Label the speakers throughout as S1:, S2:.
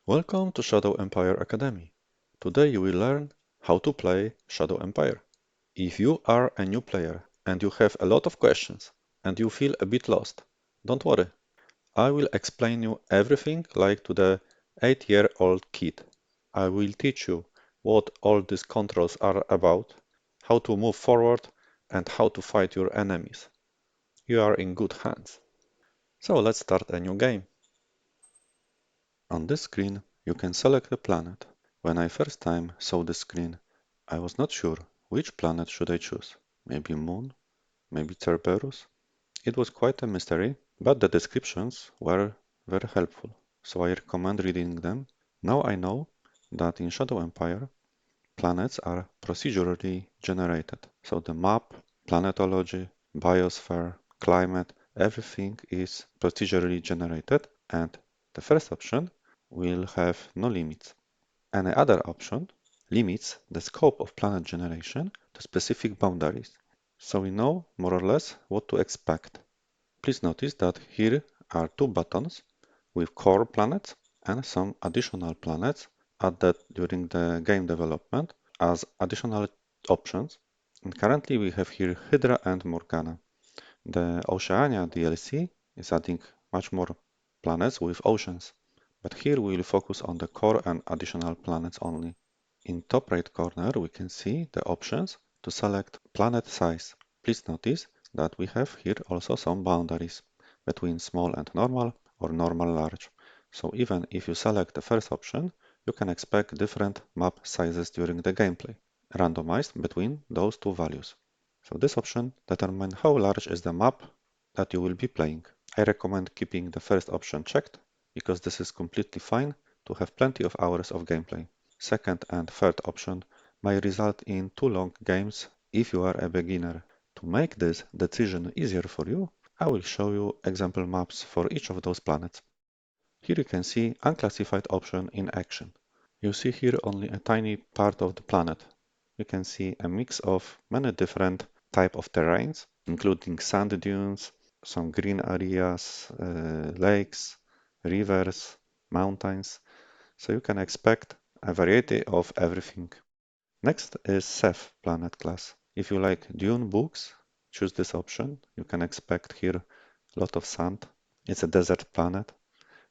S1: Welcome to Shadow Empire Academy. Today you will learn how to play Shadow Empire. If you are a new player and you have a lot of questions and you feel a bit lost, don't worry. I will explain you everything like to the 8-year-old kid. I will teach you what all these controls are about, how to move forward, and how to fight your enemies. You are in good hands. So let's start a new game. On this screen, you can select a planet. When I first time saw this screen, I was not sure which planet should I choose. Maybe Moon? Maybe Cerberus? It was quite a mystery, but the descriptions were very helpful, so I recommend reading them. Now I know that in Shadow Empire, planets are procedurally generated. So the map, planetology, biosphere, climate, everything is procedurally generated, and the first option will have no limits. Any other option limits the scope of planet generation to specific boundaries, so we know more or less what to expect. Please notice that here are two buttons with core planets and some additional planets added during the game development as additional options. And currently we have here Hydra and Morgana. The Oceania DLC is adding much more planets with oceans, but here we will focus on the core and additional planets only. In top right corner we can see the options to select planet size. Please notice that we have here also some boundaries between small and normal or normal large. So even if you select the first option, you can expect different map sizes during the gameplay, randomized between those two values. So this option determines how large is the map that you will be playing. I recommend keeping the first option checked because this is completely fine to have plenty of hours of gameplay. Second and third option may result in too long games if you are a beginner. To make this decision easier for you, I will show you example maps for each of those planets. Here you can see unclassified option in action. You see here only a tiny part of the planet. You can see a mix of many different type of terrains, including sand dunes, some green areas, lakes, rivers, mountains. So you can expect a variety of everything. Next is Ceph planet class. If you like dune books, choose this option. You can expect here a lot of sand. It's a desert planet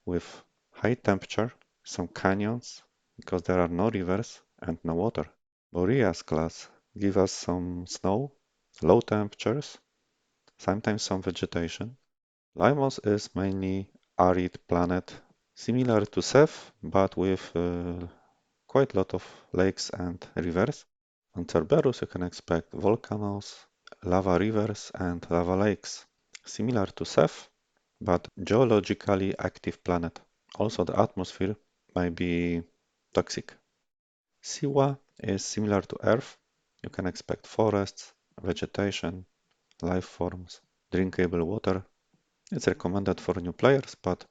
S1: with high temperature, some canyons, because there are no rivers and no water. Boreas class give us some snow, low temperatures, sometimes some vegetation. Limos is mainly arid planet, similar to Ceph, but with quite a lot of lakes and rivers. On Cerberus you can expect volcanoes, lava rivers and lava lakes, similar to Ceph, but geologically active planet. Also the atmosphere might be toxic. Siwa is similar to Earth. You can expect forests, vegetation, life forms, drinkable water. It's recommended for new players, but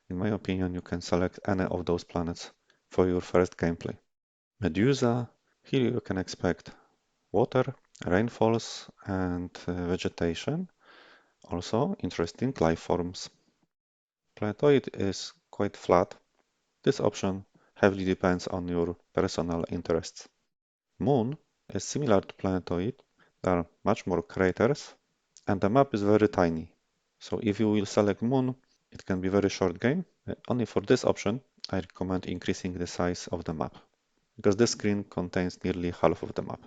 S1: in my opinion you can select any of those planets for your first gameplay. Medusa, here you can expect water, rainfalls and vegetation. Also interesting life forms. Planetoid is quite flat. This option heavily depends on your personal interests. Moon is similar to planetoid. There are much more craters and the map is very tiny. So if you will select Moon, it can be very short game. Only for this option, I recommend increasing the size of the map because this screen contains nearly half of the map.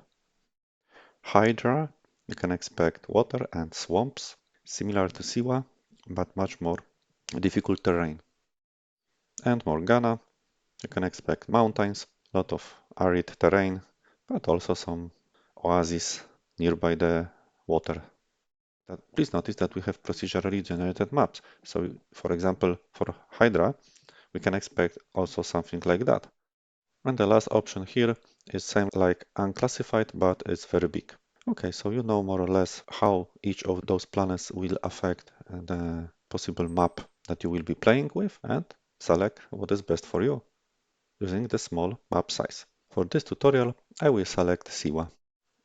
S1: Hydra, you can expect water and swamps, similar to Siwa, but much more difficult terrain. And Morgana, you can expect mountains, a lot of arid terrain, but also some oases nearby the water. Please notice that we have procedurally generated maps. So, for example, for Hydra, we can expect also something like that. And the last option here is same like unclassified, but it's very big. Okay, so you know more or less how each of those planets will affect the possible map that you will be playing with and select what is best for you using the small map size. For this tutorial, I will select Siwa.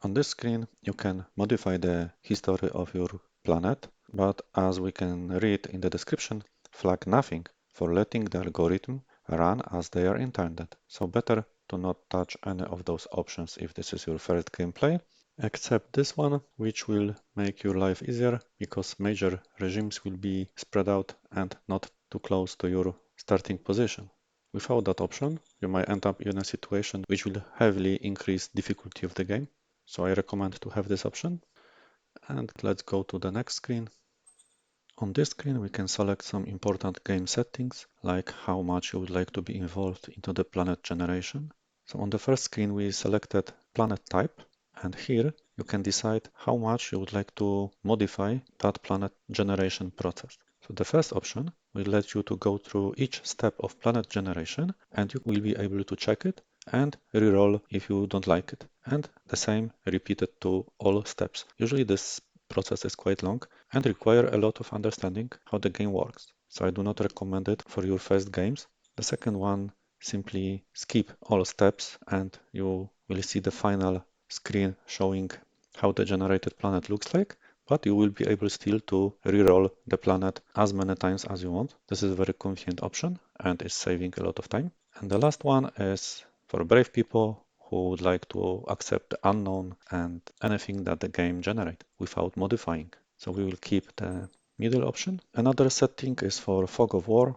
S1: On this screen, you can modify the history of your planet, but as we can read in the description, flag nothing for letting the algorithm run as they are intended. So better to not touch any of those options if this is your first gameplay, except this one, which will make your life easier because major regimes will be spread out and not too close to your starting position. Without that option, you might end up in a situation which will heavily increase difficulty of the game. So I recommend to have this option. And let's go to the next screen. On this screen, we can select some important game settings, like how much you would like to be involved into the planet generation. So on the first screen, we selected planet type, and here you can decide how much you would like to modify that planet generation process. So the first option will let you to go through each step of planet generation, and you will be able to check it and reroll if you don't like it. And the same repeated to all steps. Usually this process is quite long and require a lot of understanding how the game works. So I do not recommend it for your first games. The second one, simply skip all steps and you will see the final screen showing how the generated planet looks like, but you will be able still to reroll the planet as many times as you want. This is a very convenient option and is saving a lot of time. And the last one is for brave people who would like to accept the unknown and anything that the game generates without modifying. So we will keep the middle option. Another setting is for fog of war.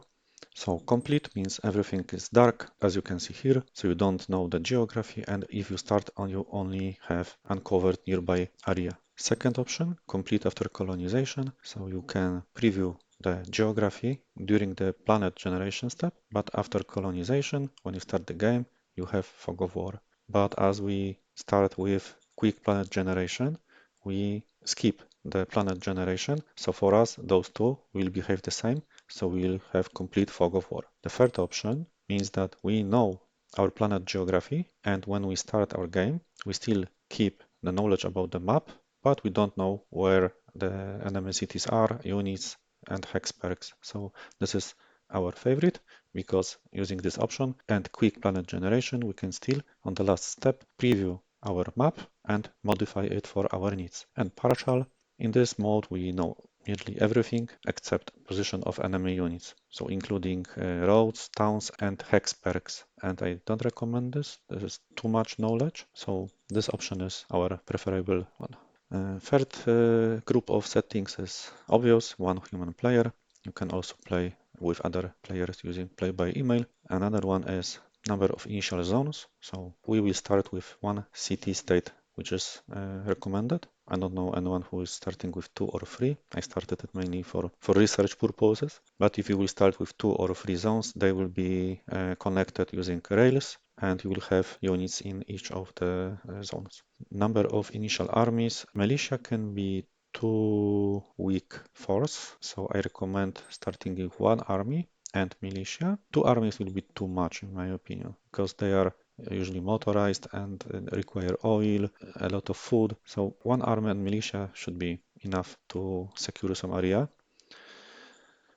S1: So complete means everything is dark, as you can see here, so you don't know the geography, and if you start on, you only have uncovered nearby area. Second option, complete after colonization, so you can preview the geography during the planet generation step, but after colonization, when you start the game, you have fog of war. But as we start with quick planet generation, we skip the planet generation. So for us, those two will behave the same. So we'll have complete fog of war. The third option means that we know our planet geography, and when we start our game, we still keep the knowledge about the map, but we don't know where the enemy cities are, units, and hex perks. So this is our favorite because using this option and quick planet generation, we can still, on the last step, preview our map and modify it for our needs. And partial, in this mode, we know nearly everything except position of enemy units, so including roads, towns, and hex perks. And I don't recommend this. This is too much knowledge, so this option is our preferable one. Third group of settings is obvious, one human player. You can also play with other players using play by email. Another one is number of initial zones. So we will start with one city state, which is recommended. I don't know anyone who is starting with 2 or 3. I started it mainly for research purposes. But if you will start with 2 or 3 zones, they will be connected using rails, and you will have units in each of the zones. Number of initial armies. Militia can be too weak force, so I recommend starting with one army and militia. Two armies will be too much in my opinion, because they are usually motorized and require oil, a lot of food. So one army and militia should be enough to secure some area.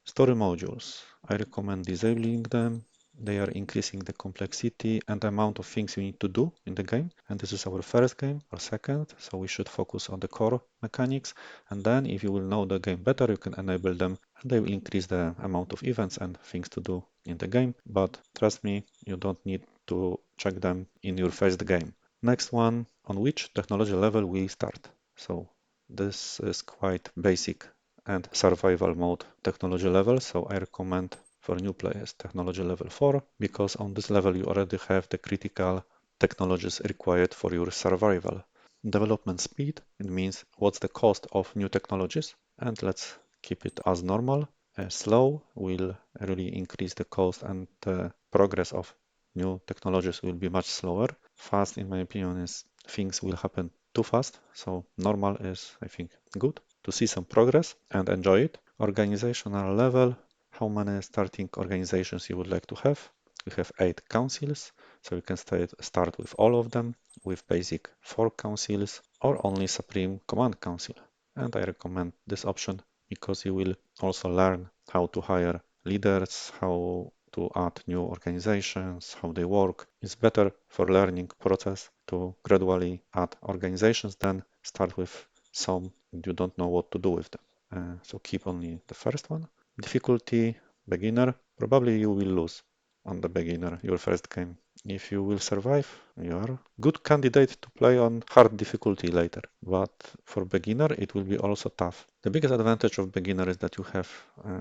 S1: Story modules. I recommend disabling them. They are increasing the complexity and amount of things you need to do in the game. And this is our first game or second, so we should focus on the core mechanics. And then if you will know the game better, you can enable them and they will increase the amount of events and things to do in the game. But trust me, you don't need to check them in your first game. Next one, on which technology level we start. So this is quite basic and survival mode technology level, so I recommend for new players technology level 4 because on this level you already have the critical technologies required for your survival. Development speed, it means what's the cost of new technologies, and let's keep it as normal. Slow will really increase the cost and the progress of new technologies will be much slower. Fast, in my opinion, is things will happen too fast, so normal is, I think, good to see some progress and enjoy it. Organizational level, how many starting organizations you would like to have. We have 8 councils, so you can start with all of them, with basic 4 councils, or only Supreme Command Council. And I recommend this option because you will also learn how to hire leaders, how to add new organizations, how they work. It's better for learning process to gradually add organizations than start with some and you don't know what to do with them. So keep only the first one. Difficulty, beginner, probably you will lose on the beginner, your first game. If you will survive, you are good candidate to play on hard difficulty later. But for beginner, it will be also tough. The biggest advantage of beginner is that you have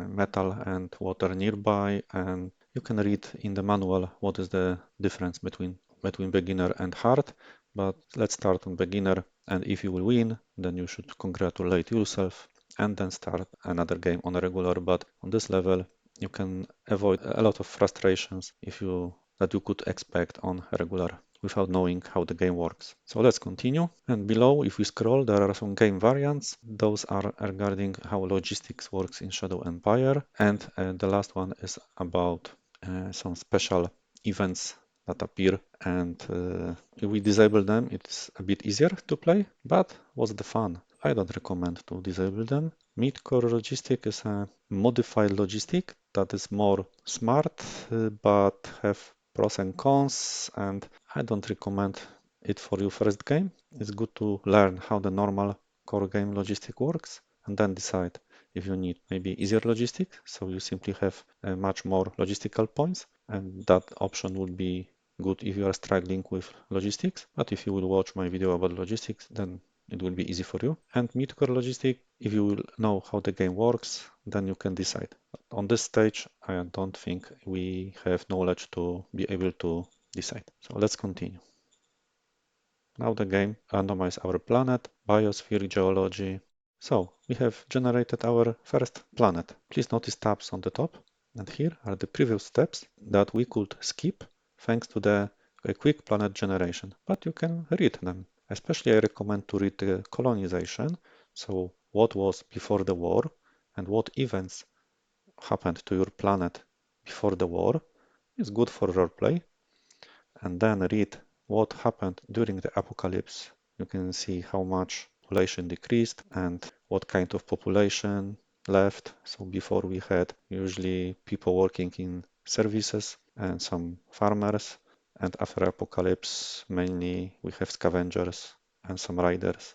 S1: metal and water nearby, and you can read in the manual what is the difference between beginner and hard. But let's start on beginner, and if you will win, then you should congratulate yourself and then start another game on a regular. But on this level, you can avoid a lot of frustrations that you could expect on regular without knowing how the game works. So let's continue. And below, if we scroll, there are some game variants. Those are regarding how logistics works in Shadow Empire. And the last one is about some special events that appear, and if we disable them, it's a bit easier to play. But what's the fun? I don't recommend to disable them. Mid-core logistic is a modified logistic that is more smart, but have pros and cons, and I don't recommend it for your first game. It's good to learn how the normal core game logistic works and then decide if you need maybe easier logistic, so you simply have much more logistical points, and that option would be good if you are struggling with logistics. But if you will watch my video about logistics, then it will be easy for you. And mid-core logistic, if you will know how the game works, then you can decide. On this stage, I don't think we have knowledge to be able to decide. So let's continue. Now the game randomizes our planet, biosphere, geology. So we have generated our first planet. Please notice tabs on the top. And here are the previous steps that we could skip thanks to the quick planet generation. But you can read them. Especially I recommend to read the colonization. So what was before the war and what events happened to your planet before the war is good for roleplay. And then read what happened during the apocalypse. You can see how much population decreased and what kind of population left. So before we had usually people working in services and some farmers, and after apocalypse mainly we have scavengers and some riders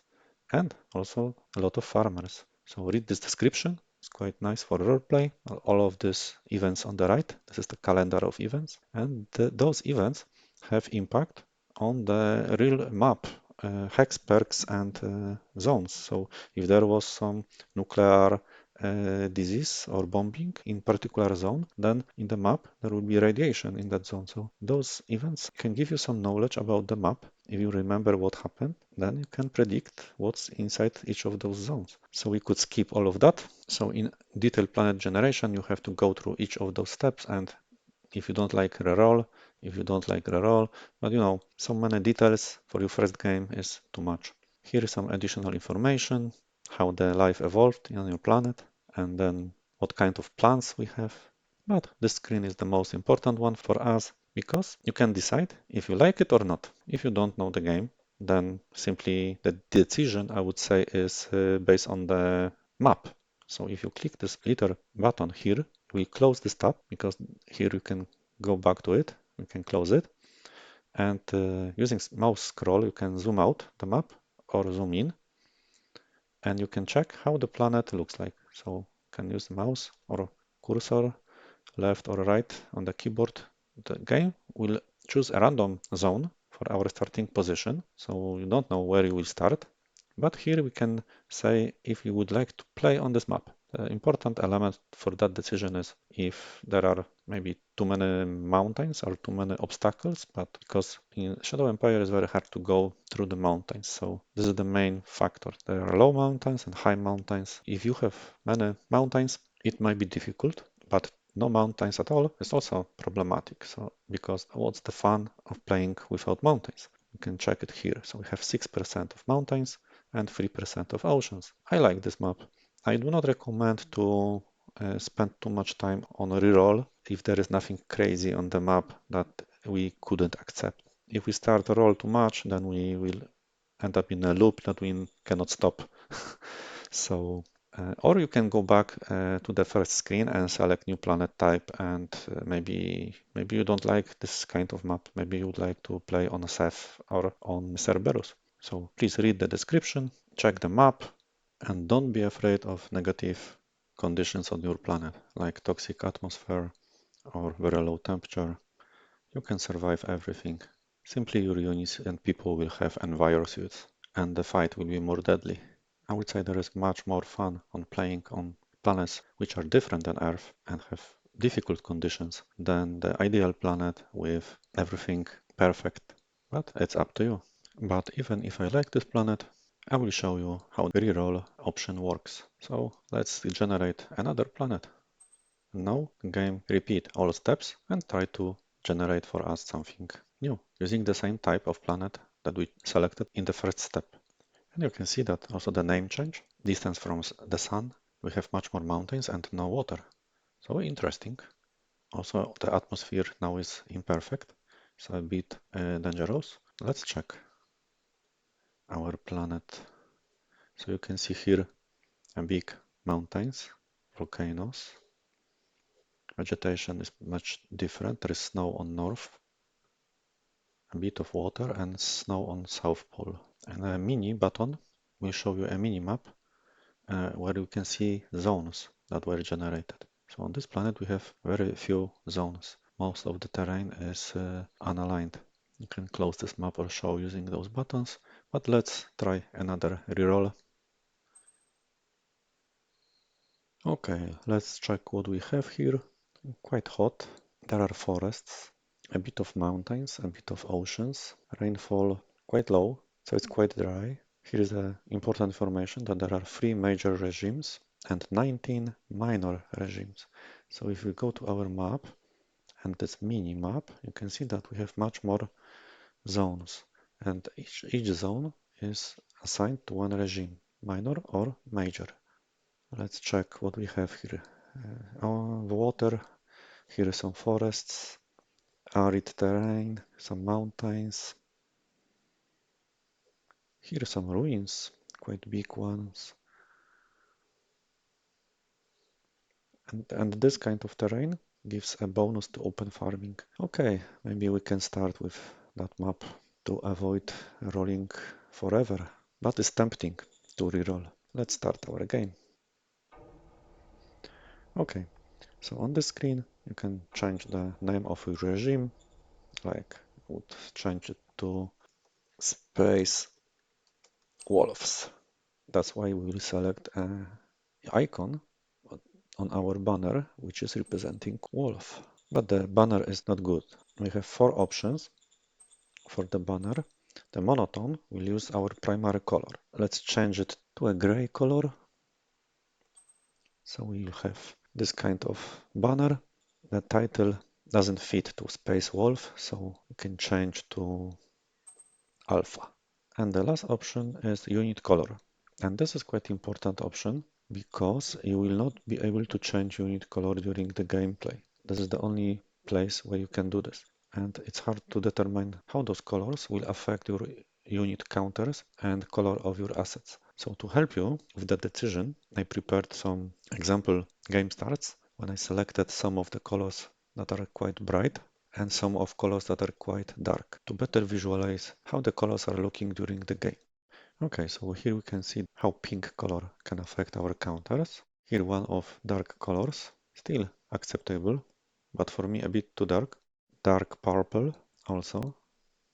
S1: and also a lot of farmers. So read this description. It's quite nice for roleplay. All of these events on the right, this is the calendar of events, and those events have impact on the real map, hex perks and zones. So if there was some nuclear disease or bombing in particular zone, then in the map there will be radiation in that zone. So those events can give you some knowledge about the map. If you remember what happened, then you can predict what's inside each of those zones. So we could skip all of that. So in detailed planet generation, you have to go through each of those steps, and if you don't like reroll, but you know, so many details for your first game is too much. Here is some additional information, how the life evolved on your planet, and then what kind of plants we have. But this screen is the most important one for us because you can decide if you like it or not. If you don't know the game, then simply the decision, I would say, is based on the map. So if you click this little button here, we close this tab because here you can go back to it. You can close it. And using mouse scroll, you can zoom out the map or zoom in. And you can check how the planet looks like. So you can use the mouse or cursor left or right on the keyboard. The game will choose a random zone for our starting position. So you don't know where you will start. But here we can say if you would like to play on this map. The important element for that decision is if there are maybe too many mountains or too many obstacles, but because in Shadow Empire it's very hard to go through the mountains. So this is the main factor. There are low mountains and high mountains. If you have many mountains, it might be difficult, but no mountains at all is also problematic. So because what's the fun of playing without mountains? You can check it here. So we have 6% of mountains and 3% of oceans. I like this map. I do not recommend to spend too much time on reroll if there is nothing crazy on the map that we couldn't accept. If we start a roll too much, then we will end up in a loop that we cannot stop. So, or you can go back to the first screen and select new planet type, and maybe you don't like this kind of map. Maybe you would like to play on a Ceph or on Cerberus. So please read the description, check the map, and don't be afraid of negative conditions on your planet, like toxic atmosphere or very low temperature, you can survive everything. Simply your units and people will have enviro suits, and the fight will be more deadly. I would say there is much more fun on playing on planets which are different than Earth and have difficult conditions than the ideal planet with everything perfect. But it's up to you. But even if I like this planet, I will show you how the reroll option works. So let's generate another planet. Now game repeat all steps and try to generate for us something new using the same type of planet that we selected in the first step. And you can see that also the name change, distance from the sun, we have much more mountains and no water. So interesting. Also the atmosphere now is imperfect, so a bit dangerous. Let's check our planet. So you can see here a big mountains, volcanoes. Vegetation is much different. There is snow on north, a bit of water and snow on South Pole. And a mini button will show you a mini map where you can see zones that were generated. So on this planet we have very few zones. Most of the terrain is unaligned. You can close this map or show using those buttons, but let's try another reroll. Okay, let's check what we have here. Quite hot. There are forests, a bit of mountains, a bit of oceans. Rainfall quite low, so it's quite dry. Here is important information that there are 3 major regimes and 19 minor regimes. So if we go to our map and this mini map, you can see that we have much more zones, and each zone is assigned to one regime, minor or major. Let's check what we have here. The water, here are some forests, arid terrain, some mountains. Here are some ruins, quite big ones. And this kind of terrain gives a bonus to open farming. Okay, maybe we can start with that map to avoid rolling forever. But it's tempting to reroll. Let's start our game. Okay, so on the screen you can change the name of your regime, like I would change it to Space Wolves. That's why we will select an icon on our banner, which is representing wolf. But the banner is not good. We have 4 options for the banner. The monotone will use our primary color. Let's change it to a gray color. So we'll have this kind of banner. The title doesn't fit to Space Wolf, so we can change to Alpha. And the last option is unit color. And this is quite important option because you will not be able to change unit color during the gameplay. This is the only place where you can do this. And it's hard to determine how those colors will affect your unit counters and color of your assets. So to help you with that decision, I prepared some example game starts when I selected some of the colors that are quite bright and some of colors that are quite dark to better visualize how the colors are looking during the game. Okay, so here we can see how pink color can affect our counters. Here one of dark colors, still acceptable, but for me a bit too dark. Dark purple also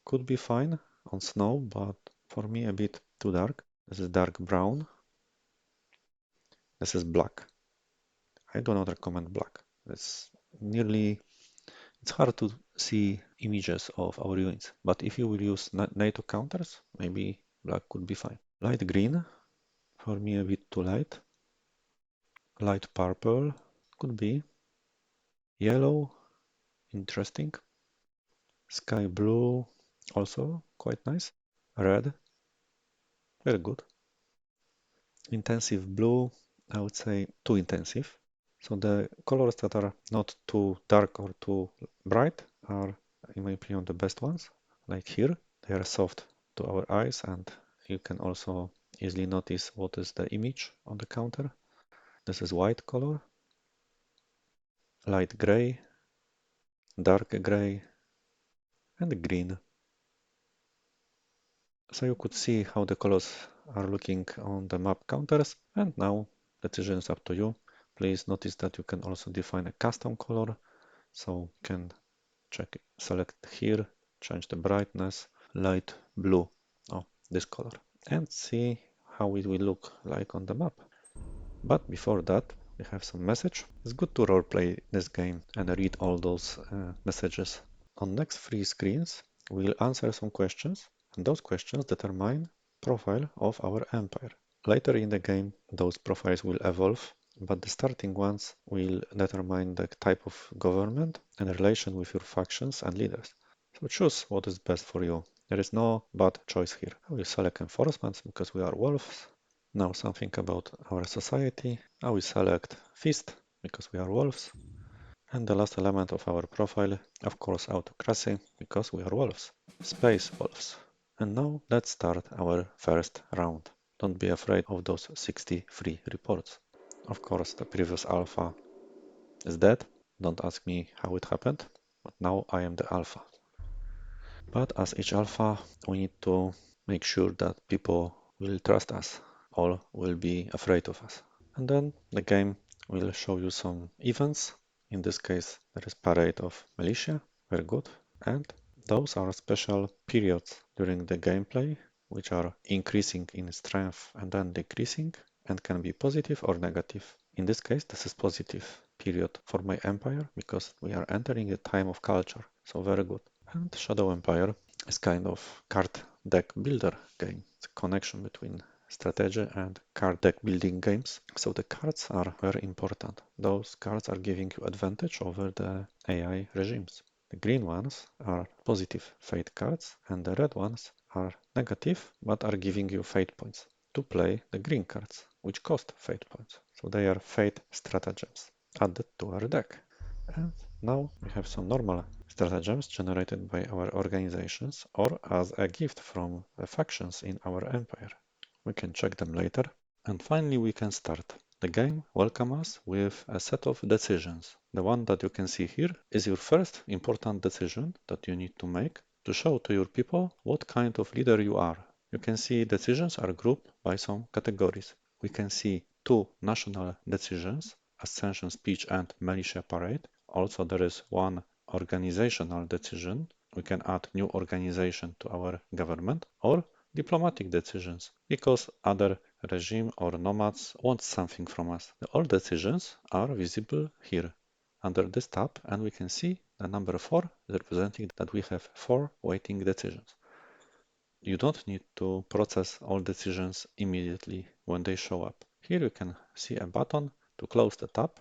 S1: could be fine on snow, but for me a bit too dark. This is dark brown. This is black. I do not recommend black. It's hard to see images of our units, but if you will use NATO counters, maybe black could be fine. Light green, for me a bit too light. Light purple, could be. Yellow, interesting. Sky blue, also quite nice. Red, very good. Intensive blue, I would say too intensive. So the colors that are not too dark or too bright are, in my opinion, the best ones. Like here, they are soft to our eyes, and you can also easily notice what is the image on the counter. This is white color, light gray, dark gray, and green. So you could see how the colors are looking on the map counters, and now the decision is up to you. Please notice that you can also define a custom color So can check it. Select here, change the brightness, light blue, oh, this color, and see how it will look like on the map. But before that, we have some message. It's good to roleplay this game and read all those messages. On next 3 screens, we'll answer some questions, and those questions determine profile of our empire. Later in the game, those profiles will evolve, but the starting ones will determine the type of government and relation with your factions and leaders. So choose what is best for you. There is no bad choice here. I will select enforcements because we are wolves. Now something about our society. I will select feast because we are wolves. And the last element of our profile, of course, autocracy because we are wolves. Space wolves. And now let's start our first round. Don't be afraid of those 63 reports. Of course, the previous alpha is dead. Don't ask me how it happened, but now I am the alpha. But as each alpha, we need to make sure that people will trust us or will be afraid of us. And then the game will show you some events. In this case, there is parade of militia, very good. And those are special periods during the gameplay, which are increasing in strength and then decreasing, and can be positive or negative. In this case, this is positive period for my empire because we are entering a time of culture, so very good. And Shadow Empire is kind of card deck builder game. It's a connection between strategy and card deck building games. So the cards are very important. Those cards are giving you advantage over the AI regimes. The green ones are positive fate cards and the red ones are negative but are giving you fate points to play the green cards, which cost fate points. So they are fate stratagems added to our deck. And now we have some normal stratagems generated by our organizations or as a gift from the factions in our empire. We can check them later. And finally, we can start. The game welcomes us with a set of decisions. The one that you can see here is your first important decision that you need to make to show to your people what kind of leader you are. You can see decisions are grouped by some categories. We can see 2 national decisions, Ascension Speech and Militia Parade. Also, there is 1 organizational decision. We can add new organization to our government or diplomatic decisions because other regime or nomads want something from us. All decisions are visible here under this tab, and we can see the number 4 representing that we have 4 waiting decisions. You don't need to process all decisions immediately when they show up. Here you can see a button to close the tab.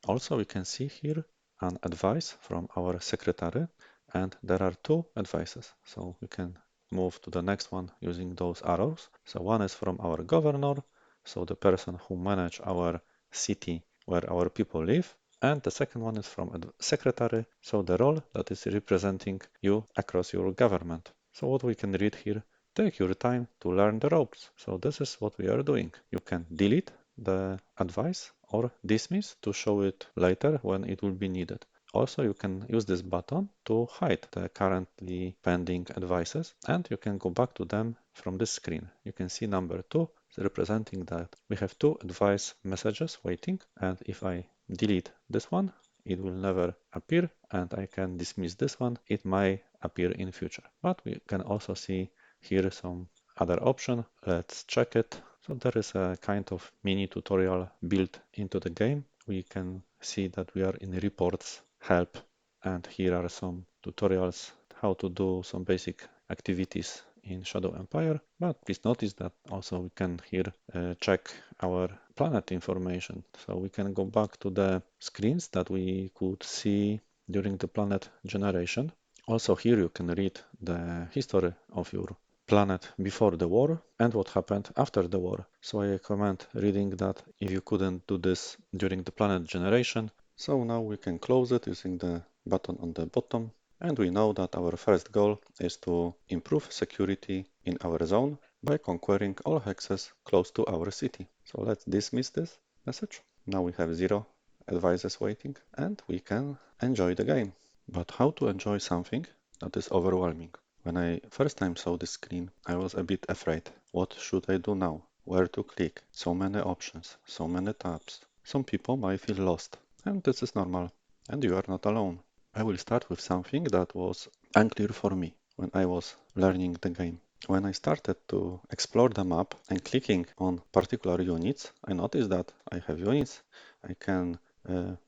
S1: Also, we can see here an advice from our secretary, and there are 2 advices. So we can move to the next one using those arrows. So one is from our governor, so the person who manages our city where our people live. And the second one is from a secretary, so the role that is representing you across your government. So what we can read here, take your time to learn the ropes. So this is what we are doing. You can delete the advice or dismiss to show it later when it will be needed. Also, you can use this button to hide the currently pending advices, and you can go back to them from this screen. You can see number 2 representing that we have 2 advice messages waiting, and if I delete this one, it will never appear, and I can dismiss this one. It might appear in future, but we can also see here some other option. Let's check it. So there is a kind of mini tutorial built into the game. We can see that we are in reports, help, and here are some tutorials how to do some basic activities in Shadow Empire. But please notice that also we can here check our planet information. So we can go back to the screens that we could see during the planet generation. Also here you can read the history of your planet before the war and what happened after the war. So I recommend reading that if you couldn't do this during the planet generation. So now we can close it using the button on the bottom. And we know that our first goal is to improve security in our zone by conquering all hexes close to our city. So let's dismiss this message. Now we have 0 advices waiting and we can enjoy the game. But how to enjoy something that is overwhelming? When I first time saw this screen, I was a bit afraid. What should I do now? Where to click? So many options, so many tabs. Some people might feel lost, and this is normal, and you are not alone. I will start with something that was unclear for me when I was learning the game. When I started to explore the map and clicking on particular units, I noticed that I have units, I can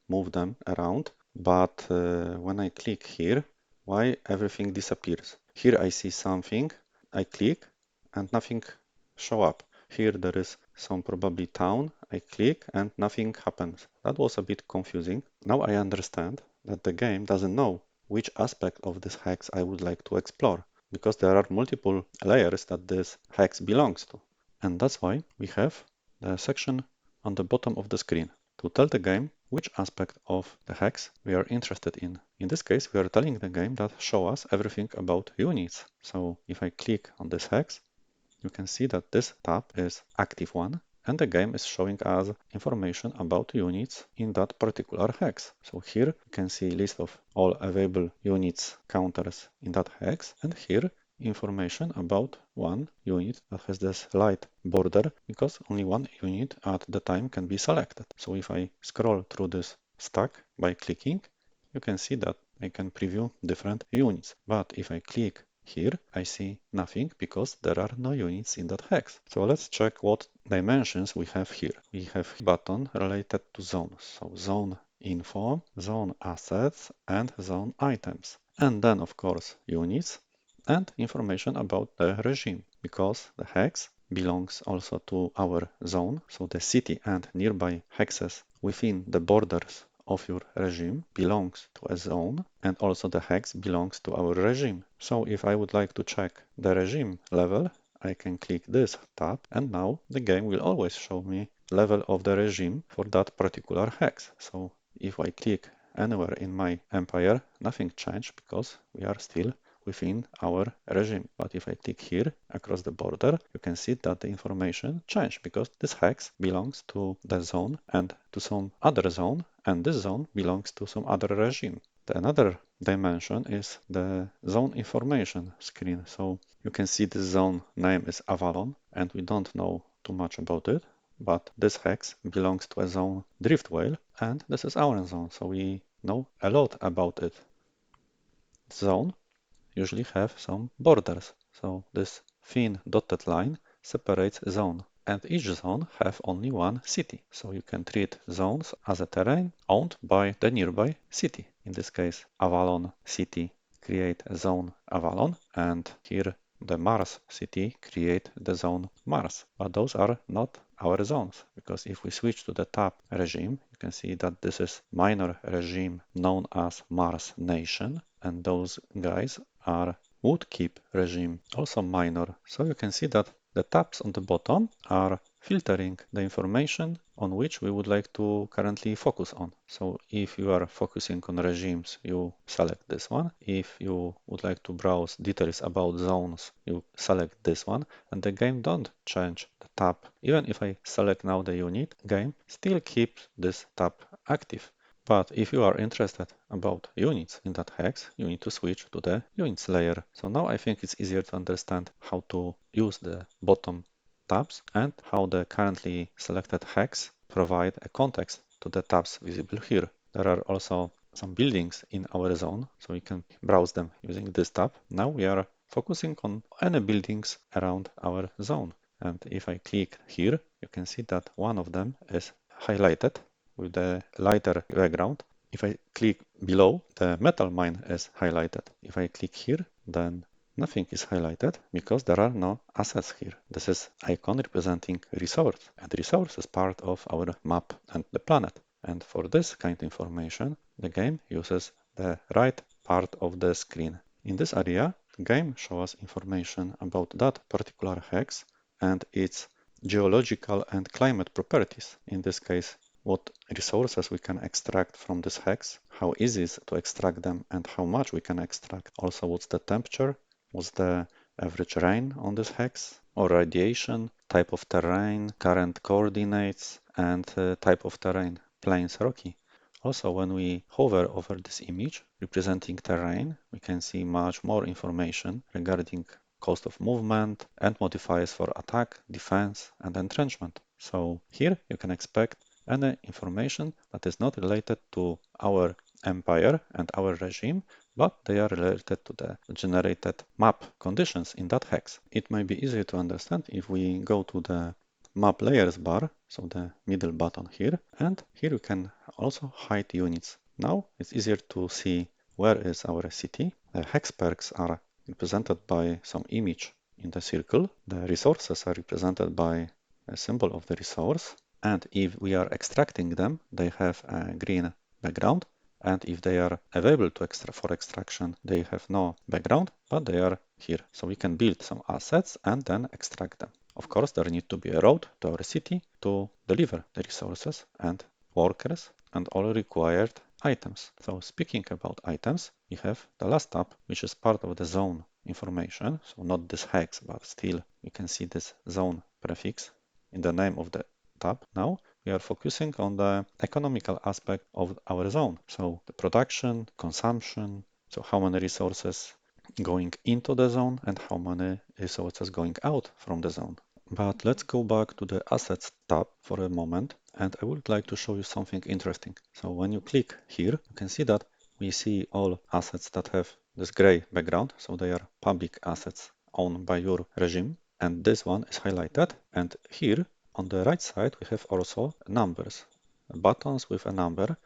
S1: move them around, but when I click here, why everything disappears? Here I see something, I click and nothing show up. Here there is some probably town, I click and nothing happens. That was a bit confusing. Now I understand that the game doesn't know which aspect of this hex I would like to explore, because there are multiple layers that this hex belongs to. And that's why we have the section on the bottom of the screen to tell the game which aspect of the hex we are interested in. In this case, we are telling the game that show us everything about units. So if I click on this hex, you can see that this tab is active one, and the game is showing us information about units in that particular hex. So here you can see list of all available units counters in that hex, and here information about one unit that has this light border, because only one unit at the time can be selected. So if I scroll through this stack by clicking, you can see that I can preview different units. But if I click here, I see nothing because there are no units in that hex. So let's check what dimensions we have here. We have a button related to zones. So zone info, zone assets, and zone items. And then, of course, units and information about the regime, because the hex belongs also to our zone. So the city and nearby hexes within the borders of your regime belongs to a zone, and also the hex belongs to our regime. So if I would like to check the regime level, I can click this tab, and now the game will always show me level of the regime for that particular hex. So if I click anywhere in my empire, nothing changed because we are still within our regime. But if I click here across the border, you can see that the information changed because this hex belongs to the zone and to some other zone, and this zone belongs to some other regime. The another dimension is the zone information screen. So you can see this zone name is Avalon, and we don't know too much about it, but this hex belongs to a zone Driftwhale, and this is our zone, so we know a lot about it. Zone usually have some borders. So this thin dotted line separates zone, and each zone have only one city. So you can treat zones as a terrain owned by the nearby city. In this case, Avalon city create a zone Avalon, and here the Mars city create the zone Mars. But those are not our zones, because if we switch to the tab regime, you can see that this is minor regime known as Mars Nation, and those guys are Woodkeep regime, also minor. So you can see that the tabs on the bottom are filtering the information on which we would like to currently focus on. So if you are focusing on regimes, you select this one. If you would like to browse details about zones, you select this one, and the game don't change the tab. Even if I select now the unit, game still keeps this tab active. But if you are interested about units in that hex, you need to switch to the units layer. So now I think it's easier to understand how to use the bottom tabs and how the currently selected hex provide a context to the tabs visible here. There are also some buildings in our zone, so we can browse them using this tab. Now we are focusing on any buildings around our zone. And if I click here, you can see that one of them is highlighted with the lighter background. If I click below, the metal mine is highlighted. If I click here, then nothing is highlighted because there are no assets here. This is icon representing resource, and resource is part of our map and the planet. And for this kind of information, the game uses the right part of the screen. In this area, the game shows information about that particular hex and its geological and climate properties. In this case, what resources we can extract from this hex, how easy it is to extract them, and how much we can extract. Also, what's the temperature, what's the average rain on this hex, or radiation, type of terrain, current coordinates, and type of terrain, plains, rocky. Also, when we hover over this image representing terrain, we can see much more information regarding cost of movement and modifiers for attack, defense, and entrenchment. So here you can expect any information that is not related to our empire and our regime, but they are related to the generated map conditions in that hex. It may be easier to understand if we go to the map layers bar, so the middle button here, and here you can also hide units. Now it's easier to see where is our city. The hex perks are represented by some image in the circle. The resources are represented by a symbol of the resource. And if we are extracting them, they have a green background. And if they are available to for extraction, they have no background, but they are here. So we can build some assets and then extract them. Of course, there need to be a road to our city to deliver the resources and workers and all required items. So speaking about items, we have the last tab, which is part of the zone information. So not this hex, but still we can see this zone prefix in the name of the tab. Now we are focusing on the economical aspect of our zone. So the production, consumption, so how many resources going into the zone and how many resources going out from the zone. But let's go back to the Assets tab for a moment, and I would like to show you something interesting. So when you click here, you can see that we see all assets that have this gray background, so they are public assets owned by your regime, and this one is highlighted. And here on the right side, we have also numbers, buttons with a number,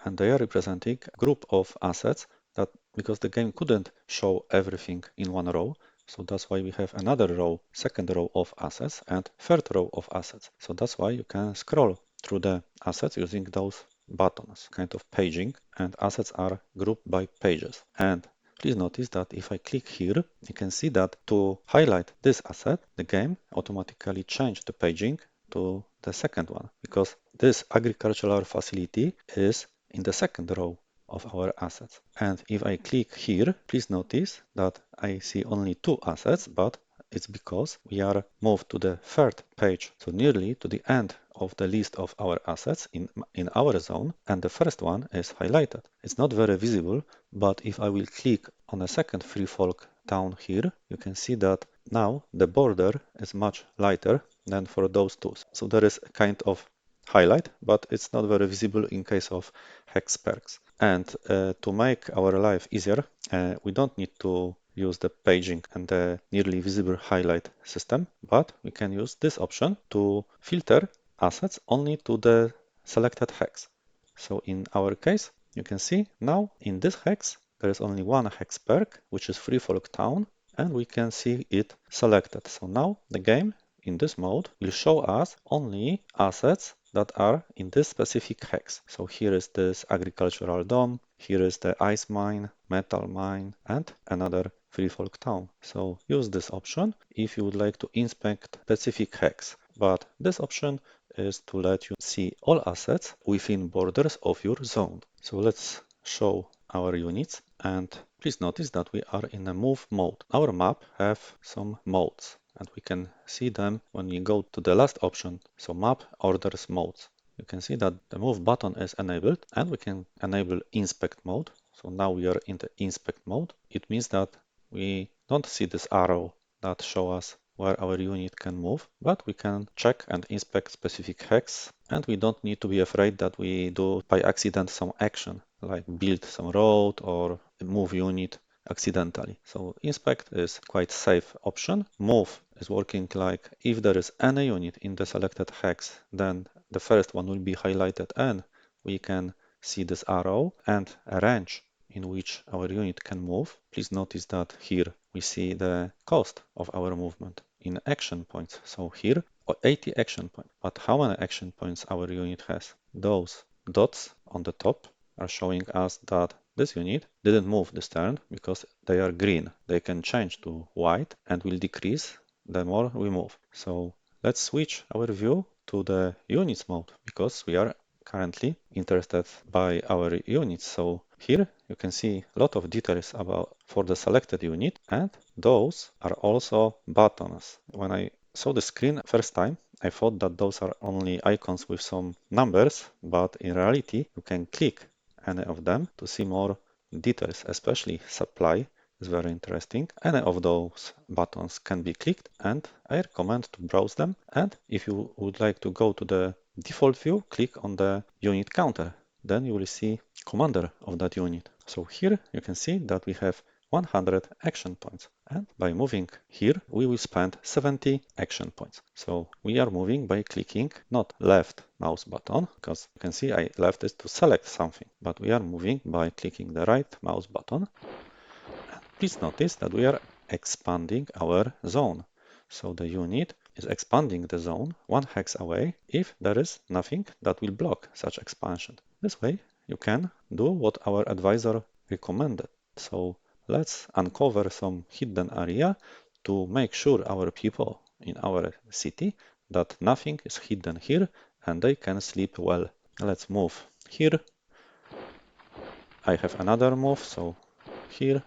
S1: and they are representing a group of assets that because the game couldn't show everything in one row, so that's why we have another row, second row of assets and third row of assets. So that's why you can scroll through the assets using those buttons, kind of paging, and assets are grouped by pages. And please notice that if I click here, you can see that to highlight this asset, the game automatically changed the paging to the second one, because this agricultural facility is in the second row of our assets. And if I click here, please notice that I see only two assets, but it's because we are moved to the third page, so nearly to the end of the list of our assets in our zone, and the first one is highlighted. It's not very visible, but if I will click on a second free folk town here, you can see that now the border is much lighter than for those two. So there is a kind of highlight, but it's not very visible in case of hex perks. And to make our life easier, we don't need to use the paging and the nearly visible highlight system, but we can use this option to filter assets only to the selected hex. So in our case, you can see now in this hex, there is only one hex perk, which is Free Folk Town, and we can see it selected. So now the game in this mode will show us only assets that are in this specific hex. So here is this agricultural dome, here is the ice mine, metal mine, and another Free Folk Town. So use this option if you would like to inspect specific hex. But this option is to let you see all assets within borders of your zone. So let's show our units, and please notice that we are in a move mode. Our map have some modes, and we can see them when we go to the last option, so map orders modes. You can see that the move button is enabled, and we can enable inspect mode. So now we are in the inspect mode. It means that we don't see this arrow that show us where our unit can move, but we can check and inspect specific hex, and we don't need to be afraid that we do by accident some action, like build some road or move unit accidentally. So inspect is quite safe option. Move is working like if there is any unit in the selected hex, then the first one will be highlighted and we can see this arrow and a range in which our unit can move. Please notice that here we see the cost of our movement in action points. So here 80 action points. But how many action points our unit has? Those dots on the top are showing us that this unit didn't move this turn because they are green. They can change to white and will decrease the more we move. So let's switch our view to the units mode because we are currently interested by our units. So here you can see a lot of details about for the selected unit, and those are also buttons. When I saw the screen first time, I thought that those are only icons with some numbers, but in reality you can click any of them to see more details, especially supply is very interesting. Any of those buttons can be clicked, and I recommend to browse them. And if you would like to go to the default view, click on the unit counter. then you will see commander of that unit. So here you can see that we have 100 action points, and by moving here we will spend 70 action points. So we are moving by clicking not left mouse button, because you can see I left it to select something, but we are moving by clicking the right mouse button. And please notice that we are expanding our zone. So the unit is expanding the zone 1 hex away if there is nothing that will block such expansion. This way you can do what our advisor recommended. So let's uncover some hidden area to make sure our people in our city that nothing is hidden here and they can sleep well. Let's move here. I have another move, so here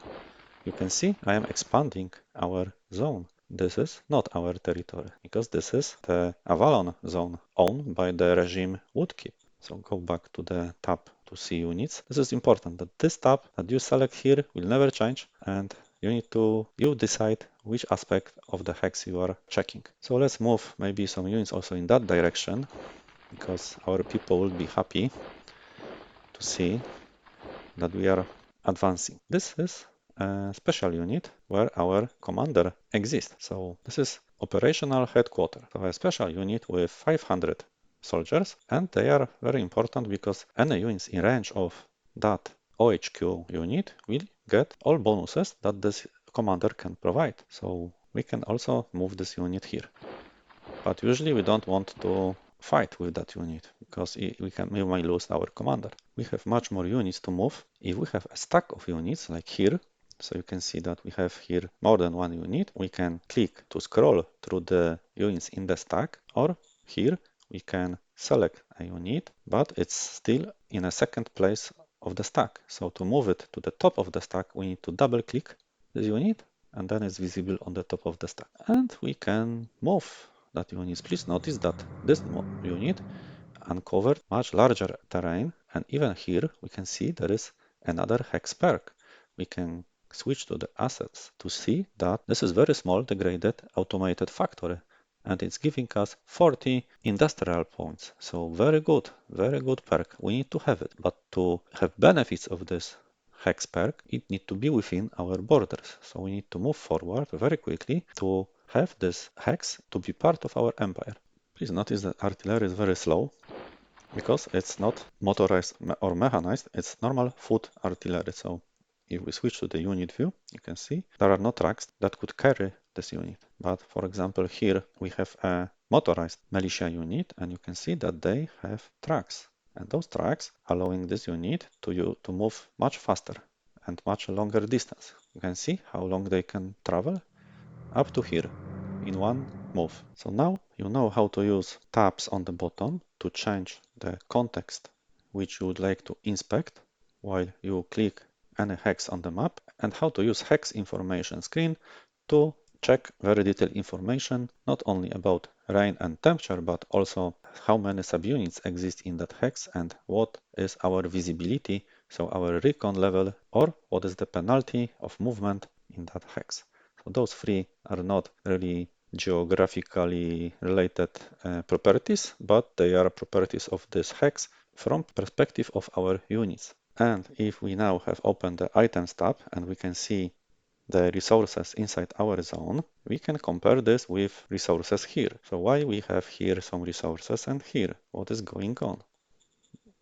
S1: you can see I am expanding our zone. This is not our territory, because this is the Avalon zone owned by the regime Woodkeep. So go back to the tab to see units. This is important that this tab that you select here will never change, and you decide which aspect of the hex you are checking. So let's move maybe some units also in that direction, because our people will be happy to see that we are advancing. This is a special unit where our commander exists. So this is operational headquarters. So a special unit with 500 soldiers, and they are very important because any units in range of that OHQ unit will get all bonuses that this commander can provide. So we can also move this unit here. But usually we don't want to fight with that unit because we might lose our commander. We have much more units to move. If we have a stack of units like here, so you can see that we have here more than one unit, we can click to scroll through the units in the stack, or here we can select a unit, but it's still in a second place of the stack. So to move it to the top of the stack, we need to double click this unit, and then it's visible on the top of the stack. And we can move that units. Please notice that this unit uncovered much larger terrain, and even here we can see there is another hex perk. We can switch to the assets to see that this is very small degraded automated factory, and it's giving us 40 industrial points. So very good perk. We need to have it, but to have benefits of this hex perk, it needs to be within our borders. So we need to move forward very quickly to have this hex to be part of our empire. Please notice that artillery is very slow because it's not motorized or mechanized, it's normal foot artillery. So if we switch to the unit view, you can see there are no trucks that could carry this unit. But for example, here we have a motorized militia unit, and you can see that they have trucks. And those trucks allowing this unit to move much faster and much longer distance. You can see how long they can travel up to here in one move. So now you know how to use tabs on the bottom to change the context which you would like to inspect while you click any hex on the map, and how to use hex information screen to check very detailed information, not only about rain and temperature, but also how many subunits exist in that hex and what is our visibility, so our recon level, or what is the penalty of movement in that hex. So those three are not really geographically related properties, but they are properties of this hex from perspective of our units. And if we now have opened the items tab and we can see the resources inside our zone, we can compare this with resources here. So why we have here some resources and here, what is going on?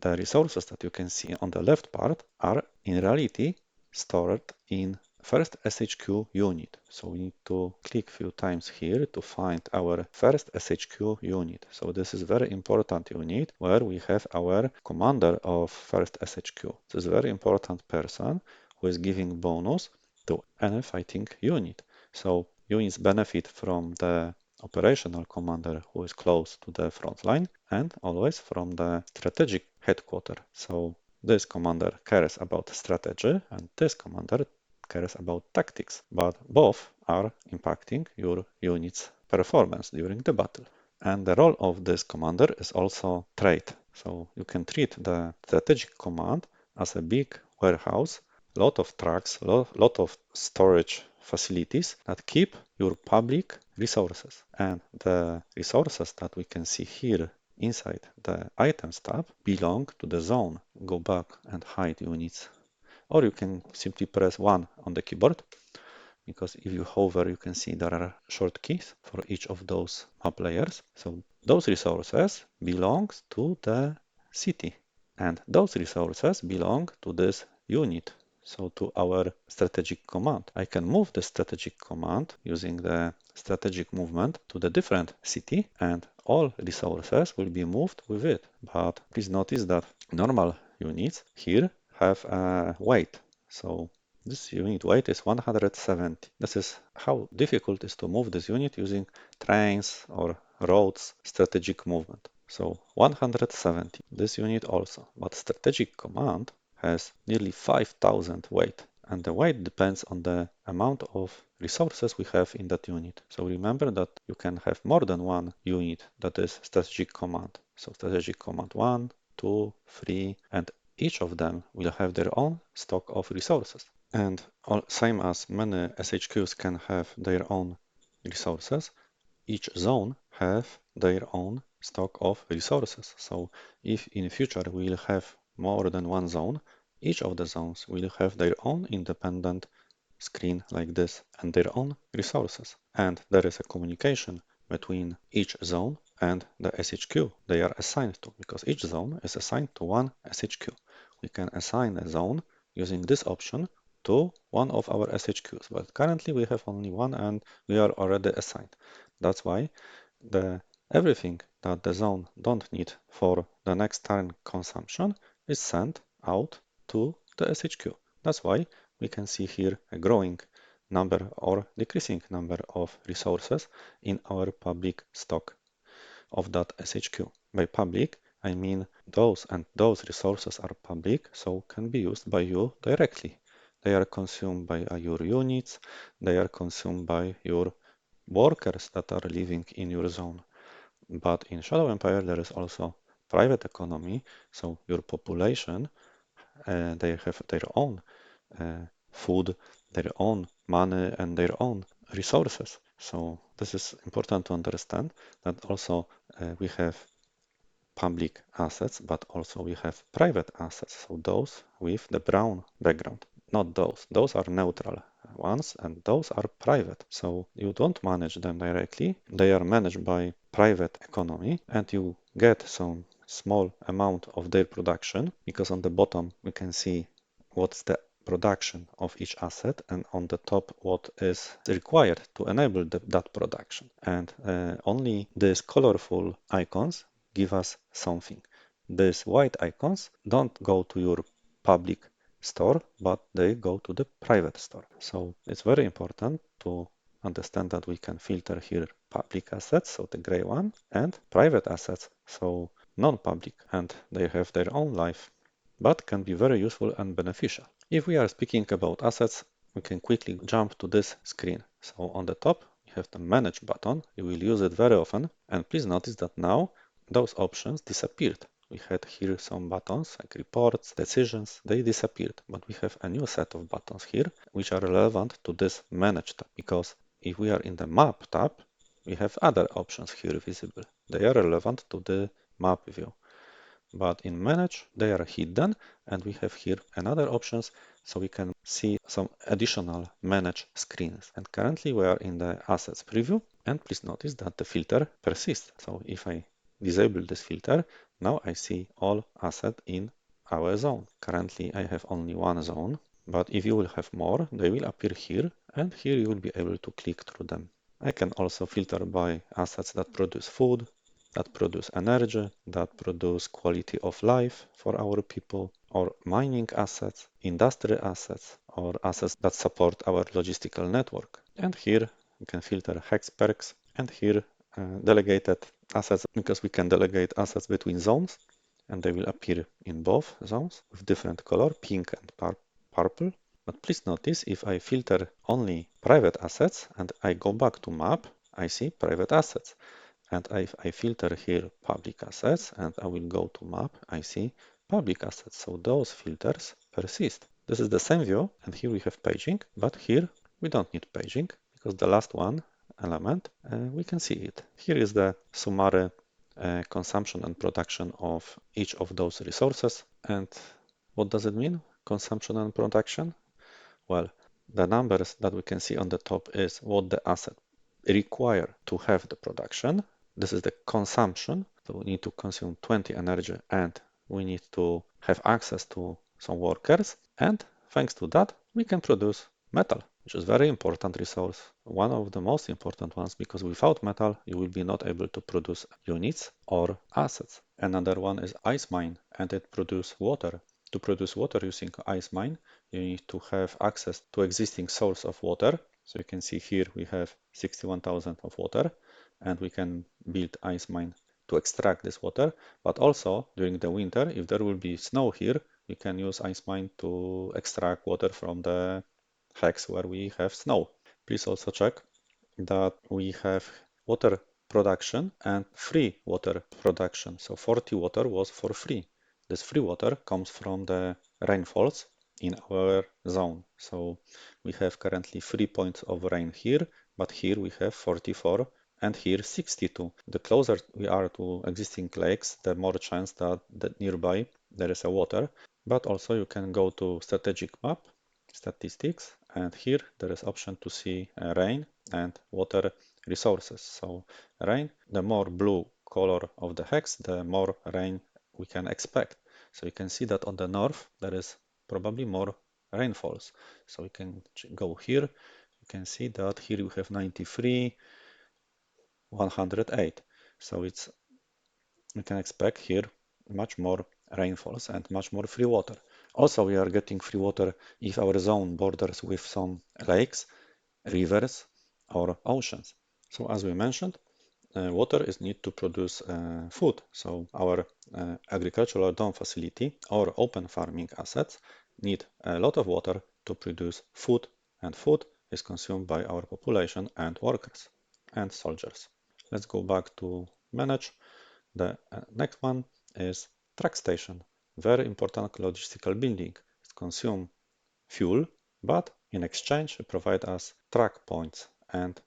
S1: The resources that you can see on the left part are in reality stored in first SHQ unit. So we need to click a few times here to find our first SHQ unit. So this is very important unit where we have our commander of first SHQ. This is a very important person who is giving bonus to any fighting unit. So units benefit from the operational commander who is close to the front line, and always from the strategic headquarters. So this commander cares about strategy and this commander cares about tactics, but both are impacting your unit's performance during the battle. And the role of this commander is also trade. So you can treat the strategic command as a big warehouse, lot of trucks, lot of storage facilities that keep your public resources. And the resources that we can see here inside the items tab belong to the zone. Go back and hide units. Or you can simply press 1 on the keyboard, because if you hover, you can see there are short keys for each of those map layers. So those resources belong to the city, and those resources belong to this unit. So to our strategic command. I can move the strategic command using the strategic movement to the different city, and all resources will be moved with it. But please notice that normal units here have a weight. So this unit weight is 170. This is how difficult it is to move this unit using trains or roads strategic movement. So 170, this unit also. But strategic command has nearly 5,000 weight. And the weight depends on the amount of resources we have in that unit. So remember that you can have more than one unit that is strategic command. So strategic command 1, 2, 3, and each of them will have their own stock of resources. And same as many SHQs can have their own resources, each zone have their own stock of resources. So if in future we'll have more than one zone, each of the zones will have their own independent screen like this and their own resources. And there is a communication between each zone and the SHQ they are assigned to, because each zone is assigned to one SHQ. We can assign a zone using this option to one of our SHQs, but currently we have only one and we are already assigned. That's why everything that the zone don't need for the next turn consumption is sent out to the SHQ. That's why we can see here a growing number or decreasing number of resources in our public stock of that SHQ. By public, I mean those and those resources are public, so can be used by you directly. They are consumed by your units, they are consumed by your workers that are living in your zone. But in Shadow Empire, there is also private economy, so your population, they have their own food, their own money, and their own resources. So this is important to understand that also we have public assets, but also we have private assets. So those with the brown background, not those. Those are neutral ones, and those are private. So you don't manage them directly. They are managed by private economy, and you get some small amount of their production, because on the bottom we can see what's the production of each asset, and on the top what is required to enable that production. And only these colorful icons give us something. These white icons don't go to your public store, but they go to the private store. So it's very important to understand that we can filter here public assets, so the gray one, and private assets, so non-public, and they have their own life, but can be very useful and beneficial. If we are speaking about assets, we can quickly jump to this screen. So on the top, you have the Manage button. You will use it very often. And please notice that now those options disappeared. We had here some buttons like reports, decisions, they disappeared. But we have a new set of buttons here, which are relevant to this Manage tab. Because if we are in the Map tab, we have other options here visible. They are relevant to the map view. But in Manage, they are hidden, and we have here another options, so we can see some additional Manage screens. And currently we are in the Assets preview, and please notice that the filter persists. So if I disable this filter, now I see all assets in our zone. Currently I have only one zone, but if you will have more, they will appear here, and here you will be able to click through them. I can also filter by assets that produce food, that produce energy, that produce quality of life for our people, or mining assets, industry assets, or assets that support our logistical network. And here we can filter hex perks, and here delegated assets, because we can delegate assets between zones, and they will appear in both zones with different color, pink and purple. But please notice, if I filter only private assets and I go back to map, I see private assets. And if I filter here public assets and I will go to map, I see public assets. So those filters persist. This is the same view, and here we have paging, but here we don't need paging because the last one element, we can see it. Here is the summary consumption and production of each of those resources. And what does it mean, consumption and production? Well, the numbers that we can see on the top is what the asset require to have the production. This is the consumption. So we need to consume 20 energy and we need to have access to some workers. And thanks to that, we can produce metal, which is very important resource. One of the most important ones, because without metal, you will be not able to produce units or assets. Another one is ice mine, and it produces water. To produce water using ice mine, you need to have access to existing source of water. So you can see here we have 61,000 of water, and we can build ice mine to extract this water. But also during the winter, if there will be snow here, we can use ice mine to extract water from the hex where we have snow. Please also check that we have water production and free water production. So 40 water was for free. This free water comes from the rainfalls in our zone. So we have currently 3 points of rain here, but here we have 44 and here 62. The closer we are to existing lakes, the more chance that nearby there is a water. But also you can go to strategic map, statistics, and here there is option to see rain and water resources. So rain, the more blue color of the hex, the more rain we can expect. So you can see that on the north there is probably more rainfalls. So we can go here. You can see that here you have 93, 108. So we can expect here much more rainfalls and much more free water. Also, we are getting free water if our zone borders with some lakes, rivers, or oceans. So as we mentioned, water is need to produce food. So our agricultural dome facility or open farming assets need a lot of water to produce food, and food is consumed by our population and workers and soldiers. Let's go back to manage. The next one is track station. Very important logistical building. It consumes fuel, but in exchange it provides us track points and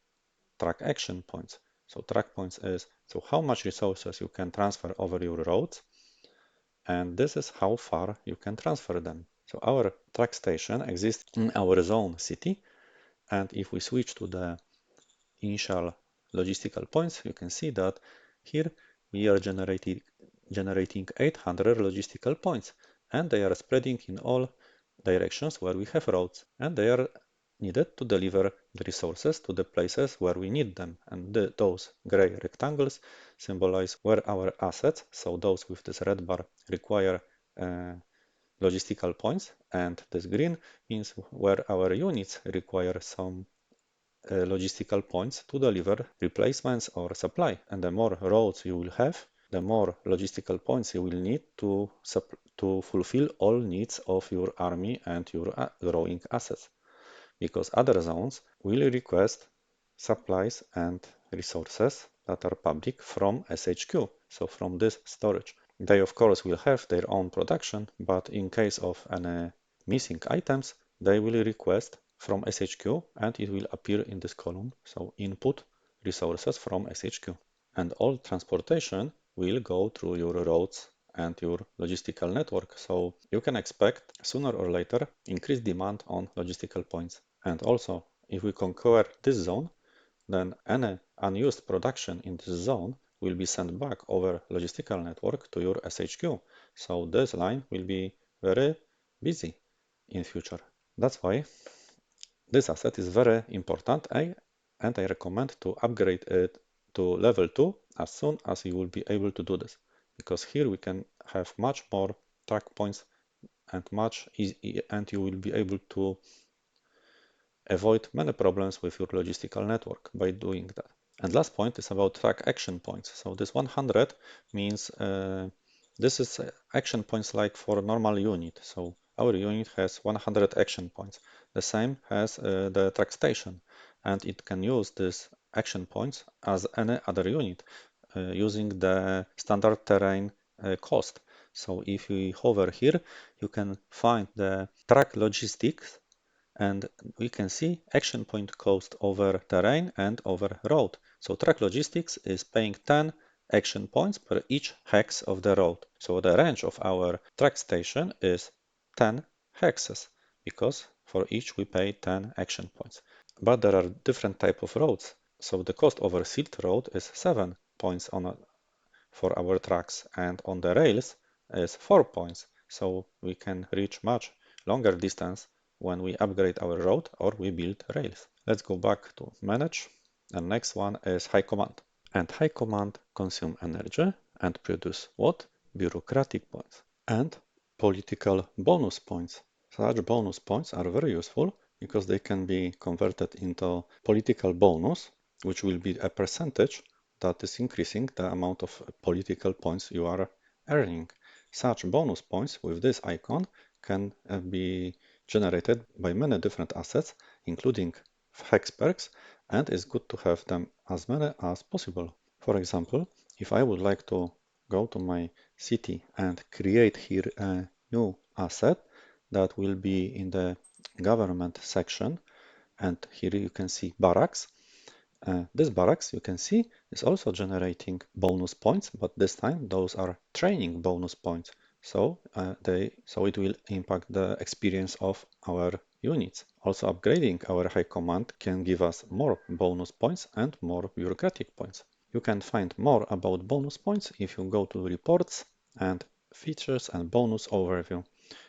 S1: track action points. So track points is how much resources you can transfer over your roads, and this is how far you can transfer them. So our track station exists in our zone city, and if we switch to the initial logistical points, you can see that here we are generating 800 logistical points, and they are spreading in all directions where we have roads, and they are needed to deliver the resources to the places where we need them. And those gray rectangles symbolize where our assets, so those with this red bar, require logistical points, and this green means where our units require some logistical points to deliver replacements or supply. And the more roads you will have, the more logistical points you will need to fulfill all needs of your army and your growing assets. Because other zones will request supplies and resources that are public from SHQ, so from this storage. They of course will have their own production, but in case of any missing items, they will request from SHQ and it will appear in this column, so input resources from SHQ. And all transportation will go through your roads and your logistical network, so you can expect sooner or later increased demand on logistical points. And also, if we conquer this zone, then any unused production in this zone will be sent back over logistical network to your SHQ. So this line will be very busy in future. That's why this asset is very important, and I recommend to upgrade it to level 2 as soon as you will be able to do this, because here we can have much more track points and and you will be able to avoid many problems with your logistical network by doing that. And last point is about track action points. So this 100 means this is action points like for a normal unit. So our unit has 100 action points. The same has the track station, and it can use these action points as any other unit using the standard terrain cost. So if we hover here, you can find the track logistics, and we can see action point cost over terrain and over road. So track logistics is paying 10 action points per each hex of the road. So the range of our track station is 10 hexes, because for each we pay 10 action points. But there are different type of roads. So the cost over sealed road is 7 points for our tracks, and on the rails is 4 points. So we can reach much longer distance when we upgrade our road or we build rails. Let's go back to manage. And next one is high command. And high command consume energy and produce what? Bureaucratic points and political bonus points. Such bonus points are very useful because they can be converted into political bonus, which will be a percentage that is increasing the amount of political points you are earning. Such bonus points with this icon can be generated by many different assets, including hex perks, and it's good to have them as many as possible. For example, if I would like to go to my city and create here a new asset that will be in the government section, and here you can see barracks. This barracks, you can see, is also generating bonus points, but this time those are training bonus points. So it will impact the experience of our units. Also, upgrading our high command can give us more bonus points and more bureaucratic points. You can find more about bonus points if you go to reports and features and bonus overview.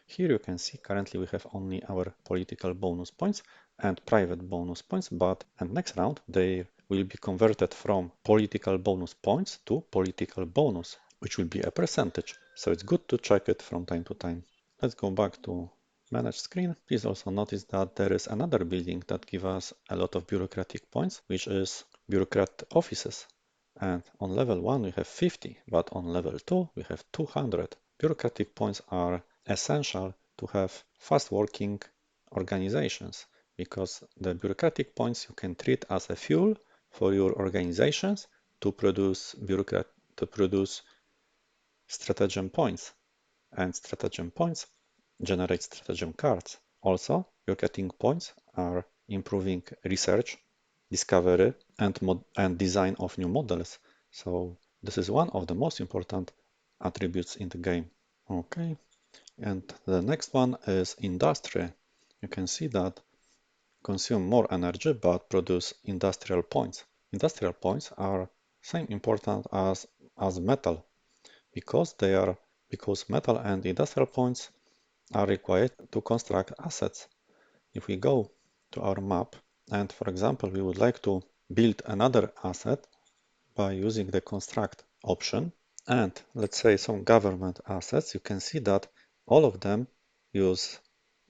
S1: Here you can see currently we have only our political bonus points and private bonus points, but and next round they will be converted from political bonus points to political bonus, which will be a percentage. So it's good to check it from time to time. Let's go back to manage screen. Please also notice that there is another building that gives us a lot of bureaucratic points, which is bureaucrat offices. And on level 1 we have 50, but on level 2 we have 200. Bureaucratic points are essential to have fast working organizations, because the bureaucratic points you can treat as a fuel for your organizations to produce stratagem points, and stratagem points generate stratagem cards. Also, bureaucratic points are improving research, discovery, and design of new models. So this is one of the most important attributes in the game. Okay, and the next one is industry. You can see that consume more energy but produce industrial points. Industrial points are same important as metal, because metal and industrial points are required to construct assets. If we go to our map and, for example, we would like to build another asset by using the construct option, and let's say some government assets, you can see that all of them use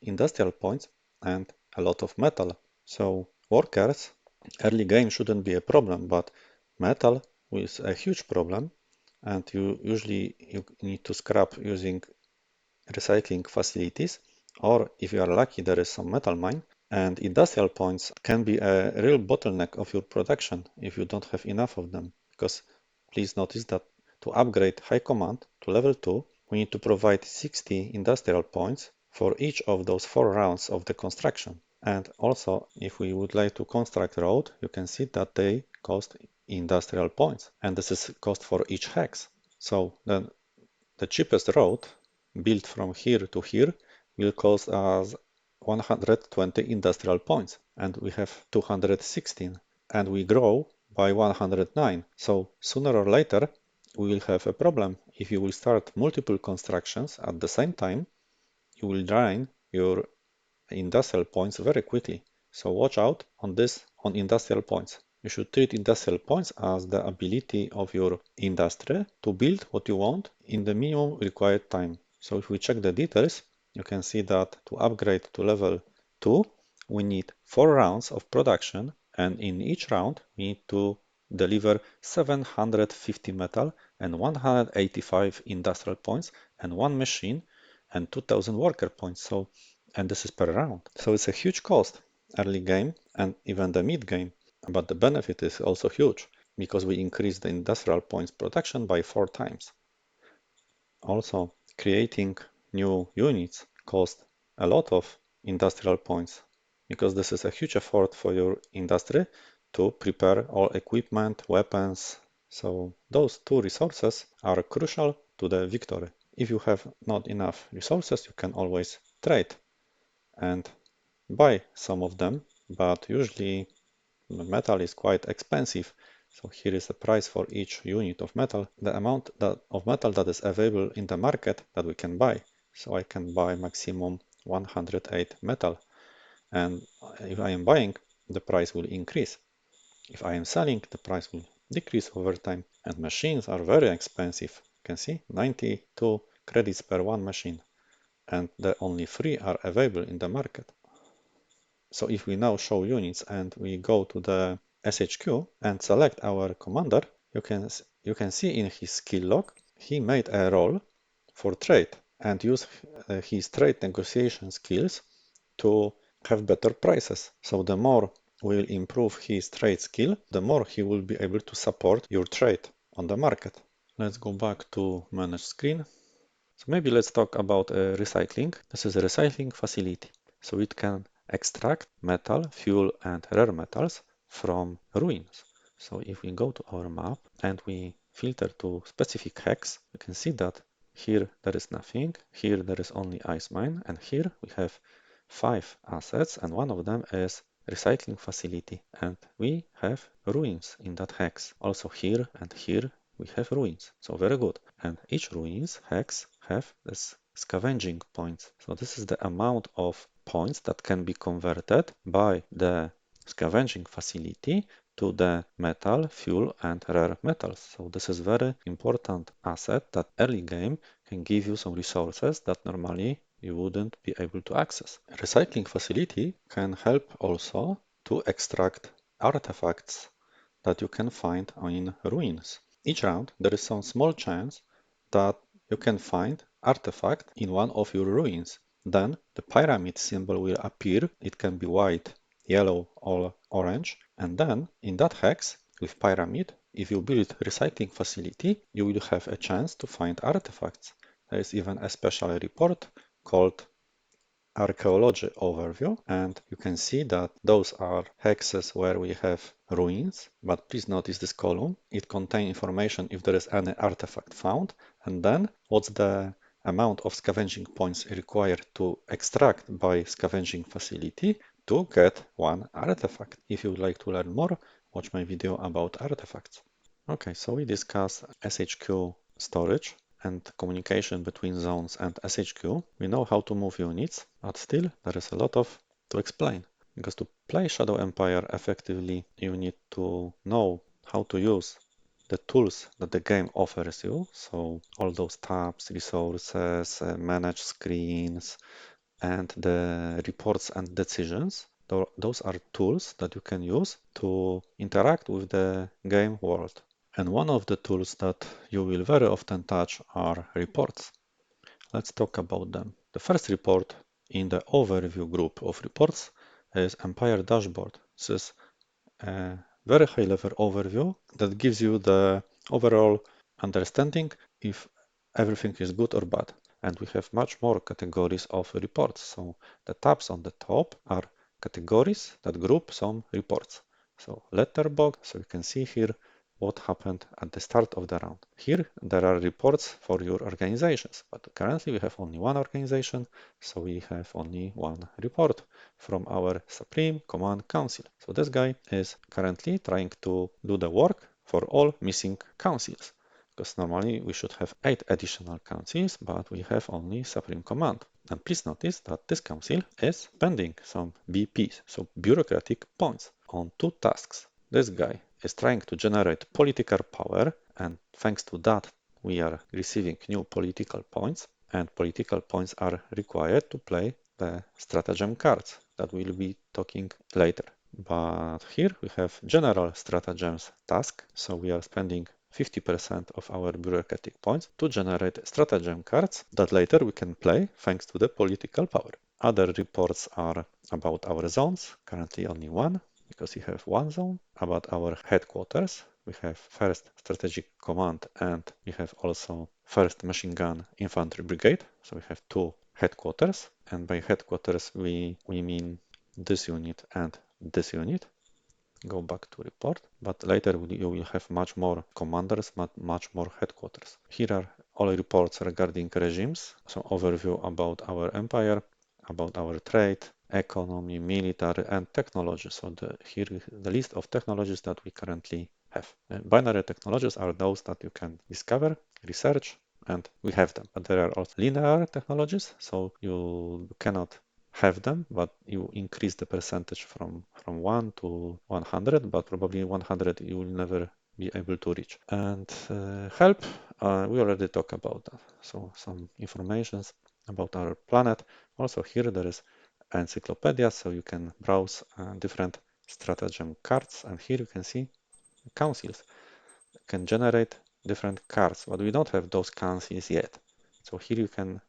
S1: industrial points and a lot of metal. So workers, early game shouldn't be a problem, but metal is a huge problem, and you need to scrap using recycling facilities, or if you are lucky, there is some metal mine. And industrial points can be a real bottleneck of your production if you don't have enough of them, because please notice that to upgrade high command to level 2, we need to provide 60 industrial points for each of those 4 rounds of the construction. And also, if we would like to construct a road, you can see that they cost industrial points, and this is cost for each hex. So then the cheapest road built from here to here will cost us 120 industrial points, and we have 216, and we grow by 109. So sooner or later we will have a problem. If you will start multiple constructions at the same time, you will drain your industrial points very quickly. So watch out on industrial points. You should treat industrial points as the ability of your industry to build what you want in the minimum required time. So if we check the details, you can see that to upgrade to level 2, we need 4 rounds of production, and in each round we need to deliver 750 metal and 185 industrial points and 1 machine and 2000 worker points. And this is per round. So it's a huge cost early game and even the mid game. But the benefit is also huge because we increase the industrial points production by 4 times. Also, creating new units cost a lot of industrial points, because this is a huge effort for your industry to prepare all equipment, weapons, So those two resources are crucial to the victory. If you have not enough resources, you can always trade and buy some of them, but usually metal is quite expensive. So here is the price for each unit of metal, the amount of metal that is available in the market that we can buy. So I can buy maximum 108 metal, and if I am buying, the price will increase. If I am selling, the price will decrease over time, and machines are very expensive. You can see 92 credits per one machine, and the only 3 are available in the market. So if we now show units and we go to the SHQ and select our commander, you can see in his skill log, he made a roll for trade and use his trade negotiation skills to have better prices. So the more will improve his trade skill, the more he will be able to support your trade on the market. Let's go back to manage screen. So maybe let's talk about recycling. This is a recycling facility. So it can extract metal, fuel, and rare metals from ruins. So if we go to our map and we filter to specific hex, you can see that here there is nothing, here there is only ice mine, and here we have 5 assets, and one of them is recycling facility, and we have ruins in that hex. Also here and here we have ruins, so very good. And each ruins hex have this scavenging points. So this is the amount of points that can be converted by the scavenging facility to the metal, fuel, and rare metals. So this is very important asset that early game can give you some resources that normally you wouldn't be able to access. A recycling facility can help also to extract artifacts that you can find in ruins. Each round, there is some small chance that you can find artifact in one of your ruins. Then the pyramid symbol will appear. It can be white, yellow, or orange. And then in that hex with pyramid, if you build recycling facility, you will have a chance to find artifacts. There is even a special report called archaeology overview, and you can see that those are hexes where we have ruins, but please notice this column. It contains information if there is any artifact found, and then what's the amount of scavenging points required to extract by scavenging facility to get one artifact. If you would like to learn more, watch my video about artifacts. Okay, so we discussed SHQ storage and communication between zones and SHQ. We know how to move units, but still there is a lot to explain. Because to play Shadow Empire effectively, you need to know how to use the tools that the game offers you. So all those tabs, resources, manage screens, and the reports and decisions. Those are tools that you can use to interact with the game world. And one of the tools that you will very often touch are reports. Let's talk about them. The first report in the overview group of reports is Empire Dashboard. This is a very high level overview that gives you the overall understanding if everything is good or bad. And we have much more categories of reports. So the tabs on the top are categories that group some reports. So letterbox, so you can see here what happened at the start of the round. Here there are reports for your organizations, but currently we have only one organization, so we have only one report from our Supreme Command Council. So this guy is currently trying to do the work for all missing councils, because normally we should have 8 additional councils, but we have only Supreme Command. And please notice that this council is spending some BPs, so bureaucratic points, on 2 tasks. This guy is trying to generate political power, and thanks to that we are receiving new political points, and political points are required to play the stratagem cards that we'll be talking later. But here we have general stratagems task, so we are spending 50% of our bureaucratic points to generate stratagem cards that later we can play thanks to the political power. Other reports are about our zones, currently only one, because we have one zone. About our headquarters, we have first strategic command, and we have also first machine gun infantry brigade. So we have 2 headquarters, and by headquarters we mean this unit and this unit. go back to report, but later you will have much more commanders, much more headquarters. Here are all reports regarding regimes, so overview about our empire, about our trade, economy, military, and technology. So here the list of technologies that we currently have. Binary technologies are those that you can discover, research, and we have them. But there are also linear technologies, so you cannot have them, but you increase the percentage from 1 to 100, but probably 100 you will never be able to reach. And help, we already talked about that. So some informations about our planet. Also here there is encyclopedia, so you can browse different stratagem cards, and here you can see councils can generate different cards, but we don't have those councils yet. So here you can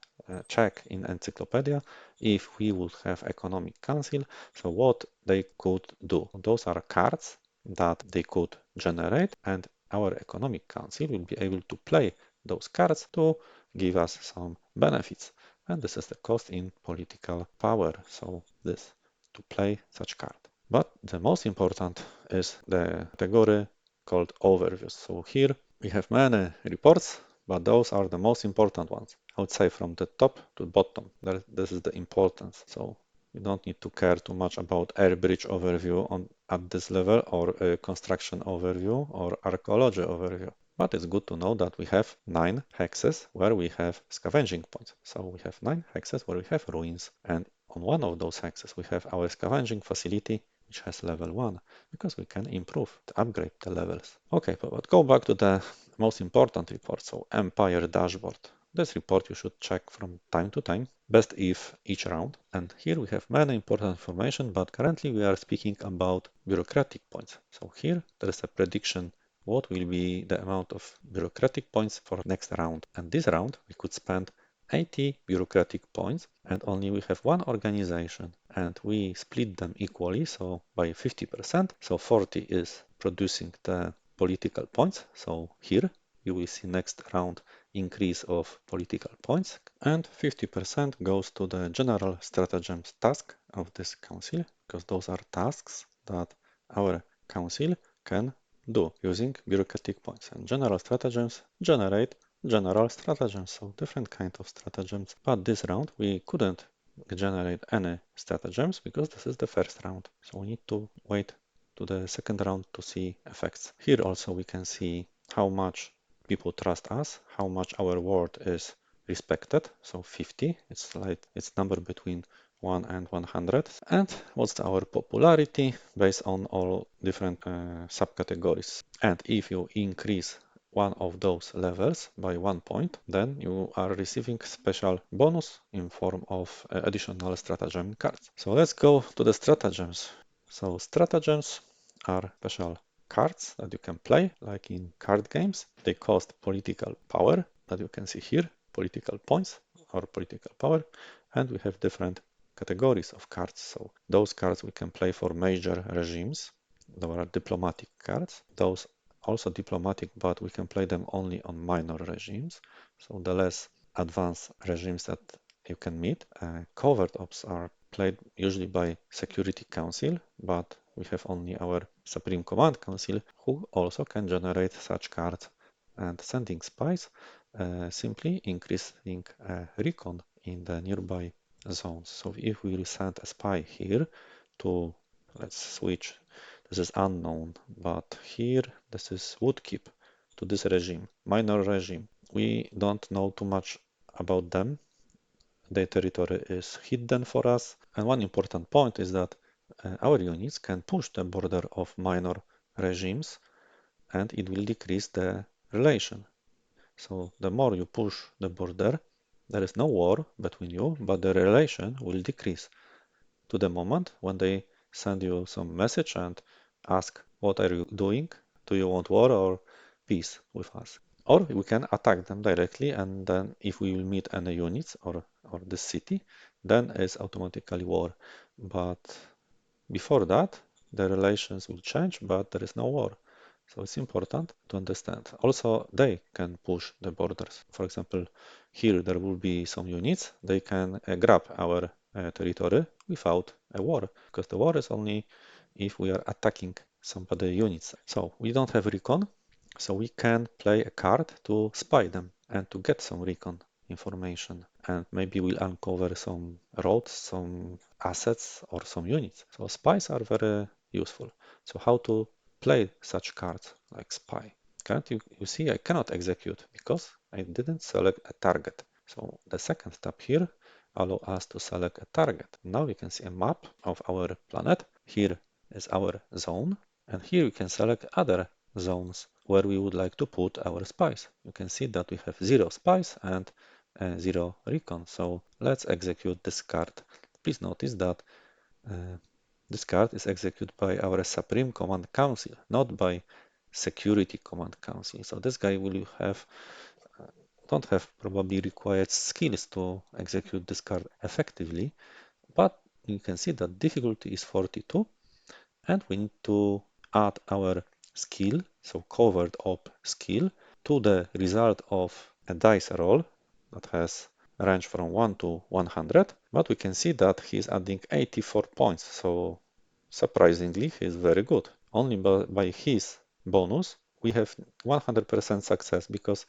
S1: check in encyclopedia if we would have economic council, so what they could do. Those are cards that they could generate, and our economic council will be able to play those cards to give us some benefits. And this is the cost in political power, so this to play such card. But the most important is the category called overviews. So here we have many reports, but those are the most important ones. I would say from the top to bottom, this is the importance. So you don't need to care too much about air bridge overview at this level, or construction overview, or archaeology overview. But it's good to know that we have 9 hexes where we have scavenging points. So we have 9 hexes where we have ruins, and on one of those hexes we have our scavenging facility, which has level 1, because we can improve, upgrade the levels. Okay, but go back to the most important report, so Empire Dashboard. This report you should check from time to time, best if each round. And here we have many important information, but currently we are speaking about bureaucratic points. So here there is a prediction what will be the amount of bureaucratic points for next round. And this round we could spend 80 bureaucratic points, and only we have one organization, and we split them equally, so by 50%. So 40 is producing the political points. So here you will see next round increase of political points, and 50% goes to the general stratagems task of this council, because those are tasks that our council can do using bureaucratic points. And general stratagems generate general stratagems, so different kind of stratagems. But this round we couldn't generate any stratagems because this is the first round. So we need to wait to the second round to see effects. Here also we can see how much people trust us, how much our word is respected. So 50, it's number between 1 and 100. And what's our popularity based on all different subcategories. And if you increase one of those levels by 1 point, then you are receiving special bonus in form of additional stratagem cards. So let's go to the stratagems. So stratagems are special cards that you can play, like in card games. They cost political power, that you can see here, political points or political power, and we have different categories of cards. So those cards we can play for major regimes. There are diplomatic cards. Those also diplomatic, but we can play them only on minor regimes. So the less advanced regimes that you can meet. Covert ops are played usually by Security Council, but we have only our Supreme Command Council, who also can generate such cards. And sending spies, simply increasing recon in the nearby zones. So if we will send a spy here to, let's switch, this is unknown, but here this is Woodkeep, to this regime, minor regime. We don't know too much about them. Their territory is hidden for us. And one important point is that our units can push the border of minor regimes, and it will decrease the relation. So the more you push the border, there is no war between you, but the relation will decrease to the moment when they send you some message and ask, what are you doing? Do you want war or peace with us? Or we can attack them directly, and then if we will meet any units or the city, then it's automatically war. But before that, the relations will change, but there is no war. So it's important to understand. Also, they can push the borders. For example, here there will be some units. They can grab our territory without a war, because the war is only if we are attacking somebody units. So we don't have recon, so we can play a card to spy them and to get some recon information, and maybe we'll uncover some roads, some assets, or some units. So spies are very useful. So how to play such cards like spy? Can't you see I cannot execute because I didn't select a target. So the second step here allow us to select a target. Now we can see a map of our planet. Here is our zone, and here we can select other zones where we would like to put our spies. You can see that we have 0 spies and 0 recon. So let's execute this card. Please notice that this card is executed by our Supreme Command Council, not by Security Command Council. So this guy will have don't have probably required skills to execute this card effectively, but you can see that difficulty is 42, and we need to add our skill, so covered up skill, to the result of a dice roll that has range from 1 to 100, but we can see that he's adding 84 points, so surprisingly he's very good. Only by his bonus we have 100% success because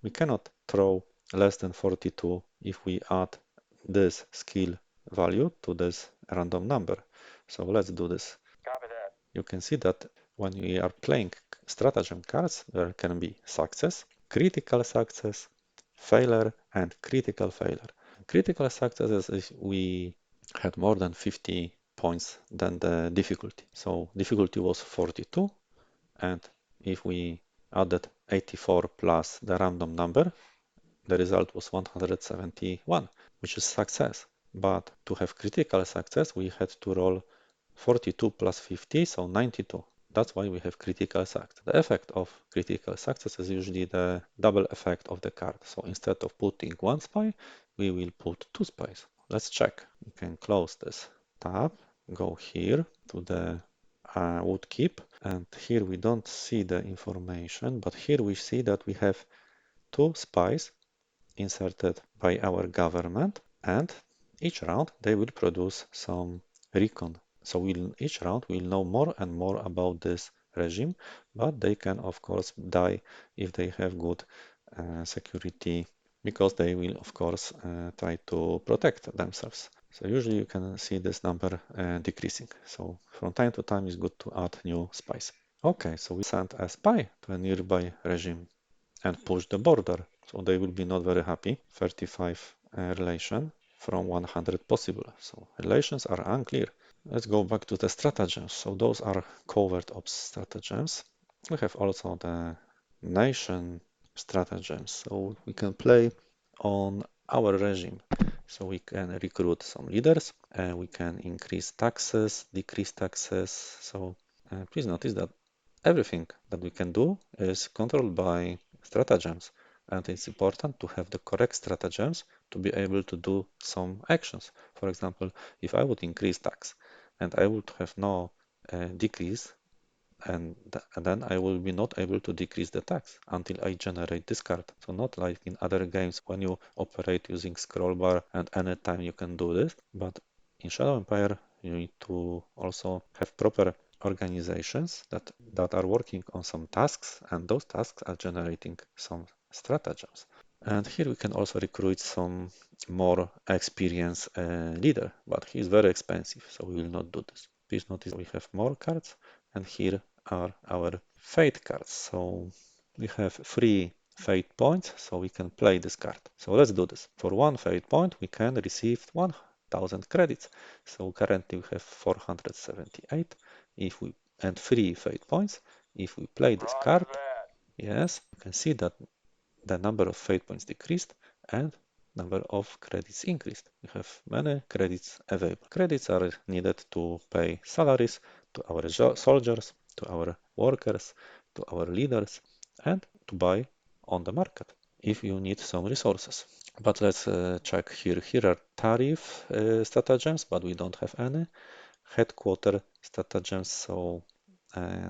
S1: we cannot throw less than 42 if we add this skill value to this random number. So let's do this. You can see that when we are playing stratagem cards, there can be success, critical success, failure, and critical failure. Critical success is if we had more than 50 points than the difficulty. So difficulty was 42, and if we added 84 plus the random number, the result was 171, which is success. But to have critical success, we had to roll 42 plus 50, so 92. That's why we have critical success. The effect of critical success is usually the double effect of the card. So instead of putting one spy, we will put two spies. Let's check. You can close this tab, go here to the wood keep, and here we don't see the information, but here we see that we have two spies inserted by our government, and each round they will produce some recon. So each round we'll know more and more about this regime, but they can of course die if they have good security, because they will of course try to protect themselves. So usually you can see this number decreasing. So from time to time it's good to add new spies. Okay, so we sent a spy to a nearby regime and push the border. So they will be not very happy. 35 relation from 100 possible. So relations are unclear. Let's go back to the stratagems. So those are covered ops stratagems. We have also the nation stratagems. So we can play on our regime. So we can recruit some leaders and we can increase taxes, decrease taxes. So please notice that everything that we can do is controlled by stratagems, and it's important to have the correct stratagems to be able to do some actions. For example, if I would increase tax and I would have no decrease, and then I will be not able to decrease the tax until I generate this card. So not like in other games when you operate using scroll bar and anytime you can do this, but in Shadow Empire you need to also have proper organizations that are working on some tasks, and those tasks are generating some stratagems. And here we can also recruit some more experienced leader, but he's very expensive, so we will not do this. Please notice we have more cards, and here are our fate cards. So we have 3 fate points, so we can play this card. So let's do this. For 1 fate point, we can receive 1000 credits. So currently we have 478. If we and 3 fate points, if we play this card, yes, you can see that the number of fate points decreased and number of credits increased. We have many credits available. Credits are needed to pay salaries to our soldiers, to our workers, to our leaders, and to buy on the market if you need some resources. But let's check here. Here are tariff stratagems, but we don't have any. Headquarter stratagems, so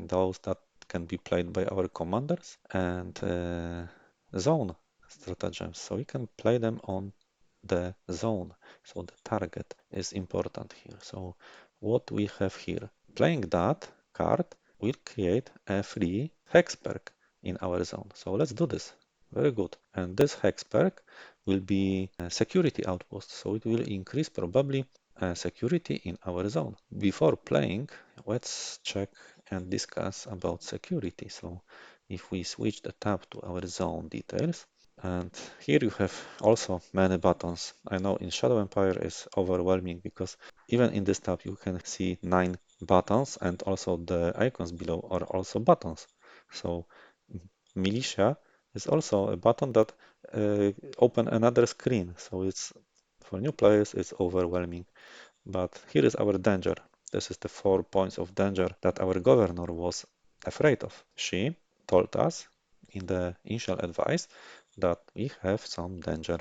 S1: those that can be played by our commanders, and zone stratagems, so we can play them on the zone. So the target is important here. So what we have here, playing that card will create a free hex perk in our zone. So let's do this. Very good. And this hex perk will be a security outpost. So it will increase probably security in our zone. Before playing, let's check and discuss about security. So if we switch the tab to our zone details, and here you have also many buttons. I know in Shadow Empire is overwhelming because even in this tab you can see 9 buttons, and also the icons below are also buttons. So militia is also a button that open another screen. So it's for new players it's overwhelming. But here is our danger. This is the 4 points of danger that our governor was afraid of. She told us in the initial advice that we have some danger.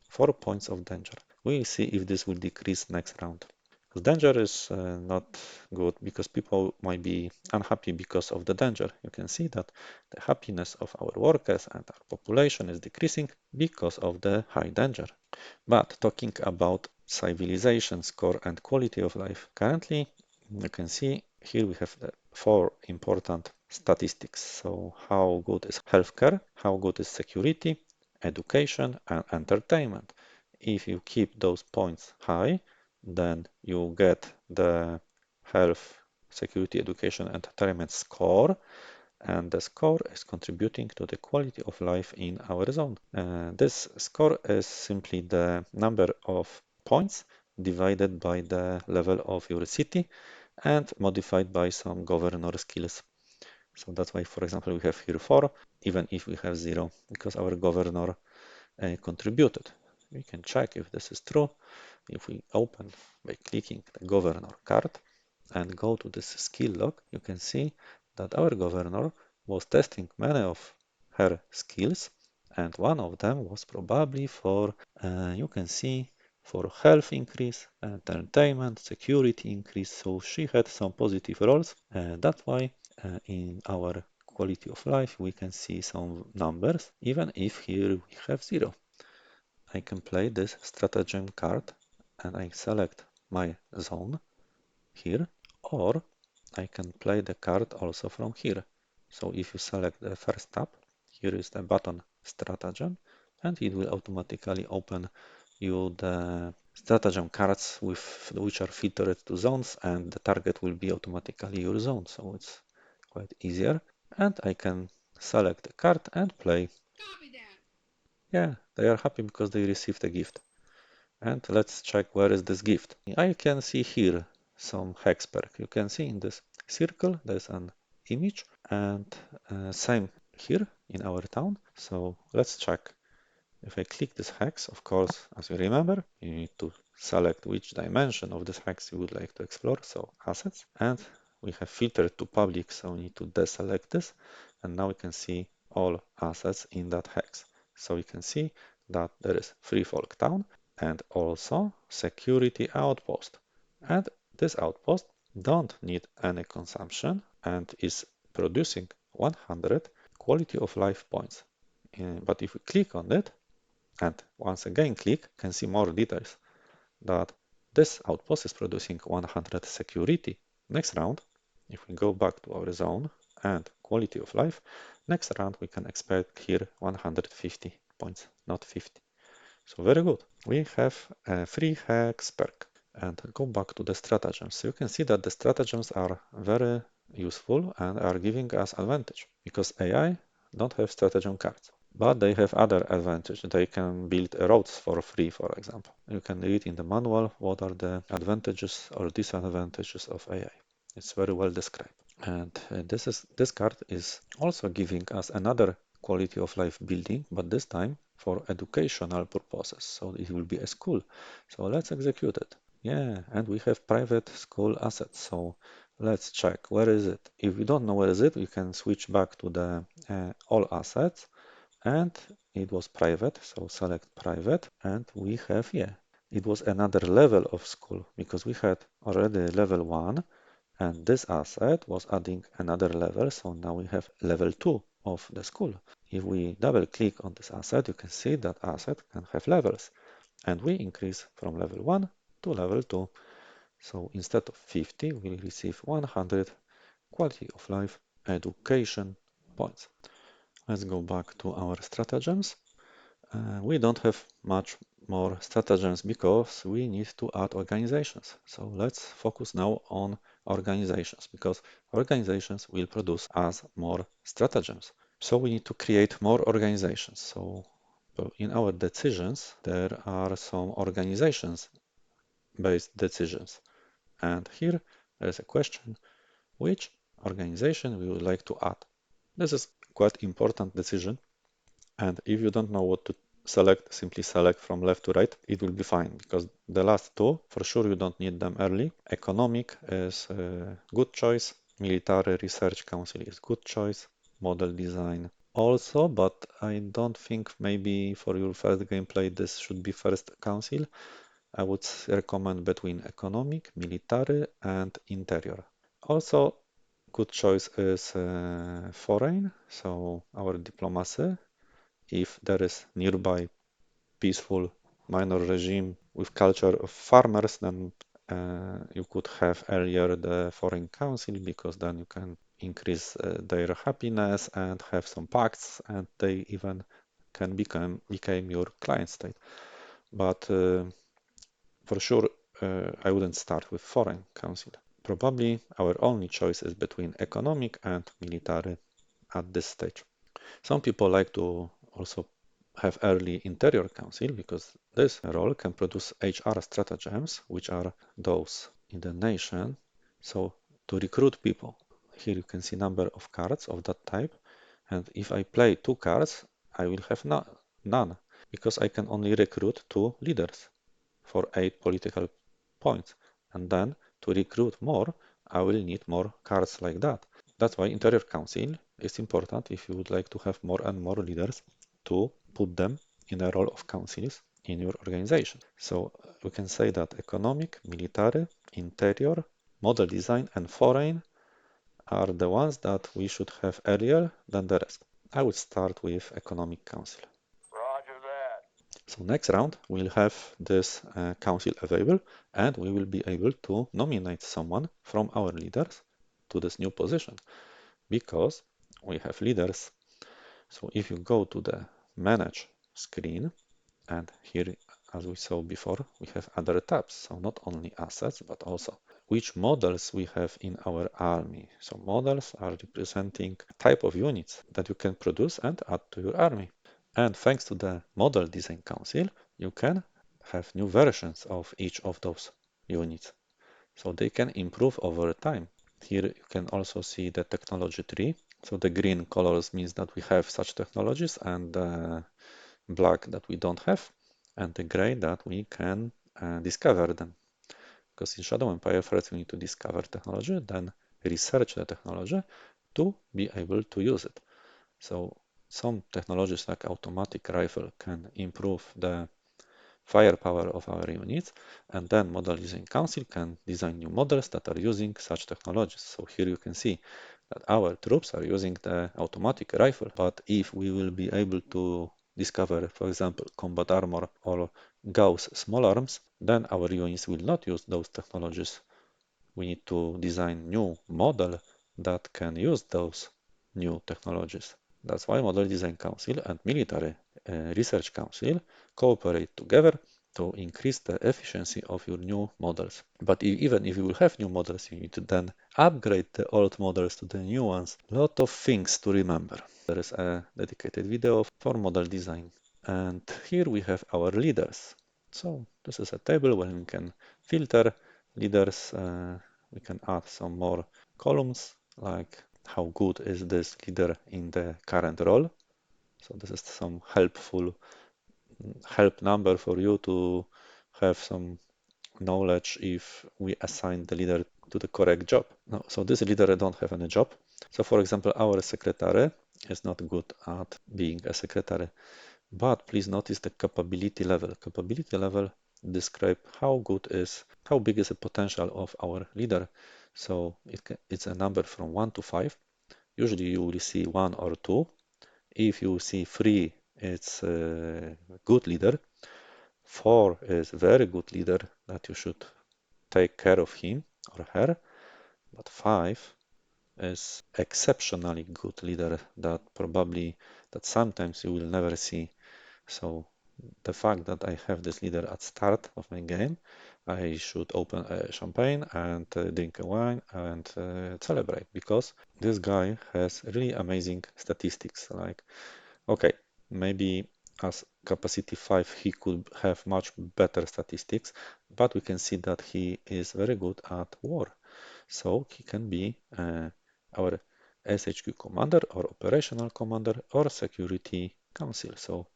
S1: 4 points of danger. We will see if this will decrease next round. Because danger is not good because people might be unhappy because of the danger. You can see that the happiness of our workers and our population is decreasing because of the high danger. But talking about civilization score and quality of life, currently you can see here we have the 4 important statistics. So how good is healthcare, how good is security, education and entertainment. If you keep those points high, then you get the health, security, education, entertainment score, and the score is contributing to the quality of life in our zone. This score is simply the number of points divided by the level of your city and modified by some governor skills. So that's why, for example, we have here 4, even if we have 0, because our governor contributed. We can check if this is true. If we open by clicking the governor card and go to this skill log, you can see that our governor was testing many of her skills, and one of them was probably for, you can see, for health increase, entertainment, security increase. So she had some positive roles. That's why in our quality of life we can see some numbers, even if here we have 0. I can play this stratagem card and I select my zone here, or I can play the card also from here. So if you select the first tab, here is the button stratagem, and it will automatically open you the stratagem cards which are filtered to zones, and the target will be automatically your zone. So it's quite easier. And I can select the card and play. Yeah, they are happy because they received a gift. And let's check where is this gift. I can see here some hex perk. You can see in this circle there's an image, and same here in our town. So let's check. If I click this hex, of course, as you remember, you need to select which dimension of this hex you would like to explore. So assets, and we have filtered to public, so we need to deselect this. And now we can see all assets in that hex. So you can see that there is Free Folk Town and also Security Outpost. And this outpost don't need any consumption and is producing 100 quality of life points. But if we click on it, and once again click, you can see more details that this outpost is producing 100 security. Next round, if we go back to our zone and quality of life, next round we can expect here 150 points, not 50. So very good. We have a free hex perk. And go back to the stratagems. So you can see that the stratagems are very useful and are giving us advantage because AI don't have stratagem cards. But they have other advantage. They can build roads for free, for example. You can read in the manual what are the advantages or disadvantages of AI. It's very well described. And this card is also giving us another quality of life building, but this time for educational purposes. So it will be a school. So let's execute it. Yeah, and we have private school assets. So let's check where is it. If we don't know where is it, we can switch back to the all assets, and it was private. So select private, and we have, yeah, it was another level of school because we had already level 1, and this asset was adding another level. So now we have level 2 of the school. If we double click on this asset, you can see that asset can have levels, and we increase from level 1 to level 2. So instead of 50, we'll receive 100 quality of life, education points. Let's go back to our stratagems. We don't have much more stratagems because we need to add organizations. So let's focus now on organizations because organizations will produce us more stratagems. So we need to create more organizations. So in our decisions, there are some organizations based decisions. And here there is a question, which organization we would like to add. This is quite important decision. And if you don't know what to select, simply select from left to right. It will be fine because the last two, for sure, you don't need them early. Economic is a good choice. Military Research Council is good choice. Model design also, but I don't think maybe for your first gameplay this should be first council. I would recommend between economic, military, and interior. Also, good choice is foreign, so our diplomacy. If there is nearby peaceful minor regime with culture of farmers, then you could have earlier the foreign council because then you can increase their happiness and have some pacts, and they even can become your client state. But for sure, I wouldn't start with foreign council. Probably our only choice is between economic and military at this stage. Some people like to also have early interior council because this role can produce HR stratagems, which are those in the nation. So to recruit people, here you can see number of cards of that type. And if I play two cards, I will have none because I can only recruit two leaders for 8 political points. And then to recruit more, I will need more cards like that. That's why Interior Council is important if you would like to have more and more leaders to put them in a role of councils in your organization. So we can say that economic, military, interior, model design, and foreign are the ones that we should have earlier than the rest. I would start with economic council.
S2: Roger that.
S1: So next round we'll have this council available and we will be able to nominate someone from our leaders to this new position because we have leaders. So if you go to the manage screen and here as we saw before we have other tabs, so not only assets but also which models we have in our army. So models are representing type of units that you can produce and add to your army. And thanks to the Model Design Council, you can have new versions of each of those units. So they can improve over time. Here you can also see the technology tree. So the green colors means that we have such technologies and the black that we don't have and the gray that we can discover them. Because in Shadow Empire first we need to discover technology, then research the technology to be able to use it. So some technologies like automatic rifle can improve the firepower of our units, and then Model Design Council can design new models that are using such technologies. So here you can see that our troops are using the automatic rifle, but if we will be able to discover, for example, combat armor or Gauss small arms, then our units will not use those technologies. We need to design new model that can use those new technologies. That's why Model Design Council and Military Research Council cooperate together to increase the efficiency of your new models. But even if you will have new models, you need to then upgrade the old models to the new ones. Lot of things to remember. There is a dedicated video for model design. And here we have our leaders. So this is a table where we can filter leaders. We can add some more columns like how good is this leader in the current role. So this is some help number for you to have some knowledge if we assign the leader to the correct job. No, so this leader don't have any job. So for example, our secretary is not good at being a secretary, but please notice the capability level. Capability level describe how big is the potential of our leader. So it's a number from 1 to 5. Usually you will see 1 or 2. If you see 3, it's a good leader. 4 is very good leader that you should take care of him or her. But 5 is exceptionally good leader that sometimes you will never see. So the fact that I have this leader at start of my game, I should open a champagne and drink a wine and celebrate, because this guy has really amazing statistics. Like, okay, maybe as capacity 5 he could have much better statistics, but we can see that he is very good at war. So he can be our SHQ commander or operational commander or security council. So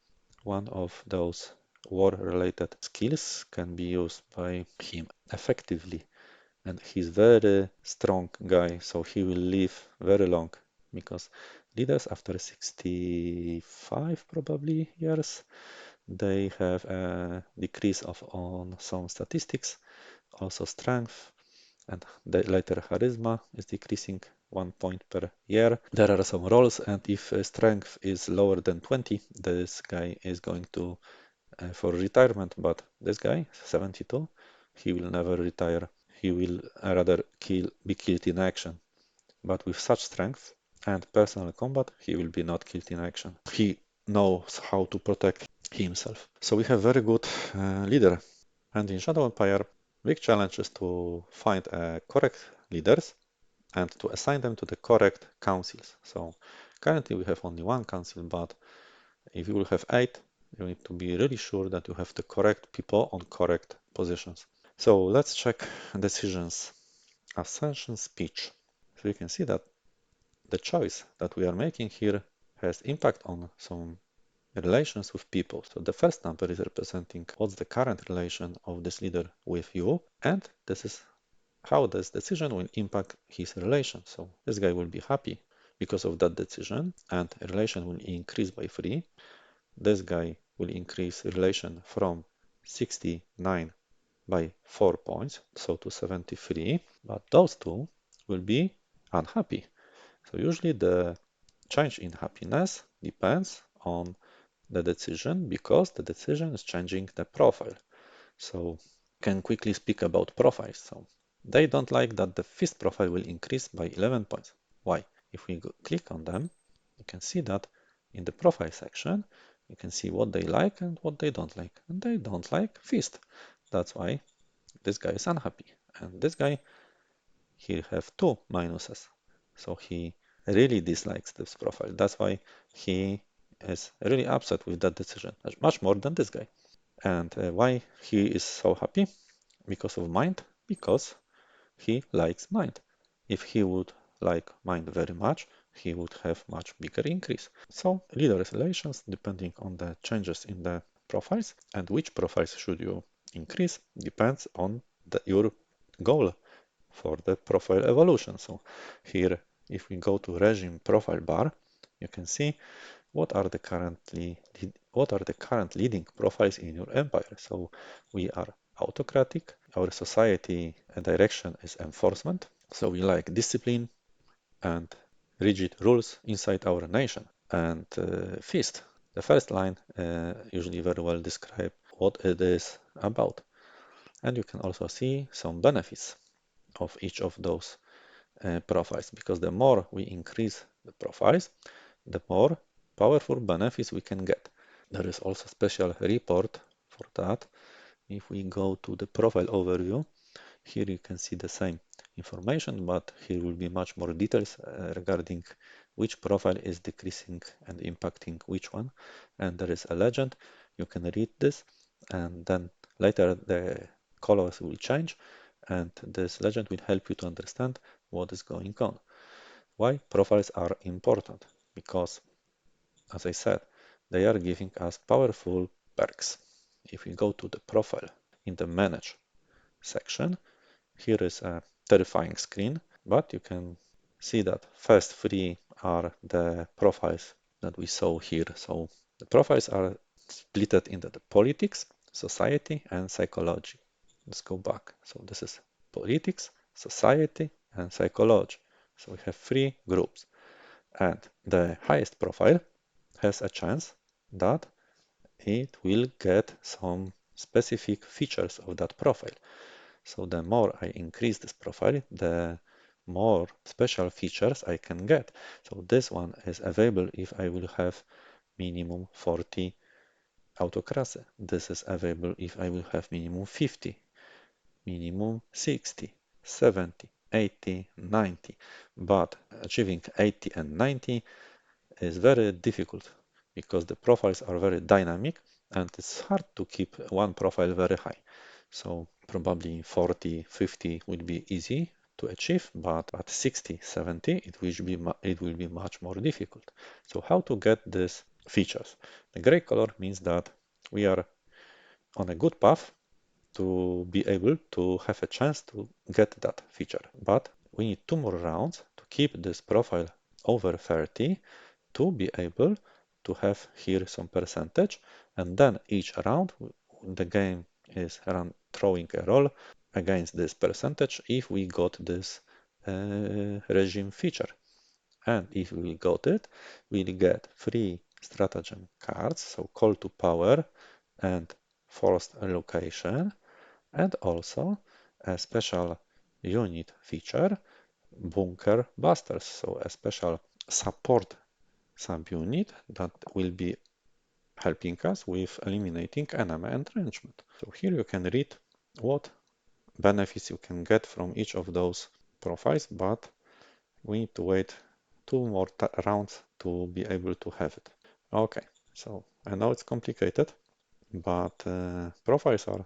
S1: one of those war-related skills can be used by him effectively. And he's very strong guy, so he will live very long, because leaders after 65 probably years, they have a decrease of on some statistics, also strength, and later charisma is decreasing 1 point per year. There are some roles, and if strength is lower than 20, this guy is going to for retirement. But this guy, 72, he will never retire. He will rather be killed in action. But with such strength and personal combat, he will be not killed in action. He knows how to protect himself. So we have very good leader. And in Shadow Empire, big challenge is to find correct leaders and to assign them to the correct councils. So currently we have only one council, but if you will have 8, you need to be really sure that you have the correct people on correct positions. So let's check decisions. Ascension speech. So you can see that the choice that we are making here has impact on some relations with people. So the first number is representing what's the current relation of this leader with you, and this is how this decision will impact his relation. So this guy will be happy because of that decision, and relation will increase by 3. This guy will increase relation from 69 by 4 points, so to 73, but those two will be unhappy. So usually the change in happiness depends on the decision, because the decision is changing the profile. So can quickly speak about profiles. So they don't like that the fist profile will increase by 11 points. Why? If we click on them, you can see that in the profile section, you can see what they like and what they don't like. And they don't like fist. That's why this guy is unhappy. And this guy, he have 2 minuses. So he really dislikes this profile. That's why he is really upset with that decision, much more than this guy. And why he is so happy? Because of mind, because he likes mind. If he would like mind very much, he would have much bigger increase. So leader relations, depending on the changes in the profiles, and which profiles should you increase depends on your goal for the profile evolution. So here, if we go to regime profile bar, you can see what are the current leading profiles in your empire. So we are autocratic. Our society direction is enforcement. So we like discipline and rigid rules inside our nation. And feast. The first line usually very well describe what it is about. And you can also see some benefits of each of those profiles, because the more we increase the profiles, the more powerful benefits we can get. There is also a special report for that. If we go to the profile overview, here you can see the same information, but here will be much more details regarding which profile is decreasing and impacting which one. And there is a legend. You can read this, and then later the colors will change, and this legend will help you to understand what is going on. Why profiles are important? Because, as I said, they are giving us powerful perks. If we go to the profile in the manage section, here is a terrifying screen, but you can see that first 3 are the profiles that we saw here. So the profiles are split into the politics, society, and psychology. Let's go back. So this is politics, society, and psychology. So we have 3 groups, and the highest profile has a chance that it will get some specific features of that profile. So the more I increase this profile, the more special features I can get. So this one is available if I will have minimum 40 autocracy. This is available if I will have minimum 50, minimum 60, 70, 80, 90. But achieving 80 and 90 is very difficult because the profiles are very dynamic and it's hard to keep one profile very high. So probably 40, 50 would be easy to achieve, but at 60, 70, it will be much more difficult. So how to get these features? The gray color means that we are on a good path to be able to have a chance to get that feature. But we need 2 more rounds to keep this profile over 30 to be able to have here some percentage, and then each round the game is throwing a roll against this percentage if we got this regime feature. And if we got it, we'll get 3 stratagem cards, so call to power and forced allocation, and also a special unit feature, bunker busters, so a special support subunit that will be helping us with eliminating enemy entrenchment. So here you can read what benefits you can get from each of those profiles, but we need to wait 2 more rounds to be able to have it. Okay, so I know it's complicated, but profiles are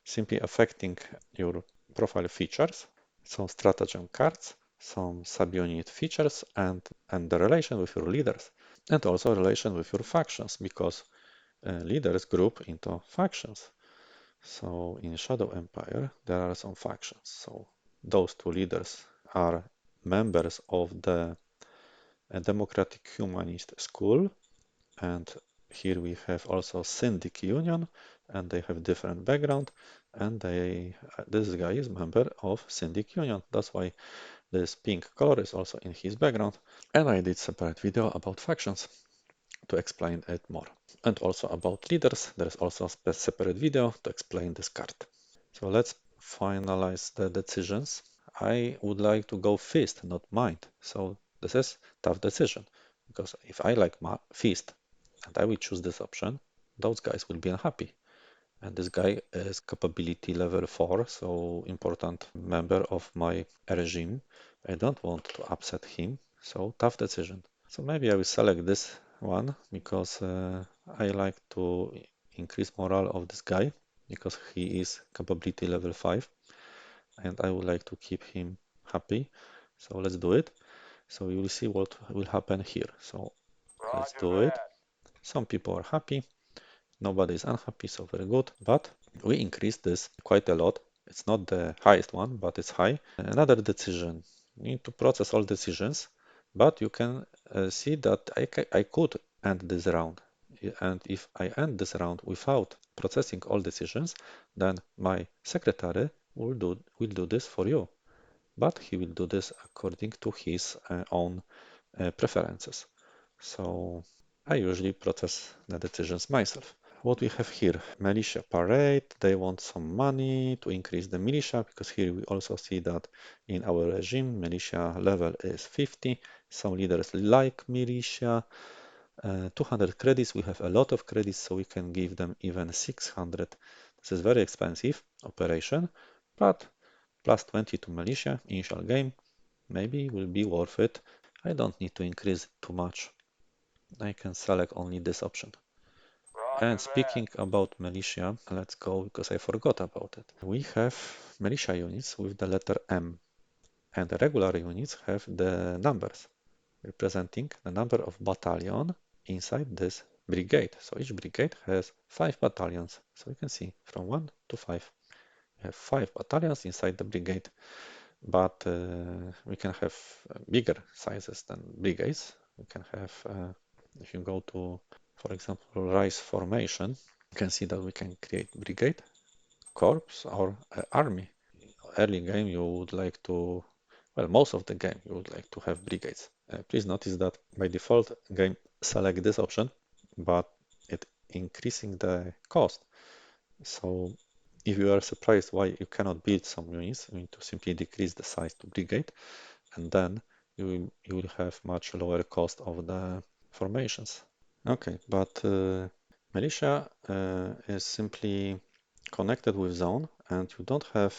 S1: simply affecting your profile features, some stratagem cards, some subunit features, and the relation with your leaders, and also relation with your factions, because leaders group into factions. So in Shadow Empire, there are some factions. So those 2 leaders are members of the Democratic Humanist School, and here we have also Syndic Union, and they have different background, and this guy is member of Syndic Union. That's why this pink color is also in his background. And I did separate video about factions to explain it more. And also about leaders, there's also a separate video to explain this card. So let's finalize the decisions. I would like to go feast, not mind. So this is tough decision, because if I like feast and I will choose this option, those guys will be unhappy. And this guy is capability level 4, so important member of my regime. I don't want to upset him, so tough decision. So maybe I will select this one because I like to increase morale of this guy because he is capability level 5 and I would like to keep him happy. So let's do it. So you will see what will happen here. So let's do it. Some people are happy. Nobody is unhappy, so very good. But we increased this quite a lot. It's not the highest one, but it's high. Another decision. You need to process all decisions, but you can see that I could end this round. And if I end this round without processing all decisions, then my secretary will do this for you. But he will do this according to his own preferences. So I usually process the decisions myself. What we have here, militia parade, they want some money to increase the militia, because here we also see that in our regime, militia level is 50. Some leaders like militia. 200 credits, we have a lot of credits, so we can give them even 600. This is very expensive operation, but plus 20 to militia, initial game, maybe will be worth it. I don't need to increase too much. I can select only this option. And speaking about militia, let's go because I forgot about it. We have militia units with the letter M, and the regular units have the numbers representing the number of battalion inside this brigade. So each brigade has 5 battalions. So you can see from 1 to 5. We have 5 battalions inside the brigade, but we can have bigger sizes than brigades. We can have, if you go to, for example, rise formation, you can see that we can create brigade, corps, or army. Early game, you would like to, well, most of the game, you would like to have brigades. Please notice that by default, game select this option, but it increasing the cost. So If you are surprised why you cannot build some units, you need to simply decrease the size to brigade, and then you will have much lower cost of the formations. Okay, but militia is simply connected with zone, and you don't have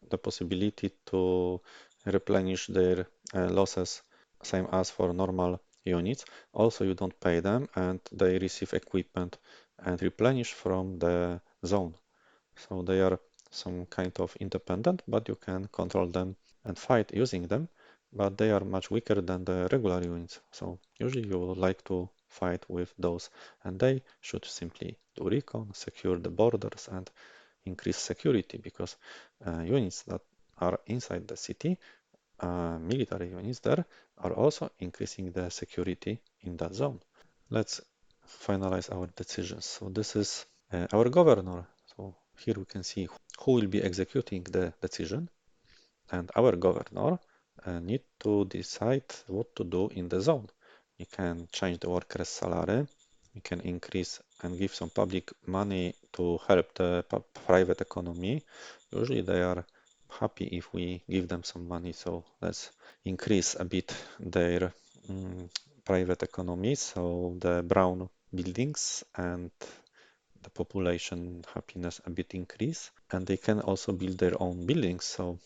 S1: the possibility to replenish their losses, same as for normal units. Also, you don't pay them, and they receive equipment and replenish from the zone. So they are some kind of independent, but you can control them and fight using them, but they are much weaker than the regular units. So usually you would like to fight with those, and they should simply do recon, secure the borders, and increase security, because units that are inside the city, military units there, are also increasing the security in that zone. Let's finalize our decisions. So this is our governor. So here we can see who will be executing the decision, and our governor need to decide what to do in the zone. You can change the workers' salary, you can increase and give some public money to help the private economy. Usually they are happy if we give them some money, so let's increase a bit their private economy, so the brown buildings and the population happiness a bit increase, and they can also build their own buildings. So,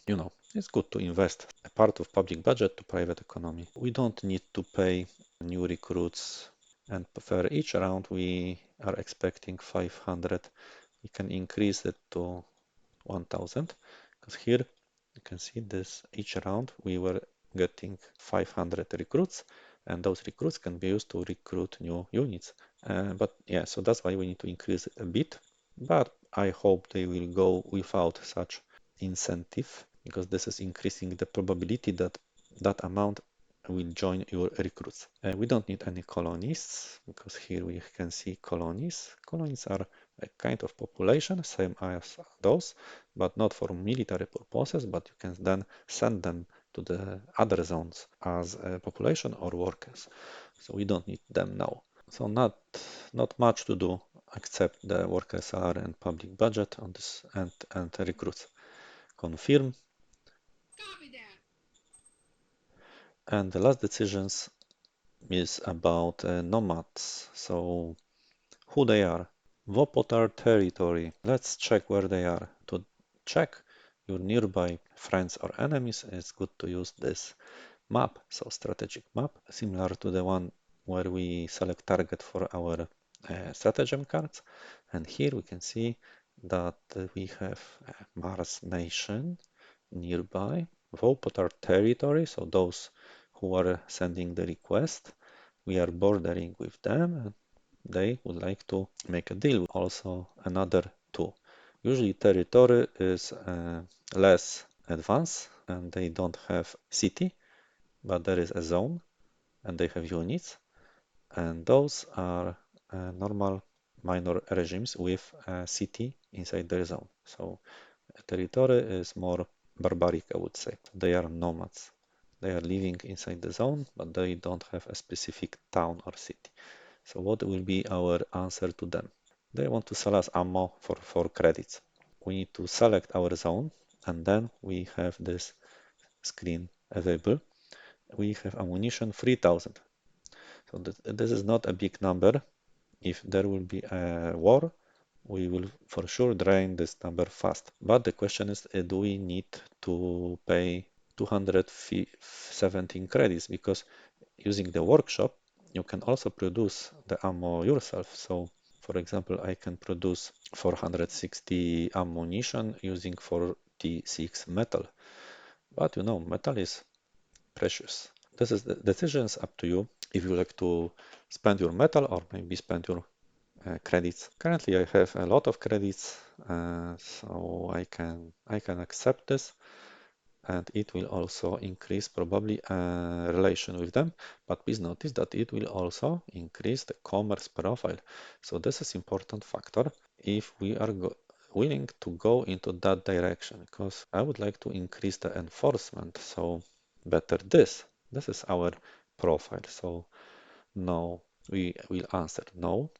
S1: it's good to invest a part of public budget to private economy. We don't need to pay new recruits, and for each round we are expecting 500. We can increase it to 1000, because here you can see this each round we were getting 500 recruits, and those recruits can be used to recruit new units. But yeah, so that's why we need to increase it a bit, but I hope they will go without such incentive, because this is increasing the probability that that amount will join your recruits. We don't need any colonists, because here we can see colonies. Colonies are a kind of population, same as those, but not for military purposes, but you can then send them to the other zones as a population or workers. So we don't need them now. So not much to do except the worker salary and public budget on this, and recruits. Confirm. And the last decisions is about nomads. So who they are. Vopotar territory. Let's check where they are. To check your nearby friends or enemies, it's good to use this map, so strategic map, similar to the one where we select target for our stratagem cards. And here we can see that we have Mars nation nearby, Vopotar territory, so those who are sending the request, we are bordering with them, they would like to make a deal. Also another two. Usually territory is less advanced and they don't have city, but there is a zone and they have units, and those are normal minor regimes with a city inside their zone. So territory is more barbaric, I would say. They are nomads. They are living inside the zone, but they don't have a specific town or city. So what will be our answer to them? They want to sell us ammo for 4 credits. We need to select our zone, and then we have this screen available. We have ammunition 3000. So this is not a big number. If there will be a war, we will for sure drain this number fast. But the question is, do we need to pay 217 credits? Because using the workshop, you can also produce the ammo yourself. So, for example, I can produce 460 ammunition using 46 metal. But metal is precious. This is the decisions up to you if you like to spend your metal or maybe spend your credits. Currently, I have a lot of credits, so I can accept this, and it will also increase probably relation with them. But please notice that it will also increase the commerce profile. So this is important factor if we are willing to go into that direction, because I would like to increase the enforcement. So better this. This is our profile. So no, we will answer no.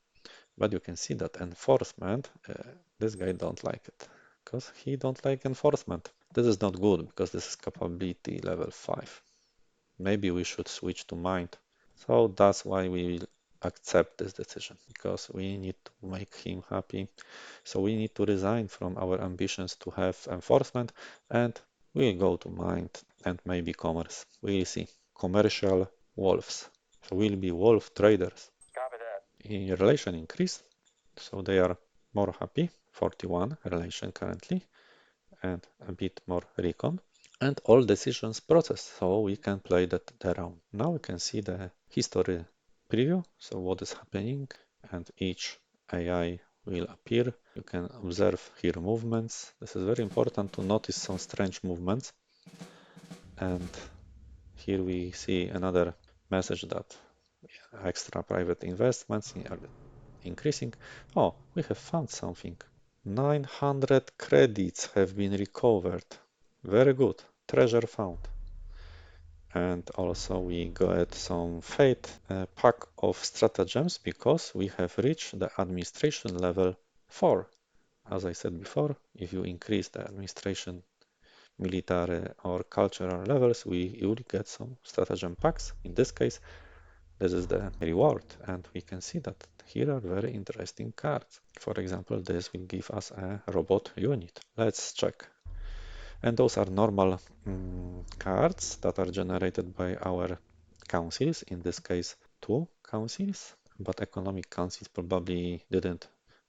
S1: But you can see that enforcement, this guy don't like it. because he don't like enforcement. This is not good because this is capability level 5. Maybe we should switch to mind. So that's why we will accept this decision, because we need to make him happy. So we need to resign from our ambitions to have enforcement, and we'll go to mind and maybe commerce. We'll see. Commercial wolves. So we'll be wolf traders. In relation increase, so they are more happy. 41 relation currently, and a bit more recon. And all decisions process, so we can play that around. Now we can see the history preview, so what is happening, and each AI will appear. You can observe here movements. This is very important to notice some strange movements. And here we see another message that extra private investments are increasing. Oh, we have found something. 900 credits have been recovered. Very good. Treasure found. And also we got some fate pack of stratagems because we have reached the administration level 4. As I said before, if you increase the administration, military or cultural levels, you will get some stratagem packs. In this case, this is the reward, and we can see that here are very interesting cards. For example, this will give us a robot unit. Let's check. And those are normal cards that are generated by our councils, in this case 2 councils, but economic councils probably didn't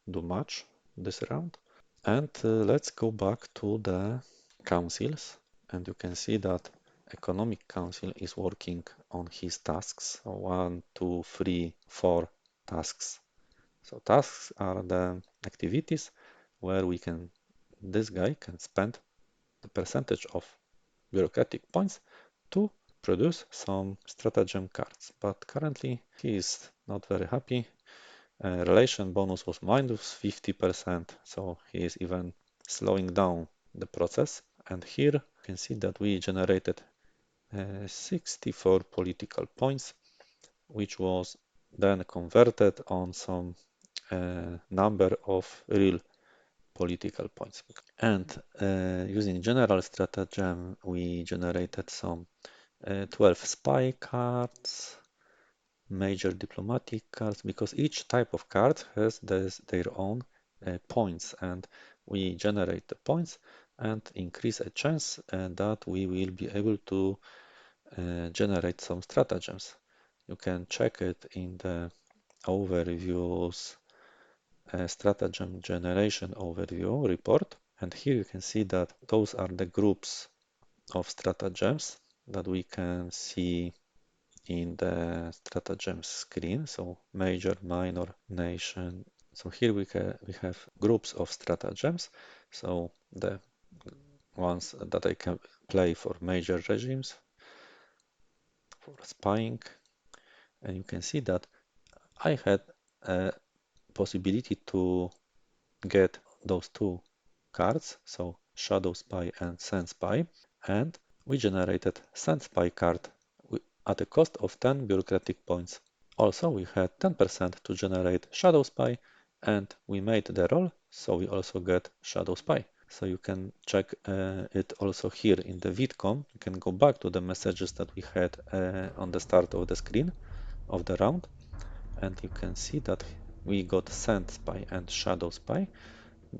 S1: do much this round. And let's go back to the councils, and you can see that economic council is working on his tasks. 1, 2, 3, 4 tasks. So tasks are the activities where this guy can spend the percentage of bureaucratic points to produce some stratagem cards. But currently he is not very happy. Relation bonus was minus 50%, so he is even slowing down the process. And here you can see that we generated 64 political points, which was then converted on some number of real political points. And using general stratagem, we generated some 12 spy cards, major diplomatic cards, because each type of card has their own points, and we generate the points and increase a chance that we will be able to generate some stratagems. You can check it in the overviews stratagem generation overview report. And here you can see that those are the groups of stratagems that we can see in the stratagems screen. So major, minor, nation. So here we have groups of stratagems. So the ones that I can play for major regimes, for spying. And you can see that I had a possibility to get those 2 cards, so Shadow Spy and Sand Spy, and we generated Sand Spy card at a cost of 10 bureaucratic points. Also, we had 10% to generate Shadow Spy, and we made the roll, so we also get Shadow Spy. So you can check it also here in the vidcom. You can go back to the messages that we had on the start of the screen of the round, and you can see that we got Sand Spy and Shadow Spy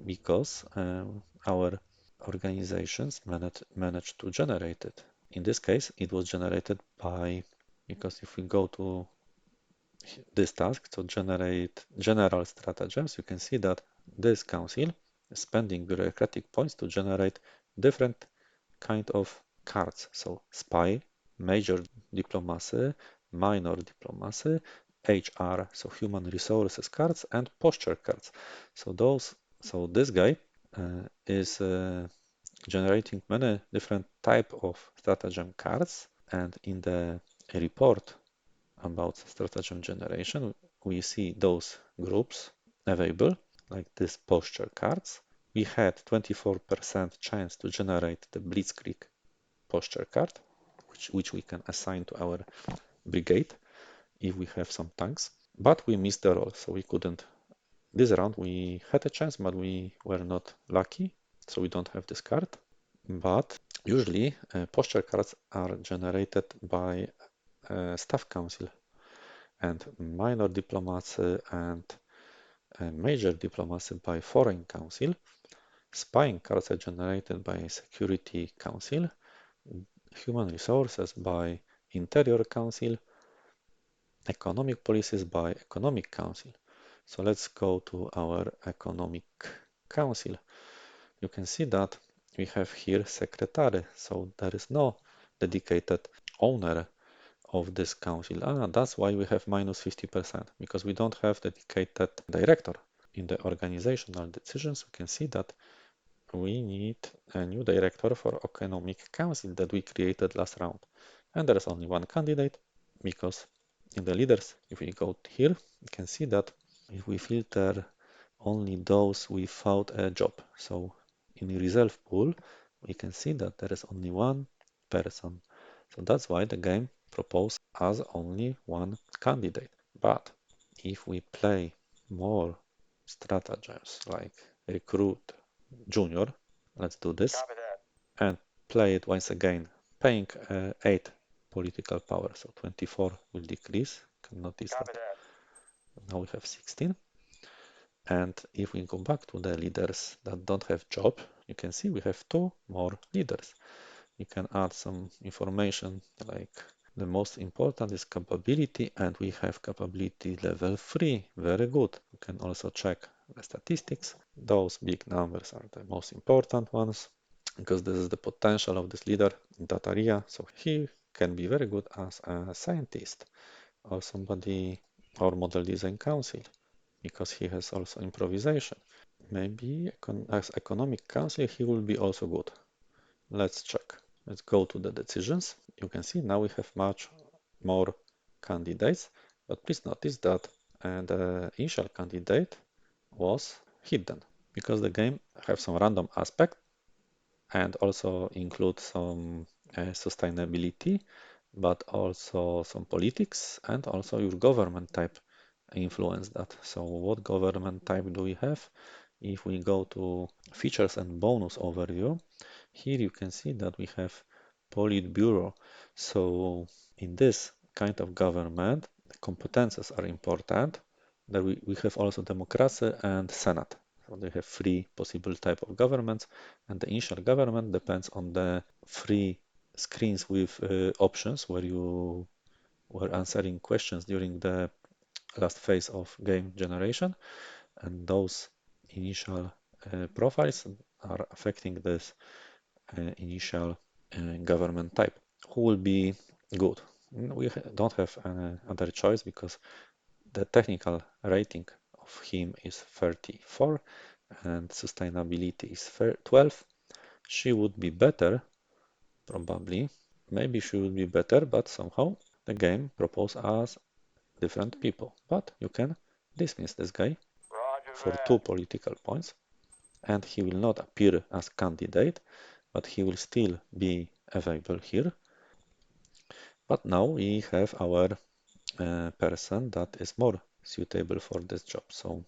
S1: because our organizations managed to generate it. In this case, it was generated because if we go to this task to generate general stratagems, you can see that this council is spending bureaucratic points to generate different kind of cards. So spy, major diplomacy, minor diplomacy, HR, so human resources cards, and posture cards. So this guy is generating many different type of stratagem cards, and in the report about stratagem generation, we see those groups available, like these posture cards. We had 24% chance to generate the Blitzkrieg posture card, which we can assign to our brigade if we have some tanks. But we missed the roll, so we couldn't. This round we had a chance, but we were not lucky. so we don't have this card. But usually posture cards are generated by Staff Council, and minor diplomacy and major diplomacy by Foreign Council. Spying cards are generated by Security Council, human resources by Interior Council, economic policies by Economic Council. So let's go to our Economic Council. You can see that we have here secretary, so there is no dedicated owner of this council. That's why we have minus 50%, because we don't have dedicated director. In the organizational decisions, we can see that we need a new director for Economic Council that we created last round. And there is only one candidate, because in the leaders, if we go here, you can see that if we filter only those without a job. So in reserve pool, we can see that there is only one person. So that's why the game proposed as only one candidate. But if we play more stratagems like recruit junior, let's do this and play it once again, paying 8 political power, so 24 will decrease. Can notice that now we have 16. And if we go back to the leaders that don't have job, you can see we have 2 more leaders. You can add some information like the most important is capability, and we have capability level 3. Very good. You can also check the statistics. Those big numbers are the most important ones because this is the potential of this leader in that area. So he can be very good as a scientist or somebody or model design council because he has also improvisation. Maybe as economic council he will be also good. Let's check. Let's go to the decisions. You can see now we have much more candidates, but please notice that the initial candidate was hidden because the game have some random aspect and also include some sustainability, but also some politics and also your government type influence that. So what government type do we have? If we go to features and bonus overview, here you can see that we have Politburo. So in this kind of government, competences are important. That we have also democracy and senate. So they have 3 possible type of governments, and the initial government depends on the 3 screens with options where you were answering questions during the last phase of game generation, and those initial profiles are affecting this initial government type. Who will be good? We don't have other choice because the technical rating of him is 34 and sustainability is 12. She would be better, probably. Maybe she would be better, but somehow the game proposes us different people. But you can dismiss this guy for 2 political points, and he will not appear as candidate, but he will still be available here. But now we have our person that is more suitable for this job. So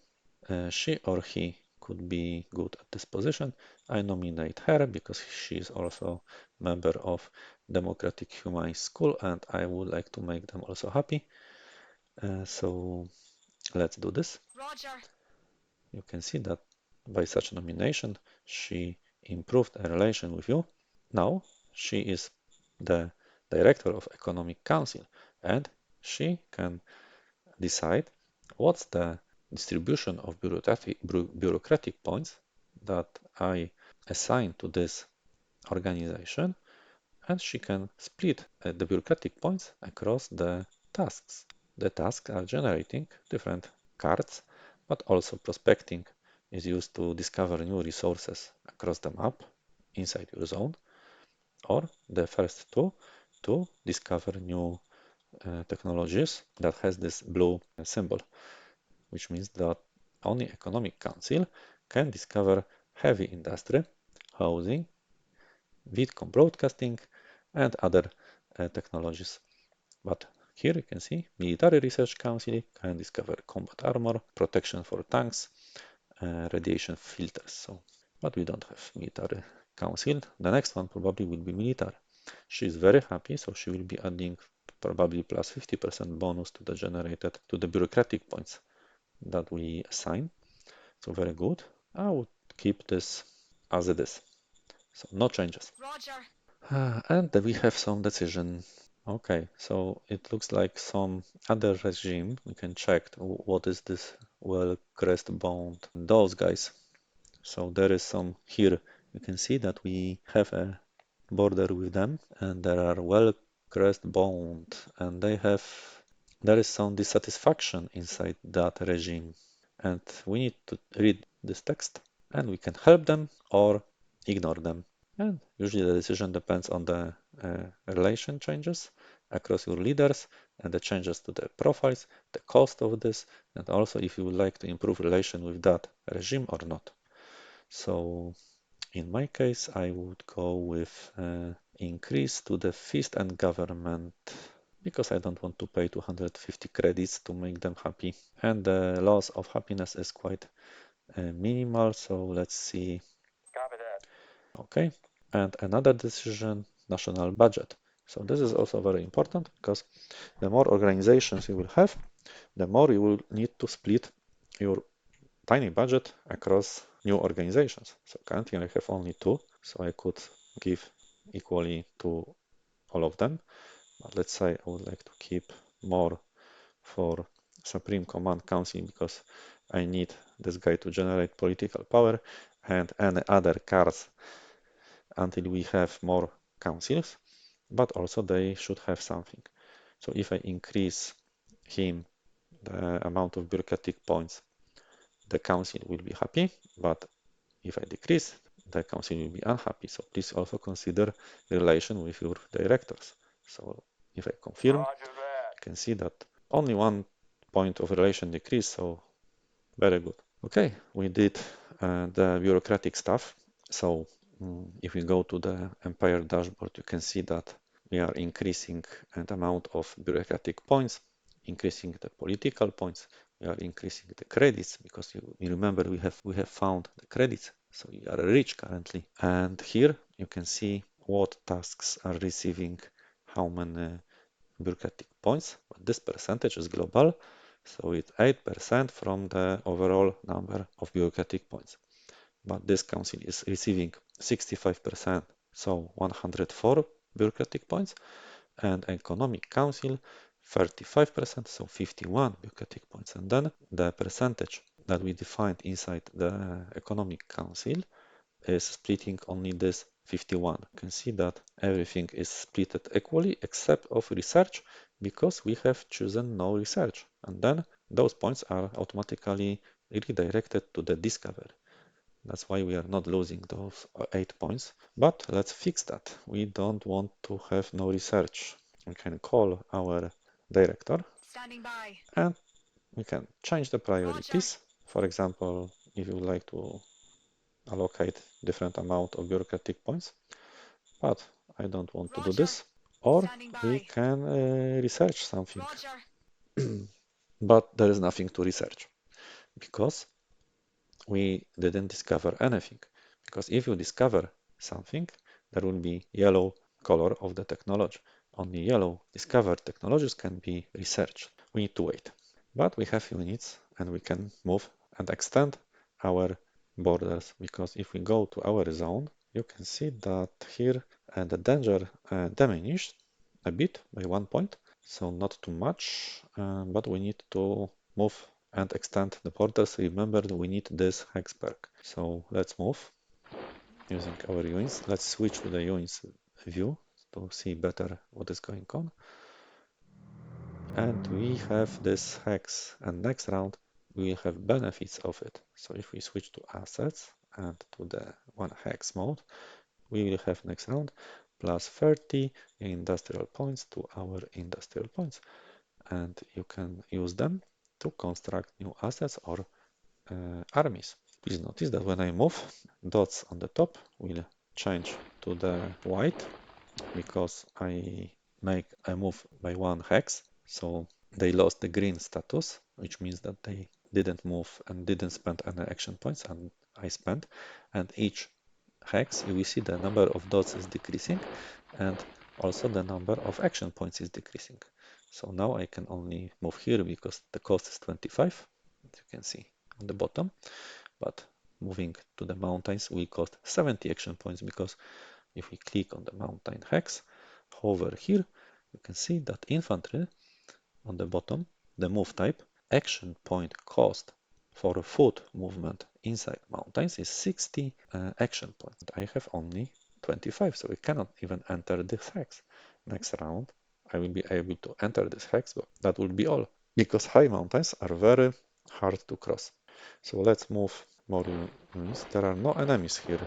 S1: she or he could be good at this position. I nominate her because she is also member of Democratic Humanist School and I would like to make them also happy. So let's do this.
S2: Roger.
S1: You can see that by such nomination, she improved a relation with you. Now she is the director of Economic Council and she can decide what's the distribution of bureaucratic points that I assign to this organization, and she can split the bureaucratic points across the tasks. The tasks are generating different cards, but also prospecting is used to discover new resources across the map inside your zone, or the first two to discover new technologies that has this blue symbol, which means that only Economic Council can discover heavy industry, housing, vidcom broadcasting, and other technologies. But here you can see Military Research Council can discover combat armor, protection for tanks, radiation filters. So, but we don't have military council. The next one probably will be military. She is very happy, so she will be adding probably plus 50% bonus to the generated to the bureaucratic points that we assign. So very good. I would keep this as it is. So no changes.
S2: Roger.
S1: And then we have some decision. Okay, so it looks like some other regime. We can check what is this well crest bound. Those guys. So there is some here. You can see that we have a border with them, and there are well crest bound, and there is some dissatisfaction inside that regime, and we need to read this text, and we can help them or ignore them. And usually the decision depends on the relation changes across your leaders and the changes to the profiles, the cost of this, and also if you would like to improve relation with that regime or not. So in my case, I would go with increase to the feast and government because I don't want to pay 250 credits to make them happy. And the loss of happiness is quite minimal. So let's see.
S2: Copy that.
S1: Okay. And another decision, national budget. So this is also very important because the more organizations you will have, the more you will need to split your tiny budget across new organizations. So currently I have only two, so I could give equally to all of them. But let's say I would like to keep more for Supreme Command Council because I need this guy to generate political power and any other cards until we have more councils, but also they should have something. So if I increase him the amount of bureaucratic points, the council will be happy, but if I decrease, the council will be unhappy. So please also consider the relation with your directors. So if I confirm, you can see that only 1 point of relation decrease, so very good. Okay, we did the bureaucratic stuff. So if we go to the Empire dashboard, you can see that we are increasing the amount of bureaucratic points, increasing the political points, we are increasing the credits because you remember we have found the credits, so we are rich currently. And here you can see what tasks are receiving how many bureaucratic points, but this percentage is global, so it's 8% from the overall number of bureaucratic points. But this council is receiving 65%, so 104 bureaucratic points, and Economic Council 35%, so 51 bureaucratic points. And then the percentage that we defined inside the Economic Council is splitting only this 51. You can see that everything is split equally except of research because we have chosen no research. And then those points are automatically redirected to the discovery. That's why we are not losing those 8 points. But let's fix that. We don't want to have no research. We can call our director.
S2: Standing by.
S1: And we can change the priorities.
S2: Roger.
S1: For example, if you would like to allocate different amount of bureaucratic points, but I don't want to do
S2: Roger.
S1: this. Or
S2: Standing
S1: we
S2: by.
S1: can research something,
S2: Roger.
S1: but there is nothing to research because we didn't discover anything. Because if you discover something, there will be yellow color of the technology. Only yellow discovered technologies can be researched. We need to wait. But we have units and we can move and extend our borders because if we go to our zone, you can see that here the danger diminished a bit by 1 point, so not too much, but we need to move and extend the borders. Remember, we need this hexberg. So let's move using our units. Let's switch to the units view to see better what is going on. And we have this hex, and next round we will have benefits of it. So if we switch to assets and to the one hex mode, we will have next round plus 30 industrial points to our industrial points. And you can use them to construct new assets or armies. Please notice that when I move, dots on the top will change to the white because I make a move by one hex. So they lost the green status, which means that they didn't move and didn't spend any action points. And I spent, and each hex you will see the number of dots is decreasing and also the number of action points is decreasing. So now I can only move here because the cost is 25, as you can see on the bottom, but moving to the mountains will cost 70 action points because if we click on the mountain hex, hover here, you can see that infantry on the bottom, the move type, action point cost for a foot movement inside mountains is 60 action points. I have only 25, so I cannot even enter this hex. Next round, I will be able to enter this hex, but that will be all, because high mountains are very hard to cross. So let's move more units. There are no enemies here,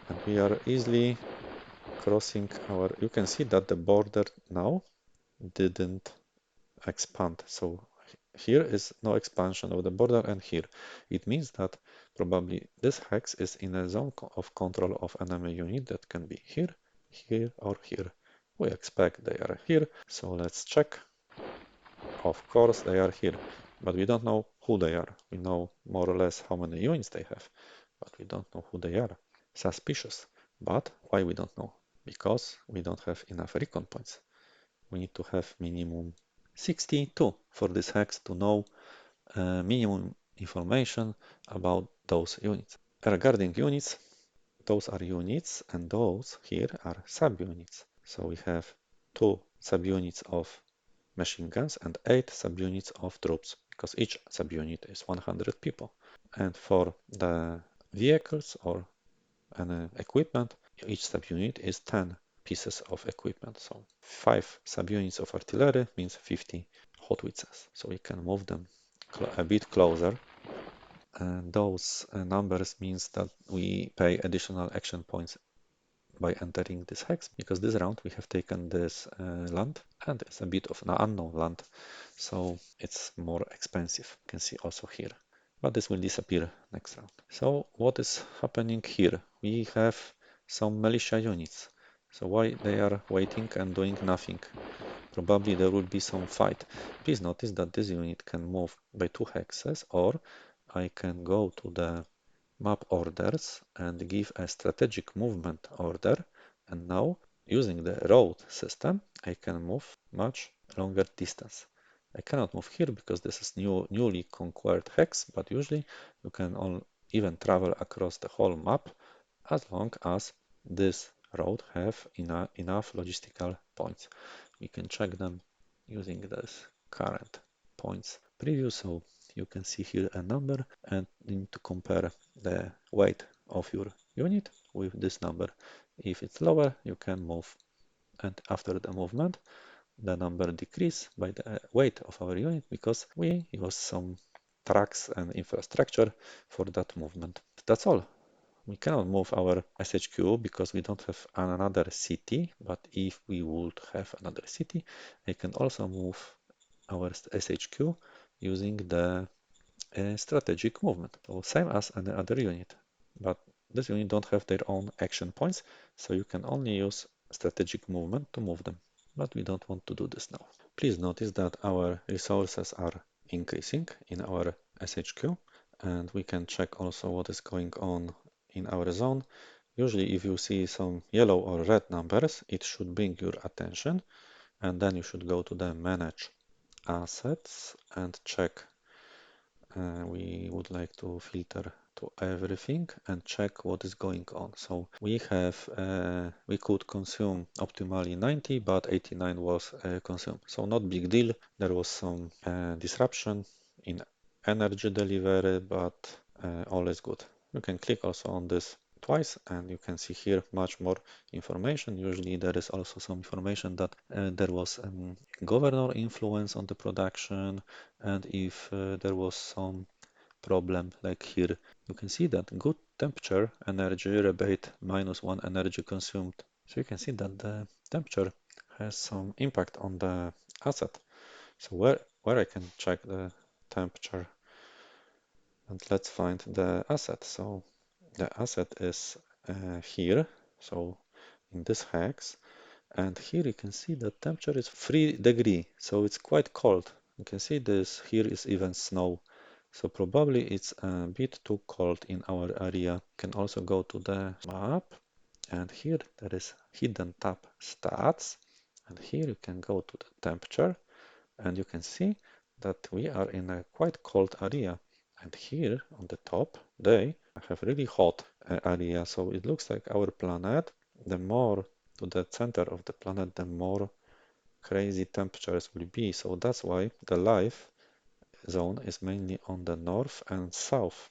S1: and we are easily crossing our... You can see that the border now didn't expand. So here is no expansion of the border, and here it means that probably this hex is in a zone of control of enemy unit that can be here, here, or here. We expect they are here, so let's check. Of course they are here, but we don't know who they are. We know more or less how many units they have, but we don't know who they are. Suspicious. But why we don't know? Because we don't have enough recon points. We need to have minimum 62 for this hex to know minimum information about those units. Regarding units, those are units and those here are subunits. So we have 2 subunits of machine guns and 8 subunits of troops, because each subunit is 100 people. And for the vehicles or an equipment, each subunit is 10 pieces of equipment. So 5 subunits of artillery means 50 howitzers. So we can move them a bit closer. And those numbers means that we pay additional action points by entering this hex, because this round we have taken this land and it's a bit of an unknown land, so it's more expensive. You can see also here, but this will disappear next round. So what is happening here? We have some militia units. So why they are waiting and doing nothing? Probably there will be some fight. Please notice that this unit can move by 2 hexes, or I can go to the map orders and give a strategic movement order, and now using the road system I can move much longer distance. I cannot move here because this is newly conquered hex, but usually you can even travel across the whole map as long as this road have enough logistical points. We can check them using this current points preview. So you can see here a number and you need to compare the weight of your unit with this number. If it's lower, you can move, and after the movement the number decrease by the weight of our unit because we use some tracks and infrastructure for that movement. That's all. We cannot move our SHQ because we don't have another city, but if we would have another city, I can also move our SHQ using the strategic movement. So same as any other unit, but this unit don't have their own action points, so you can only use strategic movement to move them. But we don't want to do this now. Please notice that our resources are increasing in our SHQ, and we can check also what is going on in our zone. Usually if you see some yellow or red numbers, it should bring your attention, and then you should go to the manage assets and check. We would like to filter to everything and check what is going on. So we could consume optimally 90, but 89 was consumed. So not big deal. There was some disruption in energy delivery, but all is good. You can click also on this twice and you can see here much more information. Usually there is also some information that there was governor influence on the production, and if there was some problem like here, you can see that good temperature, energy rebate, -1 energy consumed. So you can see that the temperature has some impact on the asset. So where I can check the temperature, and let's find the asset. So the asset is here, so in this hex, and here you can see the temperature is 3 degrees, so it's quite cold. You can see this here is even snow, So probably it's a bit too cold in our area. You can also go to the map, and here there is hidden tab stats, and here you can go to the temperature, and you can see that we are in a quite cold area. And here on the top, they have really hot area. So it looks like our planet, the more to the center of the planet, the more crazy temperatures will be. So that's why the life zone is mainly on the north and south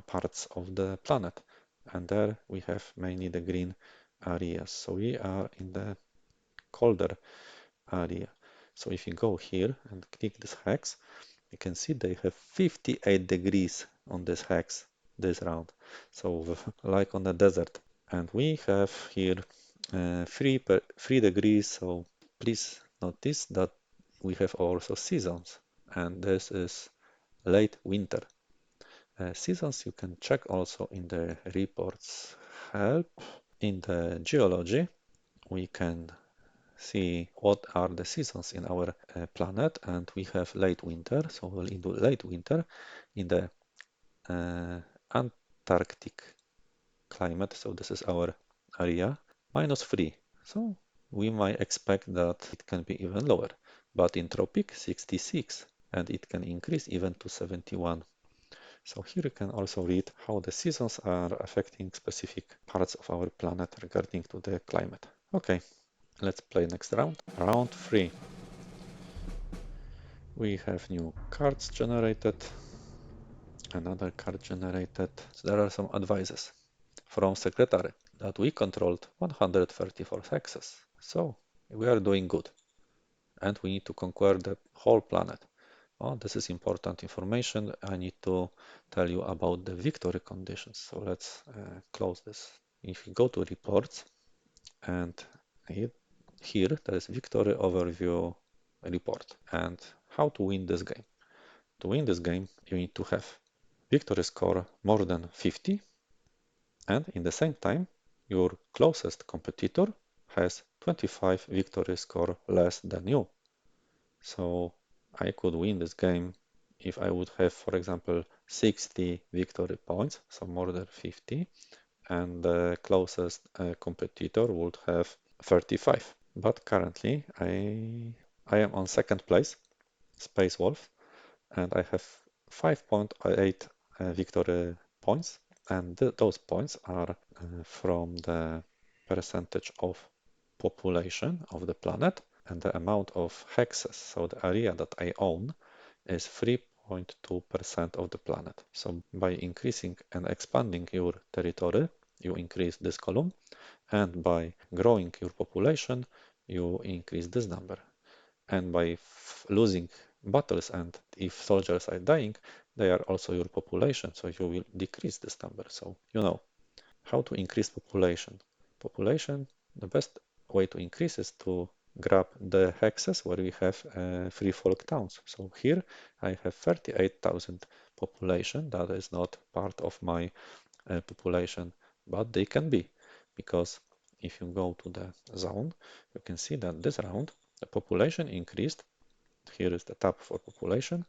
S1: parts of the planet. And there we have mainly the green areas. So we are in the colder area. So if you go here and click this hex, you can see they have 58 degrees on this hex this round. So like on the desert. And we have here 3 degrees. So please notice that we have also seasons. And this is late winter. Seasons you can check also in the reports help. In the geology, we can see what are the seasons in our planet, and we have late winter, so we'll into late winter in the Antarctic climate, so this is our area, -3. So we might expect that it can be even lower, but in tropic 66, and it can increase even to 71. So here you can also read how the seasons are affecting specific parts of our planet regarding to the climate. Okay, let's play next round. Round 3. We have new cards generated, another card generated. So there are some advices from Secretary that we controlled 134 hexes. So we are doing good, and we need to conquer the whole planet. Oh, this is important information. I need to tell you about the victory conditions. So let's close this. If you go to reports, and here there is victory overview report and how to win this game. To win this game, you need to have victory score more than 50, and in the same time, your closest competitor has 25 victory score less than you. So I could win this game if I would have, for example, 60 victory points, so more than 50, and the closest competitor would have 35. But currently, I am on second place, Space Wolf, and I have 5.8 victory points, and those points are from the percentage of population of the planet and the amount of hexes. So the area that I own is 3.2% of the planet. So by increasing and expanding your territory, you increase this column, and by growing your population, you increase this number. And by losing battles, and if soldiers are dying, they are also your population, so you will decrease this number. So you know how to increase population. Population, the best way to increase is to grab the hexes where we have free folk towns. So here I have 38,000 population. That is not part of my population, but they can be, because if you go to the zone, you can see that this round the population increased. Here is the tab for population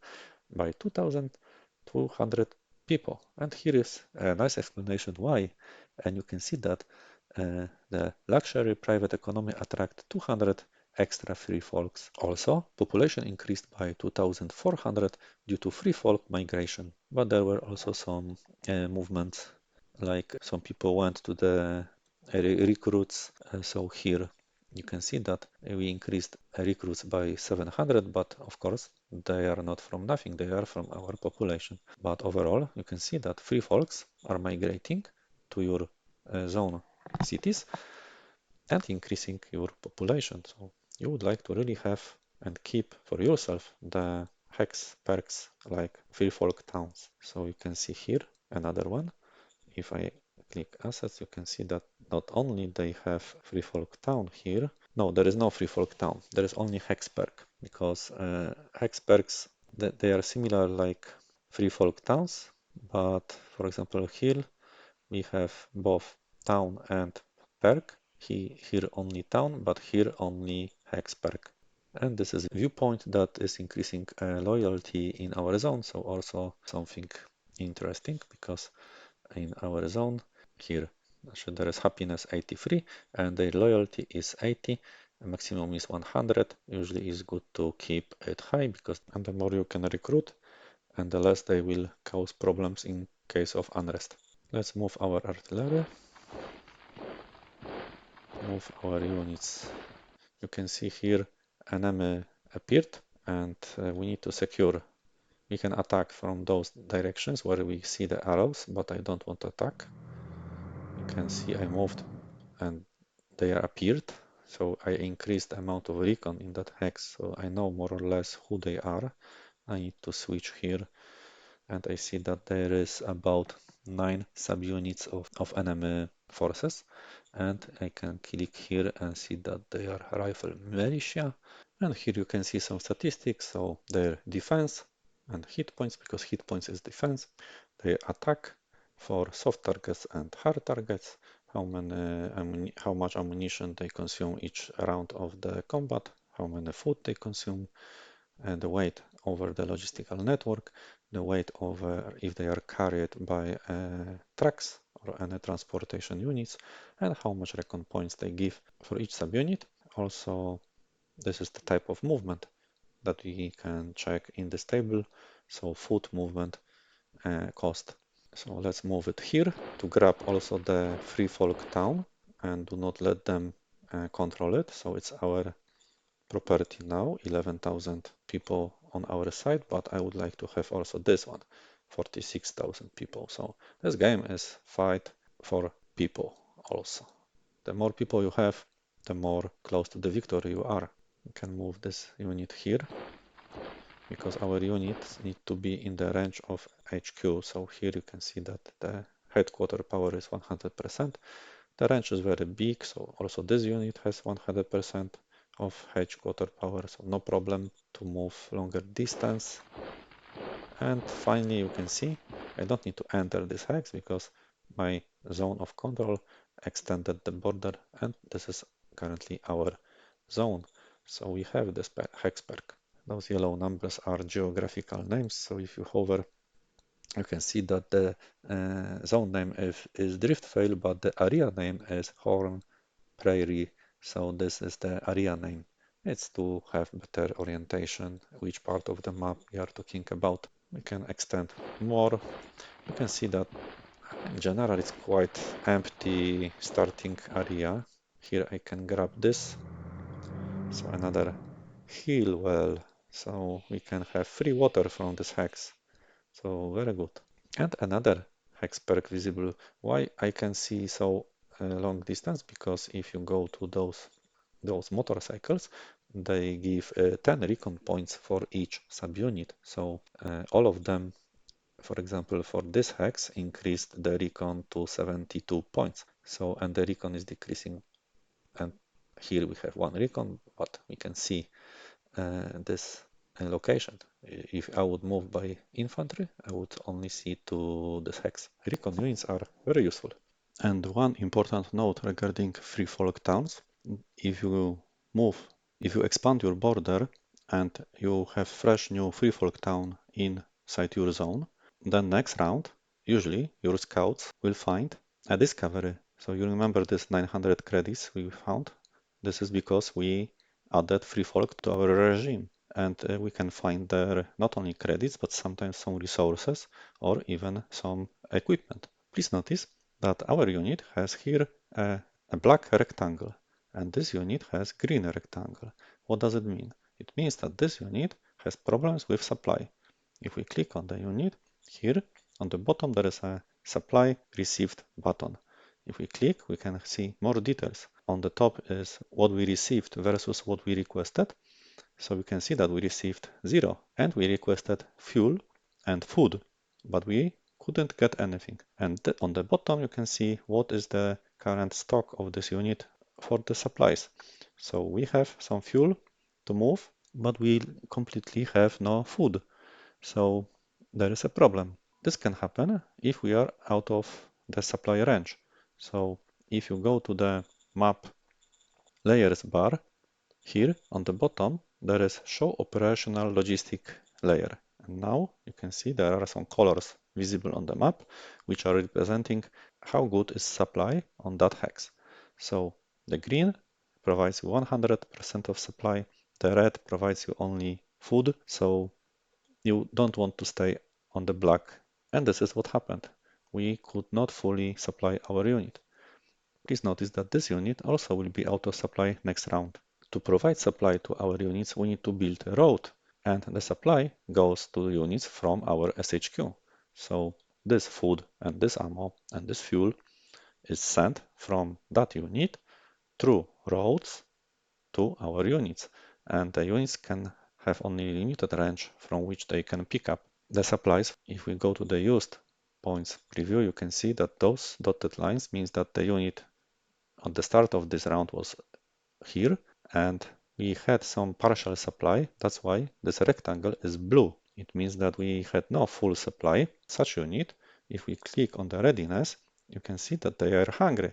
S1: by 2,200 people, and here is a nice explanation why. And you can see that the luxury private economy attract 200 extra free folks. Also, population increased by 2,400 due to free folk migration, but there were also some movements, like some people went to the recruits. So here you can see that we increased recruits by 700, but of course they are not from nothing, they are from our population. But overall, you can see that free folks are migrating to your zone cities and increasing your population. So you would like to really have and keep for yourself the hex perks like free folk towns. So you can see here another one. If I click assets, you can see that not only they have free folk town here. No, there is no free folk town. There is only hex perk, because hex perks, they are similar like free folk towns, but for example here we have both town and perk. Here only town, but here only hex perk. And this is a viewpoint that is increasing loyalty in our zone. So also something interesting, because in our zone here, there is happiness 83 and their loyalty is 80. Maximum is 100. Usually is good to keep it high, because and the more you can recruit, and the less they will cause problems in case of unrest. Let's move our artillery. Move our units. You can see here enemy appeared, and we need to secure. We can attack from those directions where we see the arrows, but I don't want to attack. You can see I moved and they appeared. So I increased the amount of recon in that hex, so I know more or less who they are. I need to switch here, and I see that there is about 9 subunits of enemy forces, and I can click here and see that they are rifle militia. And here you can see some statistics, so their defense and hit points, because hit points is defense, their attack for soft targets and hard targets, how much ammunition they consume each round of the combat, how many food they consume, and the weight over the logistical network, the weight over if they are carried by trucks or any transportation units, and how much recon points they give for each subunit. Also, this is the type of movement that we can check in this table. So foot movement cost. So let's move it here to grab also the free folk town and do not let them control it. So it's our property now, 11,000 people on our side, but I would like to have also this one, 46,000 people. So this game is fight for people also. The more people you have, the more close to the victory you are. We can move this unit here, because our units need to be in the range of HQ. So here you can see that the headquarter power is 100%. The range is very big, so also this unit has 100% of headquarter power, so no problem to move longer distance. And finally, you can see I don't need to enter this hex, because my zone of control extended the border, and this is currently our zone. So we have this hex perk. Those yellow numbers are geographical names, so if you hover, you can see that the zone name is Driftvale, but the area name is Horn Prairie. So this is the area name. It's to have better orientation, which part of the map we are talking about. We can extend more. You can see that in general it's quite empty starting area. Here I can grab this. So another heal well. So we can have free water from this hex. So very good. And another hex perk visible. Why I can see so long distance? Because if you go to those motorcycles, they give 10 recon points for each subunit. So all of them, for example, for this hex, increased the recon to 72 points. So, and the recon is decreasing. And here we have 1 recon, but we can see this location. If I would move by infantry, I would only see to this hex. Recon units are very useful. And one important note regarding free folk towns, if you expand your border and you have fresh new free folk town inside your zone, then next round, usually your scouts will find a discovery. So you remember this 900 credits we found? This is because we added free folk to our regime, and we can find there not only credits, but sometimes some resources or even some equipment. Please notice that our unit has here a black rectangle, and this unit has green rectangle. What does it mean? It means that this unit has problems with supply. If we click on the unit, here on the bottom there is a supply received button. If we click, we can see more details. On the top is what we received versus what we requested. So we can see that we received 0 and we requested fuel and food, but we couldn't get anything. And on the bottom, you can see what is the current stock of this unit for the supplies. So we have some fuel to move, but we completely have no food. So there is a problem. This can happen if we are out of the supply range. So if you go to the map layers bar, here on the bottom, there is show operational logistic layer. And now you can see there are some colors visible on the map, which are representing how good is supply on that hex. So the green provides you 100% of supply, the red provides you only food, so you don't want to stay on the black. And this is what happened. We could not fully supply our unit. Please notice that this unit also will be out of supply next round. To provide supply to our units, we need to build a road, and the supply goes to the units from our SHQ. So this food and this ammo and this fuel is sent from that unit through roads to our units, and the units can have only limited range from which they can pick up the supplies. If we go to the used points preview, you can see that those dotted lines means that the unit at the start of this round was here, and we had some partial supply. That's why this rectangle is blue. It means that we had no full supply. Such unit, if we click on the readiness, you can see that they are hungry.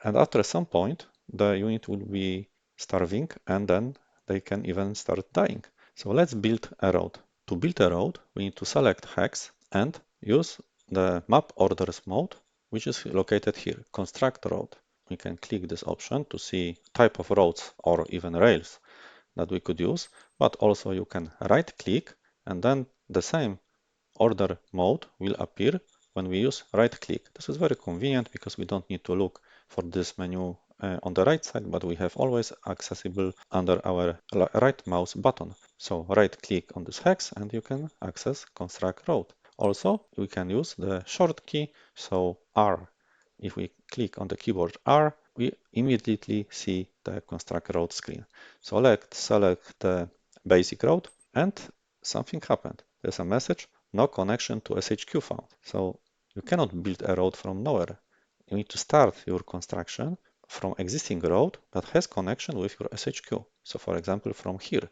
S1: And after some point, the unit will be starving, and then they can even start dying. So let's build a road. To build a road, we need to select hex and use the map orders mode, which is located here, construct road. We can click this option to see type of roads or even rails that we could use, but also you can right click and then the same order mode will appear when we use right click. This is very convenient because we don't need to look for this menu on the right side, but we have always accessible under our right mouse button. So right click on this hex and you can access construct road. Also, we can use the short key, so R. If we click on the keyboard R, we immediately see the construct road screen. So let's select the basic road and something happened. There's a message, no connection to SHQ found. So you cannot build a road from nowhere. You need to start your construction from existing road that has connection with your SHQ. So for example, from here.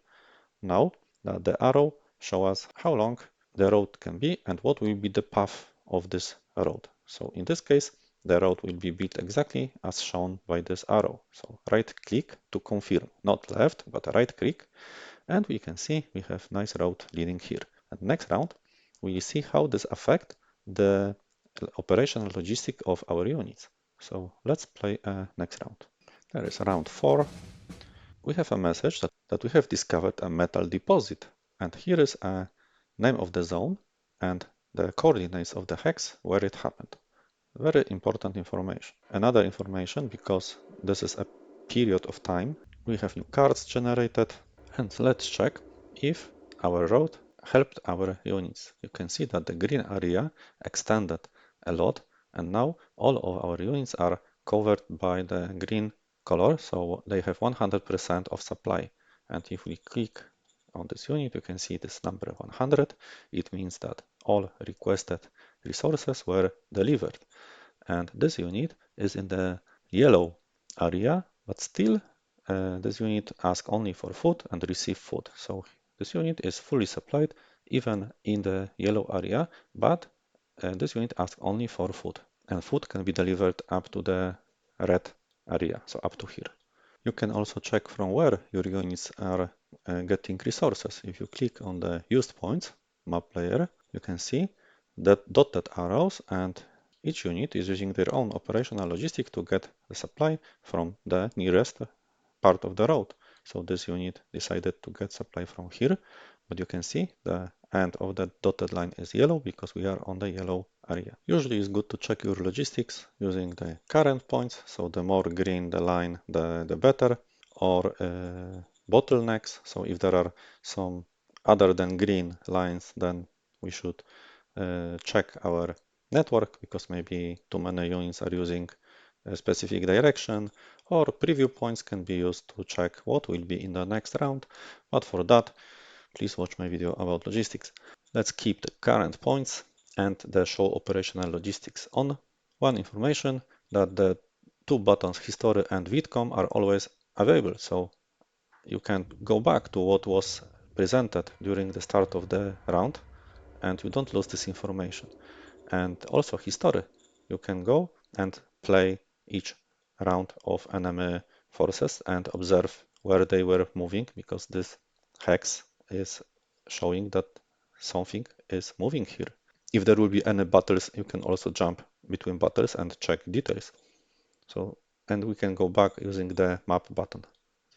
S1: Now the arrow shows us how long the road can be and what will be the path of this road. So in this case, the road will be built exactly as shown by this arrow. So right click to confirm, not left, but right click. And we can see we have nice road leading here. And next round, we see how this affect the operational logistic of our units. So let's play next round. There is round 4. We have a message that we have discovered a metal deposit. And here is a name of the zone and the coordinates of the hex where it happened. Very important information. Another information, because this is a period of time, we have new cards generated. And let's check if our road helped our units. You can see that the green area extended a lot, and now all of our units are covered by the green color, so they have 100% of supply. And if we click on this unit, you can see this number 100. It means that all requested resources were delivered. And this unit is in the yellow area, but still this unit asks only for food and receive food. So this unit is fully supplied even in the yellow area, but this unit asks only for food. And food can be delivered up to the red area, so up to here. You can also check from where your units are getting resources. If you click on the used points map layer, you can see that dotted arrows, and each unit is using their own operational logistic to get the supply from the nearest part of the road. So this unit decided to get supply from here, but you can see the end of the dotted line is yellow because we are on the yellow area. Usually it's good to check your logistics using the current points. So the more green the line, the better, or bottlenecks. So if there are some other than green lines, then we should check our network because maybe too many units are using a specific direction, or preview points can be used to check what will be in the next round. But for that, please watch my video about logistics. Let's keep the current points and the show operational logistics on. One information that the two buttons history and vidcom are always available, so you can go back to what was presented during the start of the round and you don't lose this information. And also history, you can go and play each round of enemy forces and observe where they were moving, because this hex is showing that something is moving here. If there will be any battles, you can also jump between battles and check details. So, and we can go back using the map button.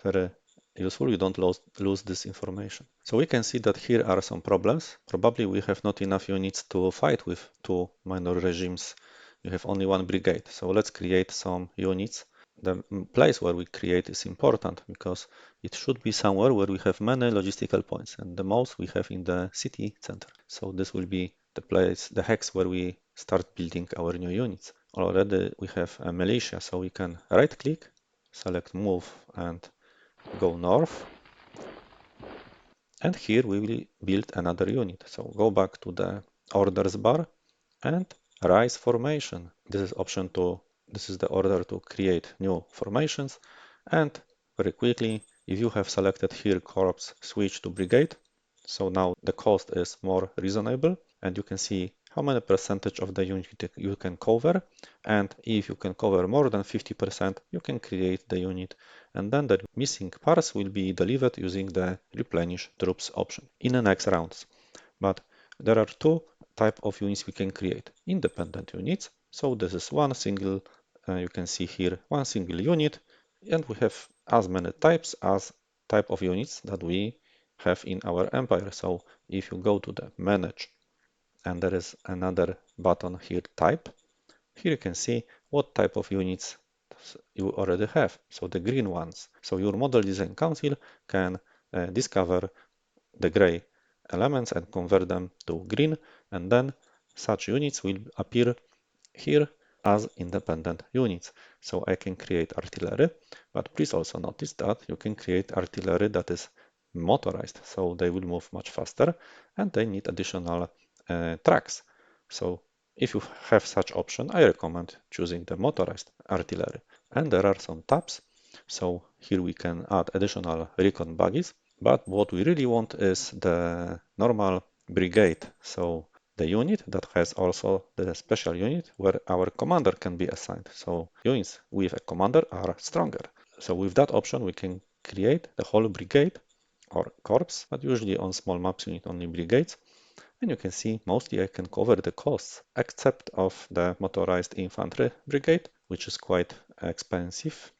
S1: Very useful, you don't lose this information. So we can see that here are some problems. Probably we have not enough units to fight with two minor regimes. You have only one brigade. So let's create some units. The place where we create is important because it should be somewhere where we have many logistical points, and the most we have in the city center. So this will be the place, the hex where we start building our new units. Already we have a militia, so we can right click, select move and go north. And here we will build another unit. So go back to the orders bar and rise formation. This is the order to create new formations. And very quickly, if you have selected here corps, switch to brigade. So now the cost is more reasonable and you can see how many percentage of the unit you can cover. And if you can cover more than 50%, you can create the unit, and then the missing parts will be delivered using the replenish troops option in the next rounds. But there are two type of units we can create. Independent units. So this is one single, you can see here, one single unit, and we have as many types as type of units that we have in our empire. So if you go to the manage and there is another button here, type, here you can see what type of units you already have. So the green ones. So your model design council can discover the gray elements and convert them to green, and then such units will appear here as independent units. So I can create artillery, but please also notice that you can create artillery that is motorized, so they will move much faster and they need additional tracks. So if you have such option, I recommend choosing the motorized artillery. And there are some tabs. So here we can add additional recon buggies, but what we really want is the normal brigade. So the unit that has also the special unit where our commander can be assigned. So units with a commander are stronger. So with that option, we can create the whole brigade or corps, but usually on small maps you need only brigades. And you can see mostly I can cover the costs except of the motorized infantry brigade, which is quite expensive.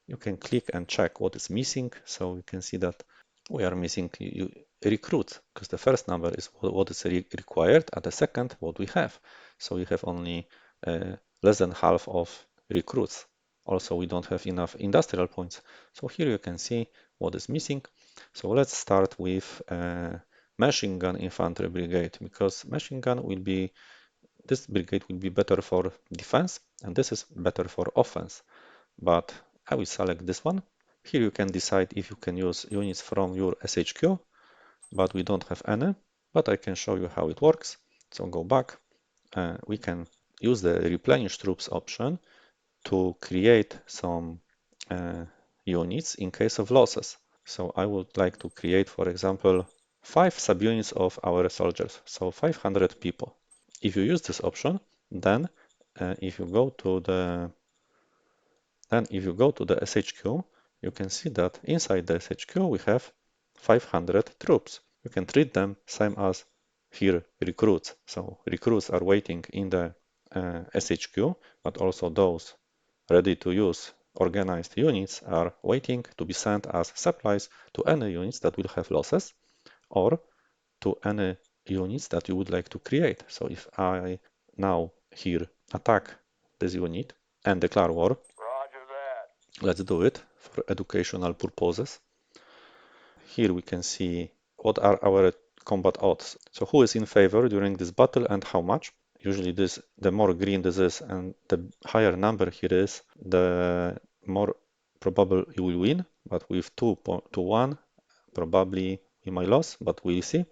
S1: You can click and check what is missing. So you can see that we are missing recruits because the first number is what is required and the second what we have. So we have only less than half of recruits. Also, we don't have enough industrial points. So here you can see what is missing. So let's start with machine gun infantry brigade, because machine gun will be, this brigade will be better for defense and this is better for offense. But I will select this one. Here you can decide if you can use units from your SHQ, but we don't have any, but I can show you how it works. So go back. We can use the replenish troops option to create some units in case of losses. So I would like to create, for example, 5 subunits of our soldiers, so 500 people. If you use this option, then if you go to the SHQ, you can see that inside the SHQ we have 500 troops. You can treat them same as here recruits. So recruits are waiting in the SHQ, but also those ready to use organized units are waiting to be sent as supplies to any units that will have losses or to any units that you would like to create. So if I now here attack this unit and declare war, let's do it for educational purposes. Here we can see what are our combat odds. So who is in favor during this battle and how much. Usually the more green this is and the higher number here is, the more probable you will win. But with 2 to 1, probably you might lose, but we'll see.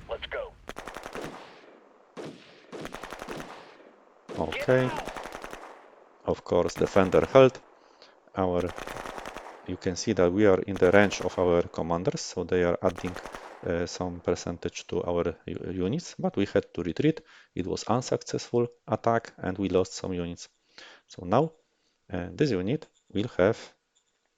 S2: Let's go.
S1: Okay. Of course, defender held. You can see that we are in the range of our commanders, so they are adding some percentage to our units, but we had to retreat. It was unsuccessful attack and we lost some units. So now this unit will have,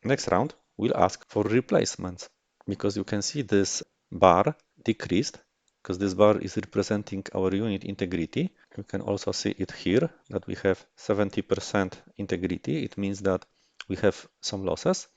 S1: next round, will ask for replacements because you can see this bar decreased, because this bar is representing our unit integrity. You can also see it here that we have 70% integrity. It means that we have some losses.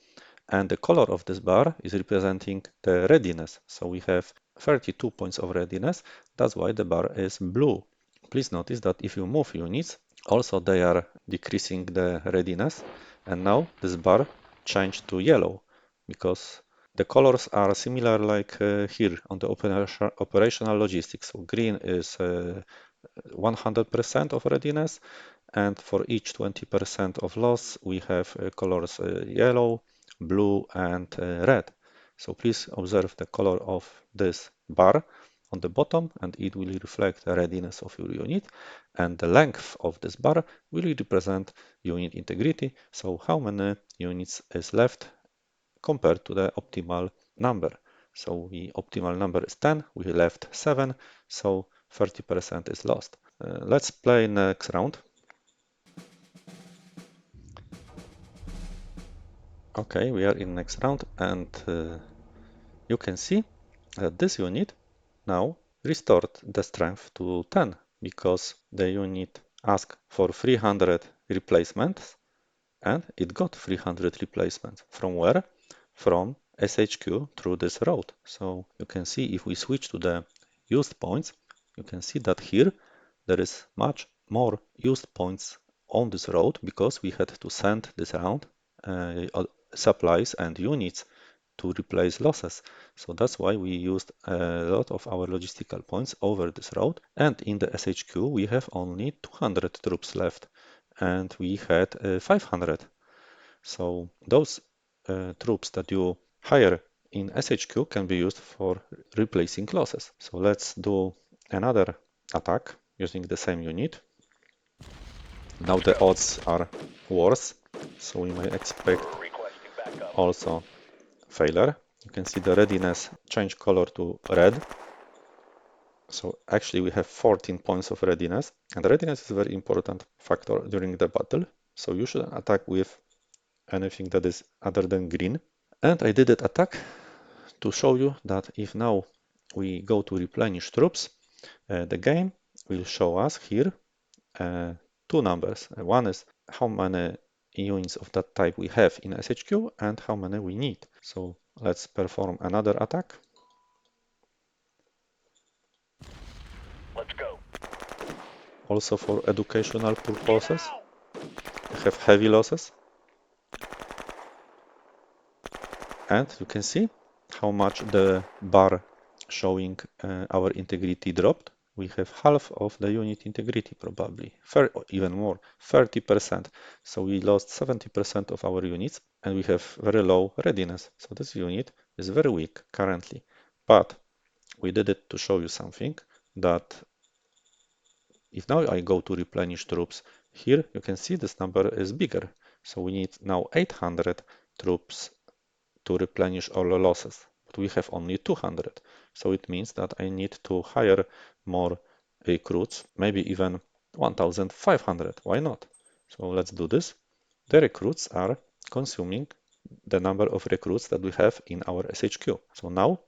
S1: And the color of this bar is representing the readiness. So we have 32 points of readiness. That's why the bar is blue. Please notice that if you move units, also they are decreasing the readiness. And now this bar changed to yellow because the colors are similar like here on the operational logistics. So green is 100% of readiness, and for each 20% of loss, we have colors yellow, blue, and red. So please observe the color of this bar on the bottom, and it will reflect the readiness of your unit. And the length of this bar will represent unit integrity, so how many units is left compared to the optimal number. So the optimal number is 10, we left 7, so 30% is lost. Let's play next round. Okay, we are in next round, and you can see that this unit now restored the strength to 10 because the unit asked for 300 replacements and it got 300 replacements. From where? From SHQ through this road. So you can see if we switch to the used points, you can see that here there is much more used points on this road because we had to send this around supplies and units to replace losses. So that's why we used a lot of our logistical points over this road. And in the SHQ, we have only 200 troops left and we had 500. So those troops that you hire in SHQ can be used for replacing losses. So let's do another attack using the same unit. Now the odds are worse, so we may expect also failure. You can see the readiness change color to red. So actually we have 14 points of readiness, and readiness is a very important factor during the battle. So you should attack with anything that is other than green. And I did that attack to show you that if now we go to replenish troops, the game will show us here two numbers. One is how many units of that type we have in SHQ and how many we need. So let's perform another attack.
S2: Let's go.
S1: Also for educational purposes, we have heavy losses. And you can see how much the bar showing our integrity dropped. We have half of the unit integrity probably, even more, 30%. So we lost 70% of our units and we have very low readiness. So this unit is very weak currently. But we did it to show you something that if now I go to replenish troops, here you can see this number is bigger. So we need now 800 troops to replenish all the losses, but we have only 200. So it means that I need to hire more recruits, maybe even 1,500. Why not? So let's do this. The recruits are consuming the number of recruits that we have in our SHQ. So now,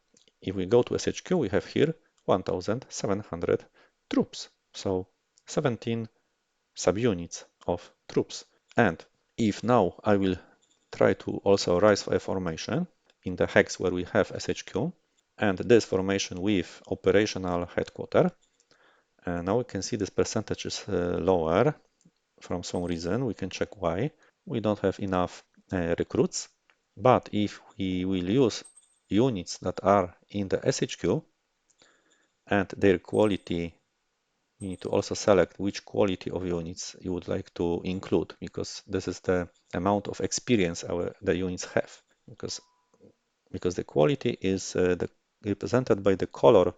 S1: if we go to SHQ, we have here 1,700 troops. So 17 subunits of troops. And if now I will try to also rise a formation in the hex where we have SHQ and this formation with operational headquarters. And now we can see this percentage is lower from some reason. We can check why. We don't have enough recruits. But if we will use units that are in the SHQ and their quality, you need to also select which quality of units you would like to include, because this is the amount of experience the units have. Because the quality is represented by the color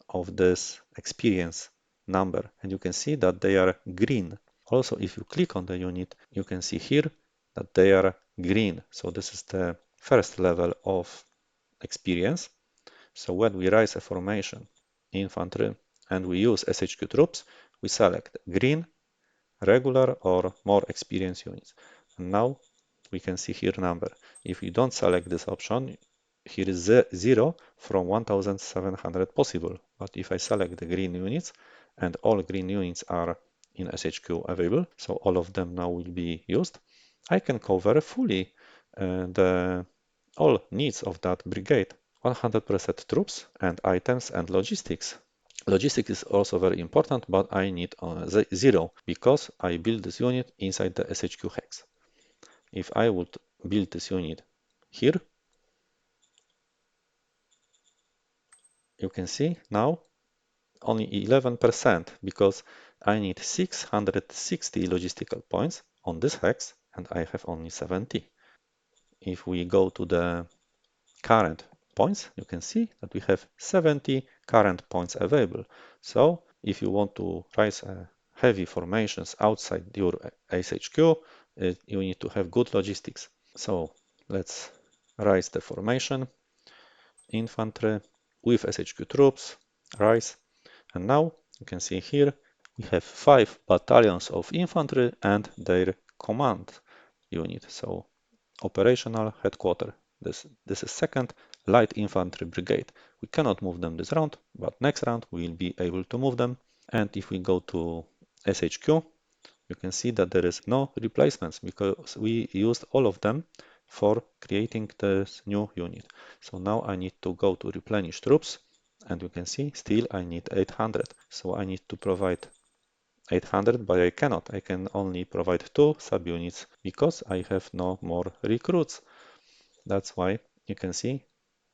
S1: of this experience number, and you can see that they are green. Also, if you click on the unit, you can see here that they are green. So this is the first level of experience. So when we rise a formation infantry and we use SHQ troops, we select green, regular or more experienced units. And now we can see here number. If you don't select this option, here is 0 from 1700 possible. But if I select the green units and all green units are in SHQ available, so all of them now will be used, I can cover fully all needs of that brigade. 100% troops and items and logistics. Logistics is also very important, but I need 0 because I build this unit inside the SHQ hex. If I would build this unit here, you can see now only 11% because I need 660 logistical points on this hex and I have only 70. If we go to the current points, you can see that we have 70 current points available. So if you want to rise heavy formations outside your SHQ, you need to have good logistics. So let's rise the formation, infantry with SHQ troops, rise. And now you can see here we have 5 battalions of infantry and their command unit. So operational headquarters. This is second light infantry brigade. We cannot move them this round, but next round we will be able to move them. And if we go to SHQ, you can see that there is no replacements because we used all of them for creating this new unit. So now I need to go to replenish troops and you can see still I need 800. So I need to provide 800, but I cannot. I can only provide 2 subunits because I have no more recruits. That's why you can see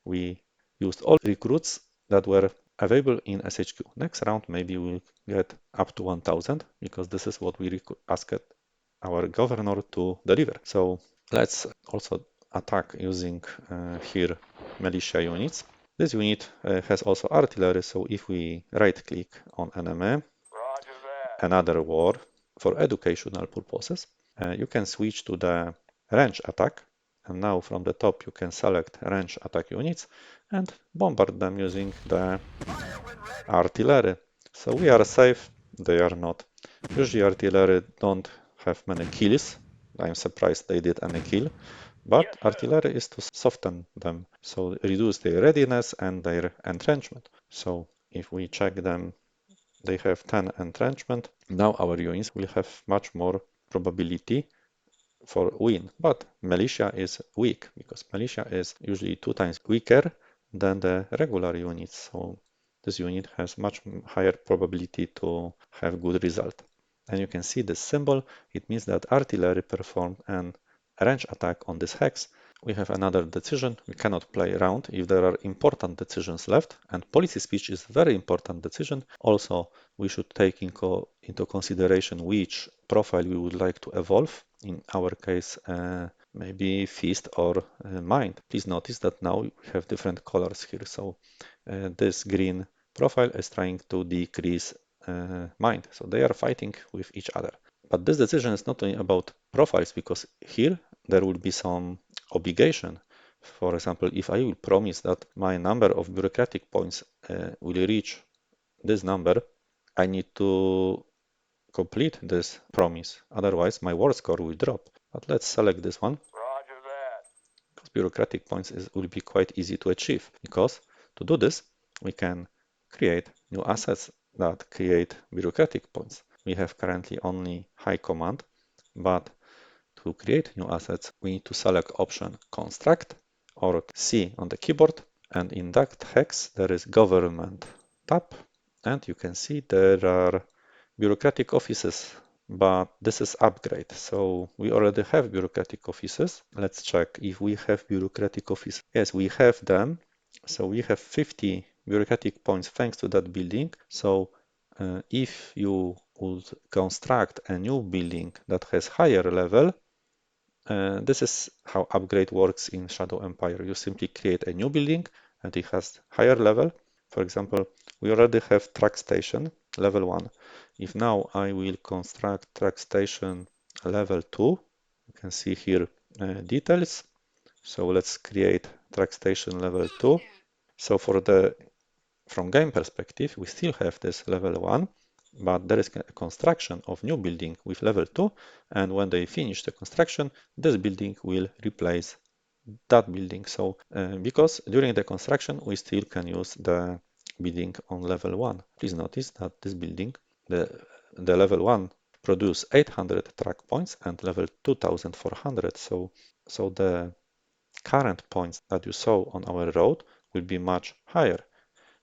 S1: we used all recruits that were available in SHQ. Next round, maybe we'll get up to 1000 because this is what we asked our governor to deliver. So let's also attack using here militia units. This unit has also artillery, so if we right click on enemy, another war for educational purposes, you can switch to the range attack. And now from the top you can select range attack units and bombard them using the artillery. So we are safe, they are not. Usually artillery don't have many kills. I'm surprised they did any kill. But artillery is to soften them, so reduce their readiness and their entrenchment. So if we check them, they have 10 entrenchment. Now our units will have much more probability for win. But militia is weak because militia is usually 2 times weaker than the regular units. So this unit has much higher probability to have good result. And you can see the symbol. It means that artillery performed an range attack on this hex. We have another decision. We cannot play around if there are important decisions left, and policy speech is very important decision. Also, we should take into consideration which profile we would like to evolve. In our case, maybe feast or mind. Please notice that now we have different colors here. So this green profile is trying to decrease mind. So they are fighting with each other. But this decision is not only about profiles, because here there will be some obligation. For example, if I will promise that my number of bureaucratic points will reach this number, I need to complete this promise. Otherwise, my war score will drop. But let's select this one.
S2: Roger that.
S1: Because bureaucratic points will be quite easy to achieve. Because to do this, we can create new assets that create bureaucratic points. We have currently only high command, but to create new assets, we need to select option construct or C on the keyboard. And in that hex, there is government tab. And you can see there are bureaucratic offices, but this is upgrade. So we already have bureaucratic offices. Let's check if we have bureaucratic offices. Yes, we have them. So we have 50 bureaucratic points thanks to that building. So if you would construct a new building that has higher level, this is how upgrade works in Shadow Empire. You simply create a new building and it has higher level. For example, we already have track station level 1. If now I will construct track station level 2, you can see here details. So let's create track station level 2. So from game perspective, we still have this level 1, but there is a construction of new building with level 2, and when they finish the construction, this building will replace that building. So because during the construction we still can use the building on level 1. Please notice that this building, the level 1 produce 800 track points and level 2400. So the current points that you saw on our road will be much higher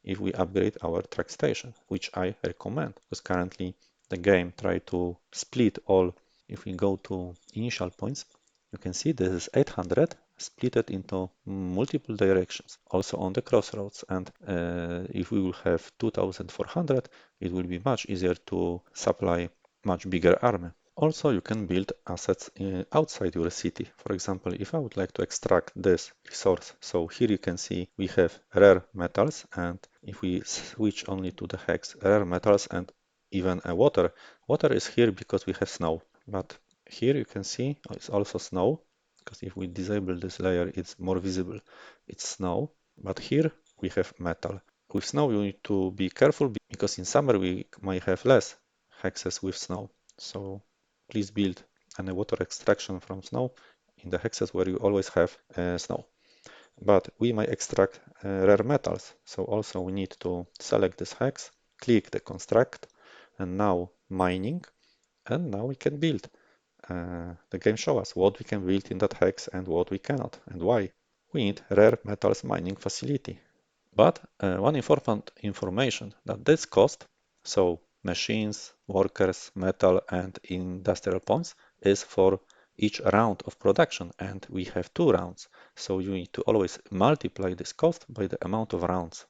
S1: if we upgrade our track station, which I recommend, because currently the game try to split all. If we go to initial points, you can see this is 800 split it into multiple directions, also on the crossroads. And if we will have 2400, it will be much easier to supply much bigger army. Also, you can build assets outside your city. For example, if I would like to extract this resource, so here you can see we have rare metals, and if we switch only to the hex, rare metals and even a water. Water is here because we have snow, but here you can see it's also snow, because if we disable this layer, it's more visible. It's snow, but here we have metal. With snow, you need to be careful because in summer we might have less hexes with snow. So please build a water extraction from snow in the hexes where you always have snow. But we might extract rare metals. So also we need to select this hex, click the construct, and now mining, and now we can build. The game shows us what we can build in that hex and what we cannot, and why. We need rare metals mining facility. But one important information that this cost, so machines, workers, metal, and industrial points, is for each round of production, and we have 2 rounds. So you need to always multiply this cost by the amount of rounds.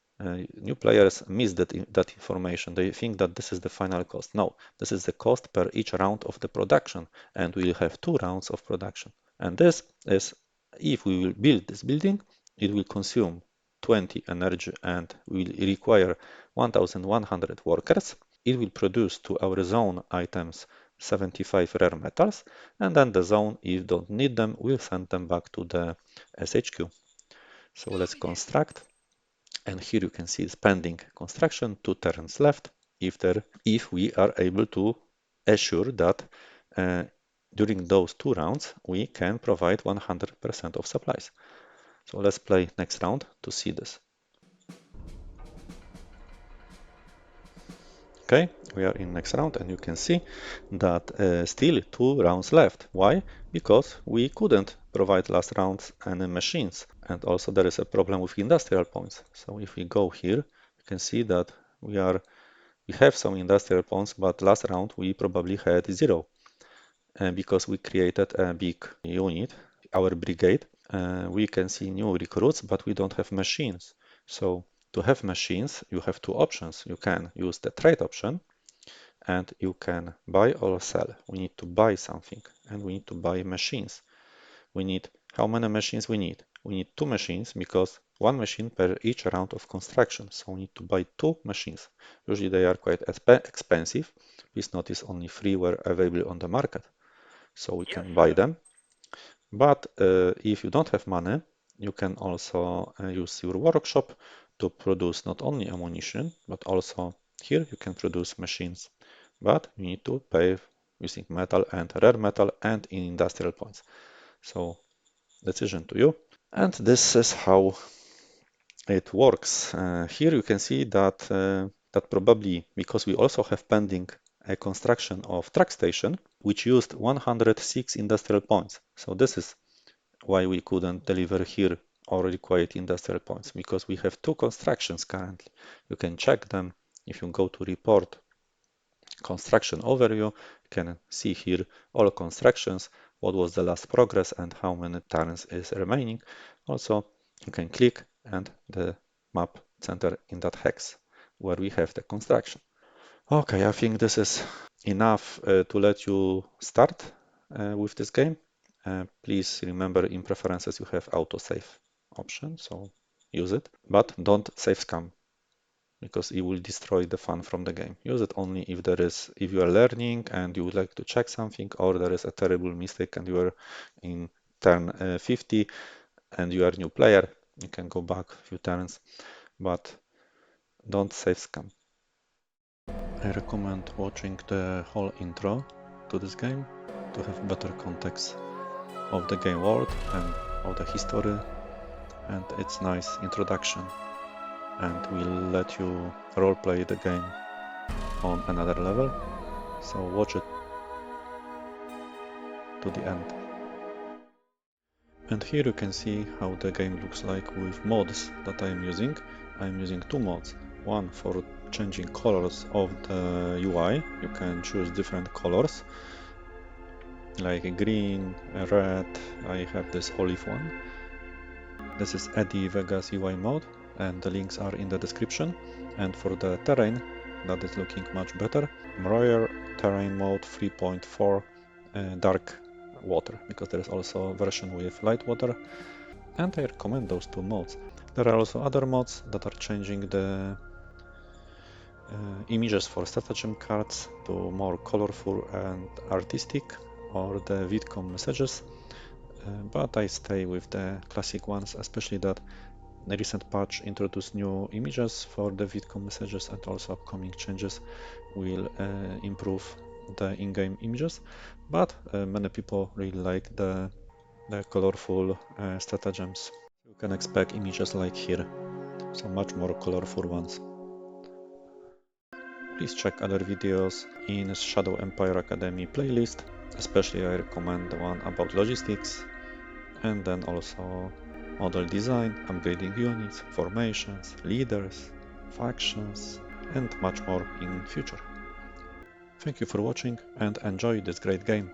S1: New players miss that information. They think that this is the final cost. No, this is the cost per each round of the production, and we'll have 2 rounds of production. And this is, if we will build this building, it will consume 20 energy and will require 1100 workers. It will produce to our zone items 75 rare metals, and then the zone, if don't need them, will send them back to the SHQ. So let's construct, and here you can see pending construction, 2 turns left, if we are able to assure that during those 2 rounds we can provide 100% of supplies. So let's play next round to see this. Okay, we are in next round, and you can see that still 2 rounds left. Why? Because we couldn't provide last rounds any machines, and also there is a problem with industrial points. So if we go here, you can see that we have some industrial points, but last round we probably had 0 because we created a big unit, our brigade. We can see new recruits, but we don't have machines. So to have machines, you have 2 options. You can use the trade option, and you can buy or sell. We need to buy something, and we need to buy machines. We need, how many machines we need? We need 2 machines, because 1 machine per each round of construction. So we need to buy 2 machines. Usually they are quite expensive. Please notice only 3 were available on the market, so we can buy them. But if you don't have money, you can also use your workshop to produce not only ammunition, but also here you can produce machines. But you need to pay using metal and rare metal and in industrial points. So decision to you. And this is how it works. Here you can see that that probably because we also have pending a construction of track station, which used 106 industrial points. So this is why we couldn't deliver here or required industrial points, because we have 2 constructions currently. You can check them. If you go to report construction overview, you can see here all constructions, what was the last progress and how many turns is remaining. Also, you can click and the map center in that hex where we have the construction. Okay, I think this is enough to let you start with this game. Please remember, in preferences you have autosave option, so use it, but don't save scam, because it will destroy the fun from the game. Use it only if you are learning and you would like to check something, or there is a terrible mistake and you are in turn 50 and you are a new player, you can go back a few turns, but don't save scam. I recommend watching the whole intro to this game to have better context of the game world and of the history and its nice introduction, and we'll let you roleplay the game on another level, so watch it to the end. And here you can see how the game looks like with mods that I am using. I am using two mods. One for changing colors of the UI. You can choose different colors like green, red. I have this olive one. This is Eddy Vegas UI mode, and the links are in the description. And for the terrain, that is looking much better, Mroyer terrain mode 3.4 dark water, because there is also a version with light water, and I recommend those two modes. There are also other mods that are changing the images for stratagem cards to more colorful and artistic, or the vidcom messages, but I stay with the classic ones, especially that the recent patch introduced new images for the vidcom messages, and also upcoming changes will improve the in-game images, but many people really like the colorful stratagems. You can expect images like here, so much more colorful ones. Please check other videos in Shadow Empire Academy playlist, especially I recommend the one about logistics, and then also model design, upgrading units, formations, leaders, factions, and much more in future. Thank you for watching and enjoy this great game.